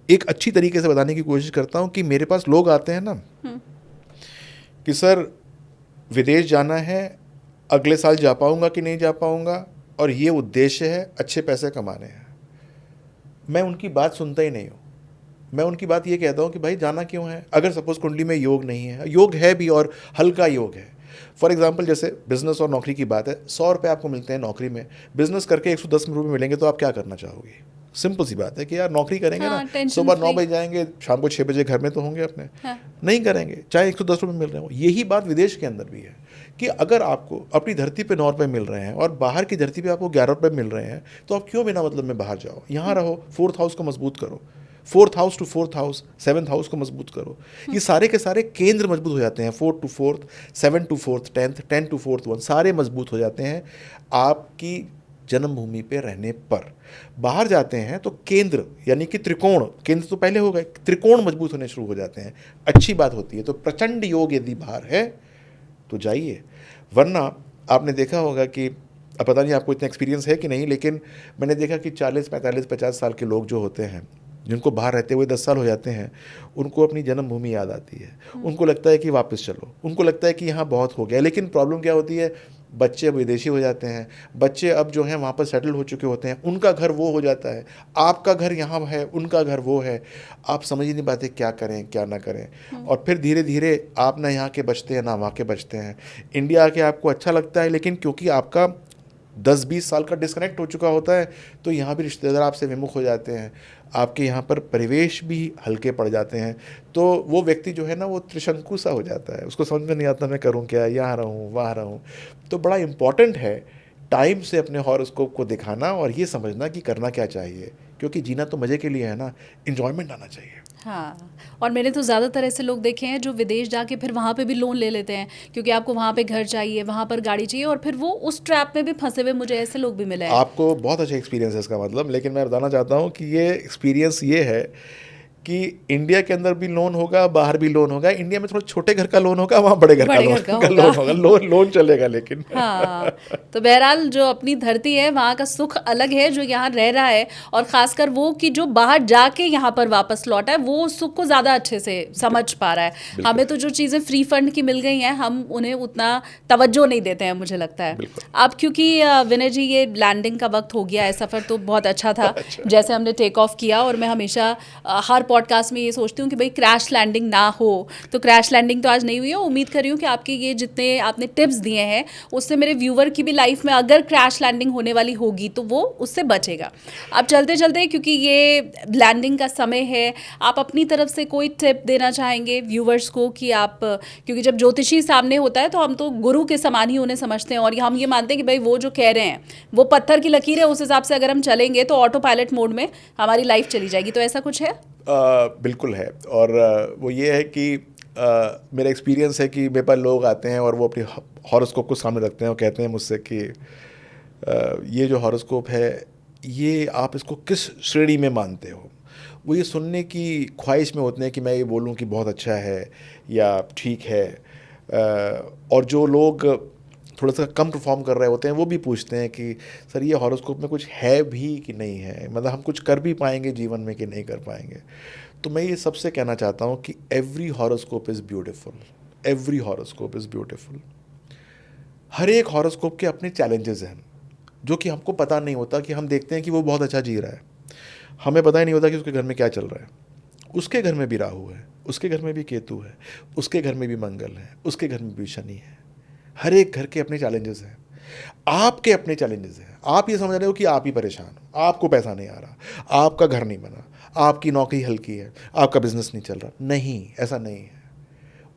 एक अच्छी तरीके से बताने की कोशिश करता हूँ कि मेरे पास लोग आते हैं ना कि सर विदेश जाना है, अगले साल जा पाऊँगा कि नहीं जा पाऊँगा, और ये उद्देश्य है, अच्छे पैसे कमाने हैं। मैं उनकी बात सुनता ही नहीं हूँ। मैं उनकी बात ये कहता हूँ कि भाई जाना क्यों है? अगर सपोज कुंडली में योग नहीं है, योग है भी और हल्का योग है। फॉर एग्जाम्पल जैसे बिजनेस और नौकरी की बात है, 100 रुपये आपको मिलते हैं नौकरी में, बिजनेस करके 110 रुपये मिलेंगे, तो आप क्या करना चाहोगे? सिंपल सी बात है कि यार नौकरी करेंगे हाँ, ना, सुबह 9 बजे जाएंगे, शाम को 6 बजे घर में तो होंगे अपने। हाँ। नहीं करेंगे, चाहे 110 रुपये मिल रहे हो। यही बात विदेश के अंदर भी है कि अगर आपको अपनी धरती पे 9 रुपये मिल रहे हैं और बाहर की धरती पे आपको 11 रुपये मिल रहे हैं, तो आप क्यों बिना मतलब में बाहर जाओ? यहाँ रहो, 4th हाउस को मजबूत करो, 4th house to 4th house, 7th house को मजबूत करो। ये सारे के सारे केंद्र मजबूत हो जाते हैं, 4th to 4th, 7th to 4th, 10th to 4th 1, सारे मजबूत हो जाते हैं आपकी जन्मभूमि पे रहने पर। बाहर जाते हैं तो केंद्र यानी कि त्रिकोण, केंद्र तो पहले हो गए, त्रिकोण मजबूत होने शुरू हो जाते हैं, अच्छी बात होती है। तो प्रचंड योग यदि बाहर है तो जाइए, वरना आपने देखा होगा कि, अब पता नहीं आपको इतना एक्सपीरियंस है कि नहीं, लेकिन मैंने देखा कि 40, 45, 50 साल के लोग जो होते हैं, जिनको बाहर रहते हुए 10 साल हो जाते हैं, उनको अपनी जन्मभूमि याद आती है। उनको लगता है कि वापस चलो, उनको लगता है कि यहाँ बहुत हो गया। लेकिन प्रॉब्लम क्या होती है, बच्चे अब विदेशी हो जाते हैं, बच्चे अब जो हैं वहाँ पर सेटल हो चुके होते हैं, उनका घर वो हो जाता है, आपका घर यहाँ है, उनका घर वो है। आप समझ ही नहीं पाते क्या करें क्या ना करें। और फिर धीरे धीरे आप ना यहाँ के बचते हैं ना वहाँ के बचते हैं। इंडिया आके आपको अच्छा लगता है, लेकिन क्योंकि आपका 10-20 साल का डिस्कनेक्ट हो चुका होता है, तो यहाँ भी रिश्तेदार आपसे विमुख हो जाते हैं, आपके यहाँ पर परिवेश भी हल्के पड़ जाते हैं। तो वो व्यक्ति जो है ना, वो त्रिशंकु सा हो जाता है, उसको समझ में नहीं आता मैं करूँ क्या, यहाँ रहूँ वहाँ रहूँ। तो बड़ा इम्पॉर्टेंट है टाइम से अपने हॉरोस्कोप को दिखाना और ये समझना कि करना क्या चाहिए, क्योंकि जीना तो मज़े के लिए है ना, इन्जॉयमेंट आना चाहिए। हाँ, और मैंने तो ज़्यादातर ऐसे लोग देखे हैं जो विदेश जाके फिर वहाँ पे भी लोन ले लेते हैं, क्योंकि आपको वहाँ पे घर चाहिए, वहाँ पर गाड़ी चाहिए, और फिर वो उस ट्रैप में भी फंसे हुए मुझे ऐसे लोग भी मिले हैं। आपको बहुत अच्छा एक्सपीरियंस है इसका मतलब, लेकिन मैं बताना चाहता हूँ कि ये एक्सपीरियंस ये है कि इंडिया के अंदर भी लोन होगा, बाहर भी लोन होगा। इंडिया में थोड़ा छोटे घर का लोन होगा, वहाँ बड़े घर का लोन होगा, लोन चलेगा लेकिन। हाँ, तो बहरहाल जो अपनी धरती है वहाँ का सुख अलग है, जो यहाँ रह रहा है, और ख़ासकर वो कि जो बाहर जाके यहाँ पर वापस लौटा है, वो सुख को ज़्यादा अच्छे से समझ पा रहा है। हमें तो जो चीज़ें फ्री फंड की मिल गई हैं, हम उन्हें उतना तवज्जो नहीं देते हैं, मुझे लगता है। अब क्योंकि विनय जी ये लैंडिंग का वक्त हो गया है, सफ़र तो बहुत अच्छा था जैसे हमने टेक ऑफ किया, और मैं हमेशा हर पॉडकास्ट में ये सोचती हूँ कि भाई क्रैश लैंडिंग ना हो। तो क्रैश लैंडिंग तो आज नहीं हुई है। उम्मीद कर रही हूँ कि आपके ये जितने आपने टिप्स दिए हैं उससे मेरे व्यूवर की भी लाइफ में अगर क्रैश लैंडिंग होने वाली होगी तो वो उससे बचेगा। अब चलते चलते, क्योंकि ये लैंडिंग का समय है, आप अपनी तरफ से कोई टिप देना चाहेंगे व्यूवर्स को कि आप, क्योंकि जब ज्योतिषी सामने होता है तो हम तो गुरु के समान ही उन्हें समझते हैं, और हम ये मानते हैं कि भाई वो जो कह रहे हैं वो पत्थर की लकीर है, उस हिसाब से अगर हम चलेंगे तो ऑटो पायलट मोड में हमारी लाइफ चली जाएगी। तो ऐसा कुछ है? बिल्कुल है। और वो ये है कि मेरा एक्सपीरियंस है कि मेरे पास लोग आते हैं और वो अपनी हॉरोस्कोप को सामने रखते हैं और कहते हैं मुझसे कि ये जो हॉरोस्कोप है, ये आप इसको किस श्रेणी में मानते हो। वो ये सुनने की ख्वाहिश में होते हैं कि मैं ये बोलूं कि बहुत अच्छा है या ठीक है। और जो लोग थोड़ा सा कम परफॉर्म कर रहे होते हैं वो भी पूछते हैं कि सर ये हॉरोस्कोप में कुछ है भी कि नहीं है, मतलब हम कुछ कर भी पाएंगे जीवन में कि नहीं कर पाएंगे। तो मैं ये सबसे कहना चाहता हूँ कि every horoscope is beautiful, every horoscope is beautiful. हर एक हॉरोस्कोप के अपने चैलेंजेस हैं जो कि हमको पता नहीं होता, कि हम देखते हैं कि वो बहुत अच्छा जी रहा है, हमें पता ही नहीं होता कि उसके घर में क्या चल रहा है। उसके घर में भी राहु है, उसके घर में भी केतु है, उसके घर में भी मंगल है, उसके घर में भी शनि है। हर एक घर के अपने चैलेंजेस हैं, आपके अपने चैलेंजेस हैं। आप ये समझ रहे हो कि आप ही परेशान हो, आपको पैसा नहीं आ रहा, आपका घर नहीं बना, आपकी नौकरी हल्की है, आपका बिजनेस नहीं चल रहा। नहीं, ऐसा नहीं है,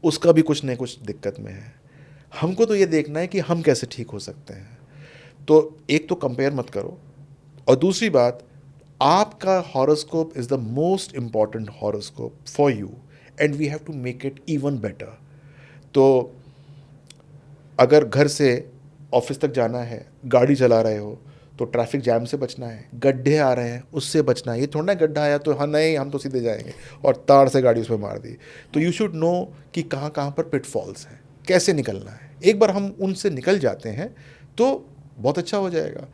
उसका भी कुछ न कुछ दिक्कत में है। हमको तो ये देखना है कि हम कैसे ठीक हो सकते हैं। तो एक तो कंपेयर मत करो, और दूसरी बात, आपका horoscope is the most important horoscope for you and we have to make it even better. तो अगर घर से ऑफिस तक जाना है, गाड़ी चला रहे हो, तो ट्रैफिक जैम से बचना है, गड्ढे आ रहे हैं उससे बचना है। ये थोड़ा ना गड्ढा आया तो हाँ नहीं हम तो सीधे जाएंगे और तार से गाड़ी उस पर मार दी। तो यू शुड नो कि कहाँ कहाँ पर पिटफॉल्स हैं, कैसे निकलना है। एक बार हम उनसे निकल जाते हैं तो बहुत अच्छा हो जाएगा।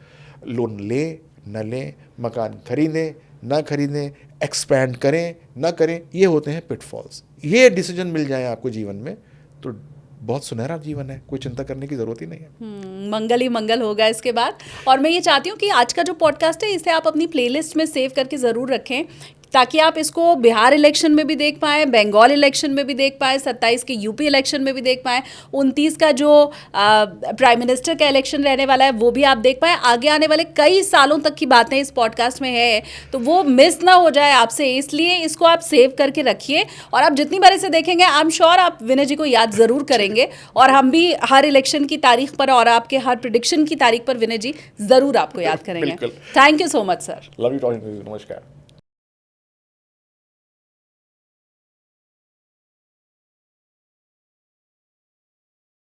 लोन लें न लें, मकान खरीदें ना खरीदें, एक्सपैंड करें ना करें, ये होते हैं पिटफॉल्स। ये डिसीजन मिल जाए आपको जीवन में तो बहुत सुनहरा जीवन है, कोई चिंता करने की ज़रूरत ही नहीं है। मंगल ही मंगल होगा इसके बाद। और मैं ये चाहती हूँ कि आज का जो पॉडकास्ट है इसे आप अपनी प्लेलिस्ट में सेव करके ज़रूर रखें, ताकि आप इसको बिहार इलेक्शन में भी देख पाएँ, बंगाल इलेक्शन में भी देख पाएँ, 27 के यूपी इलेक्शन में भी देख पाएँ, 29 का जो प्राइम मिनिस्टर का इलेक्शन रहने वाला है वो भी आप देख पाएँ। आगे आने वाले कई सालों तक की बातें इस पॉडकास्ट में है, तो वो मिस ना हो जाए आपसे, इसलिए इसको आप सेव करके रखिए। और आप जितनी बार इसे देखेंगे आई एम श्योर आप विनय जी को याद ज़रूर करेंगे, और हम भी हर इलेक्शन की तारीख पर और आपके हर प्रिडिक्शन की तारीख पर विनय जी ज़रूर आपको याद करेंगे। Thank you so much sir. Love you talking to you. नमस्कार।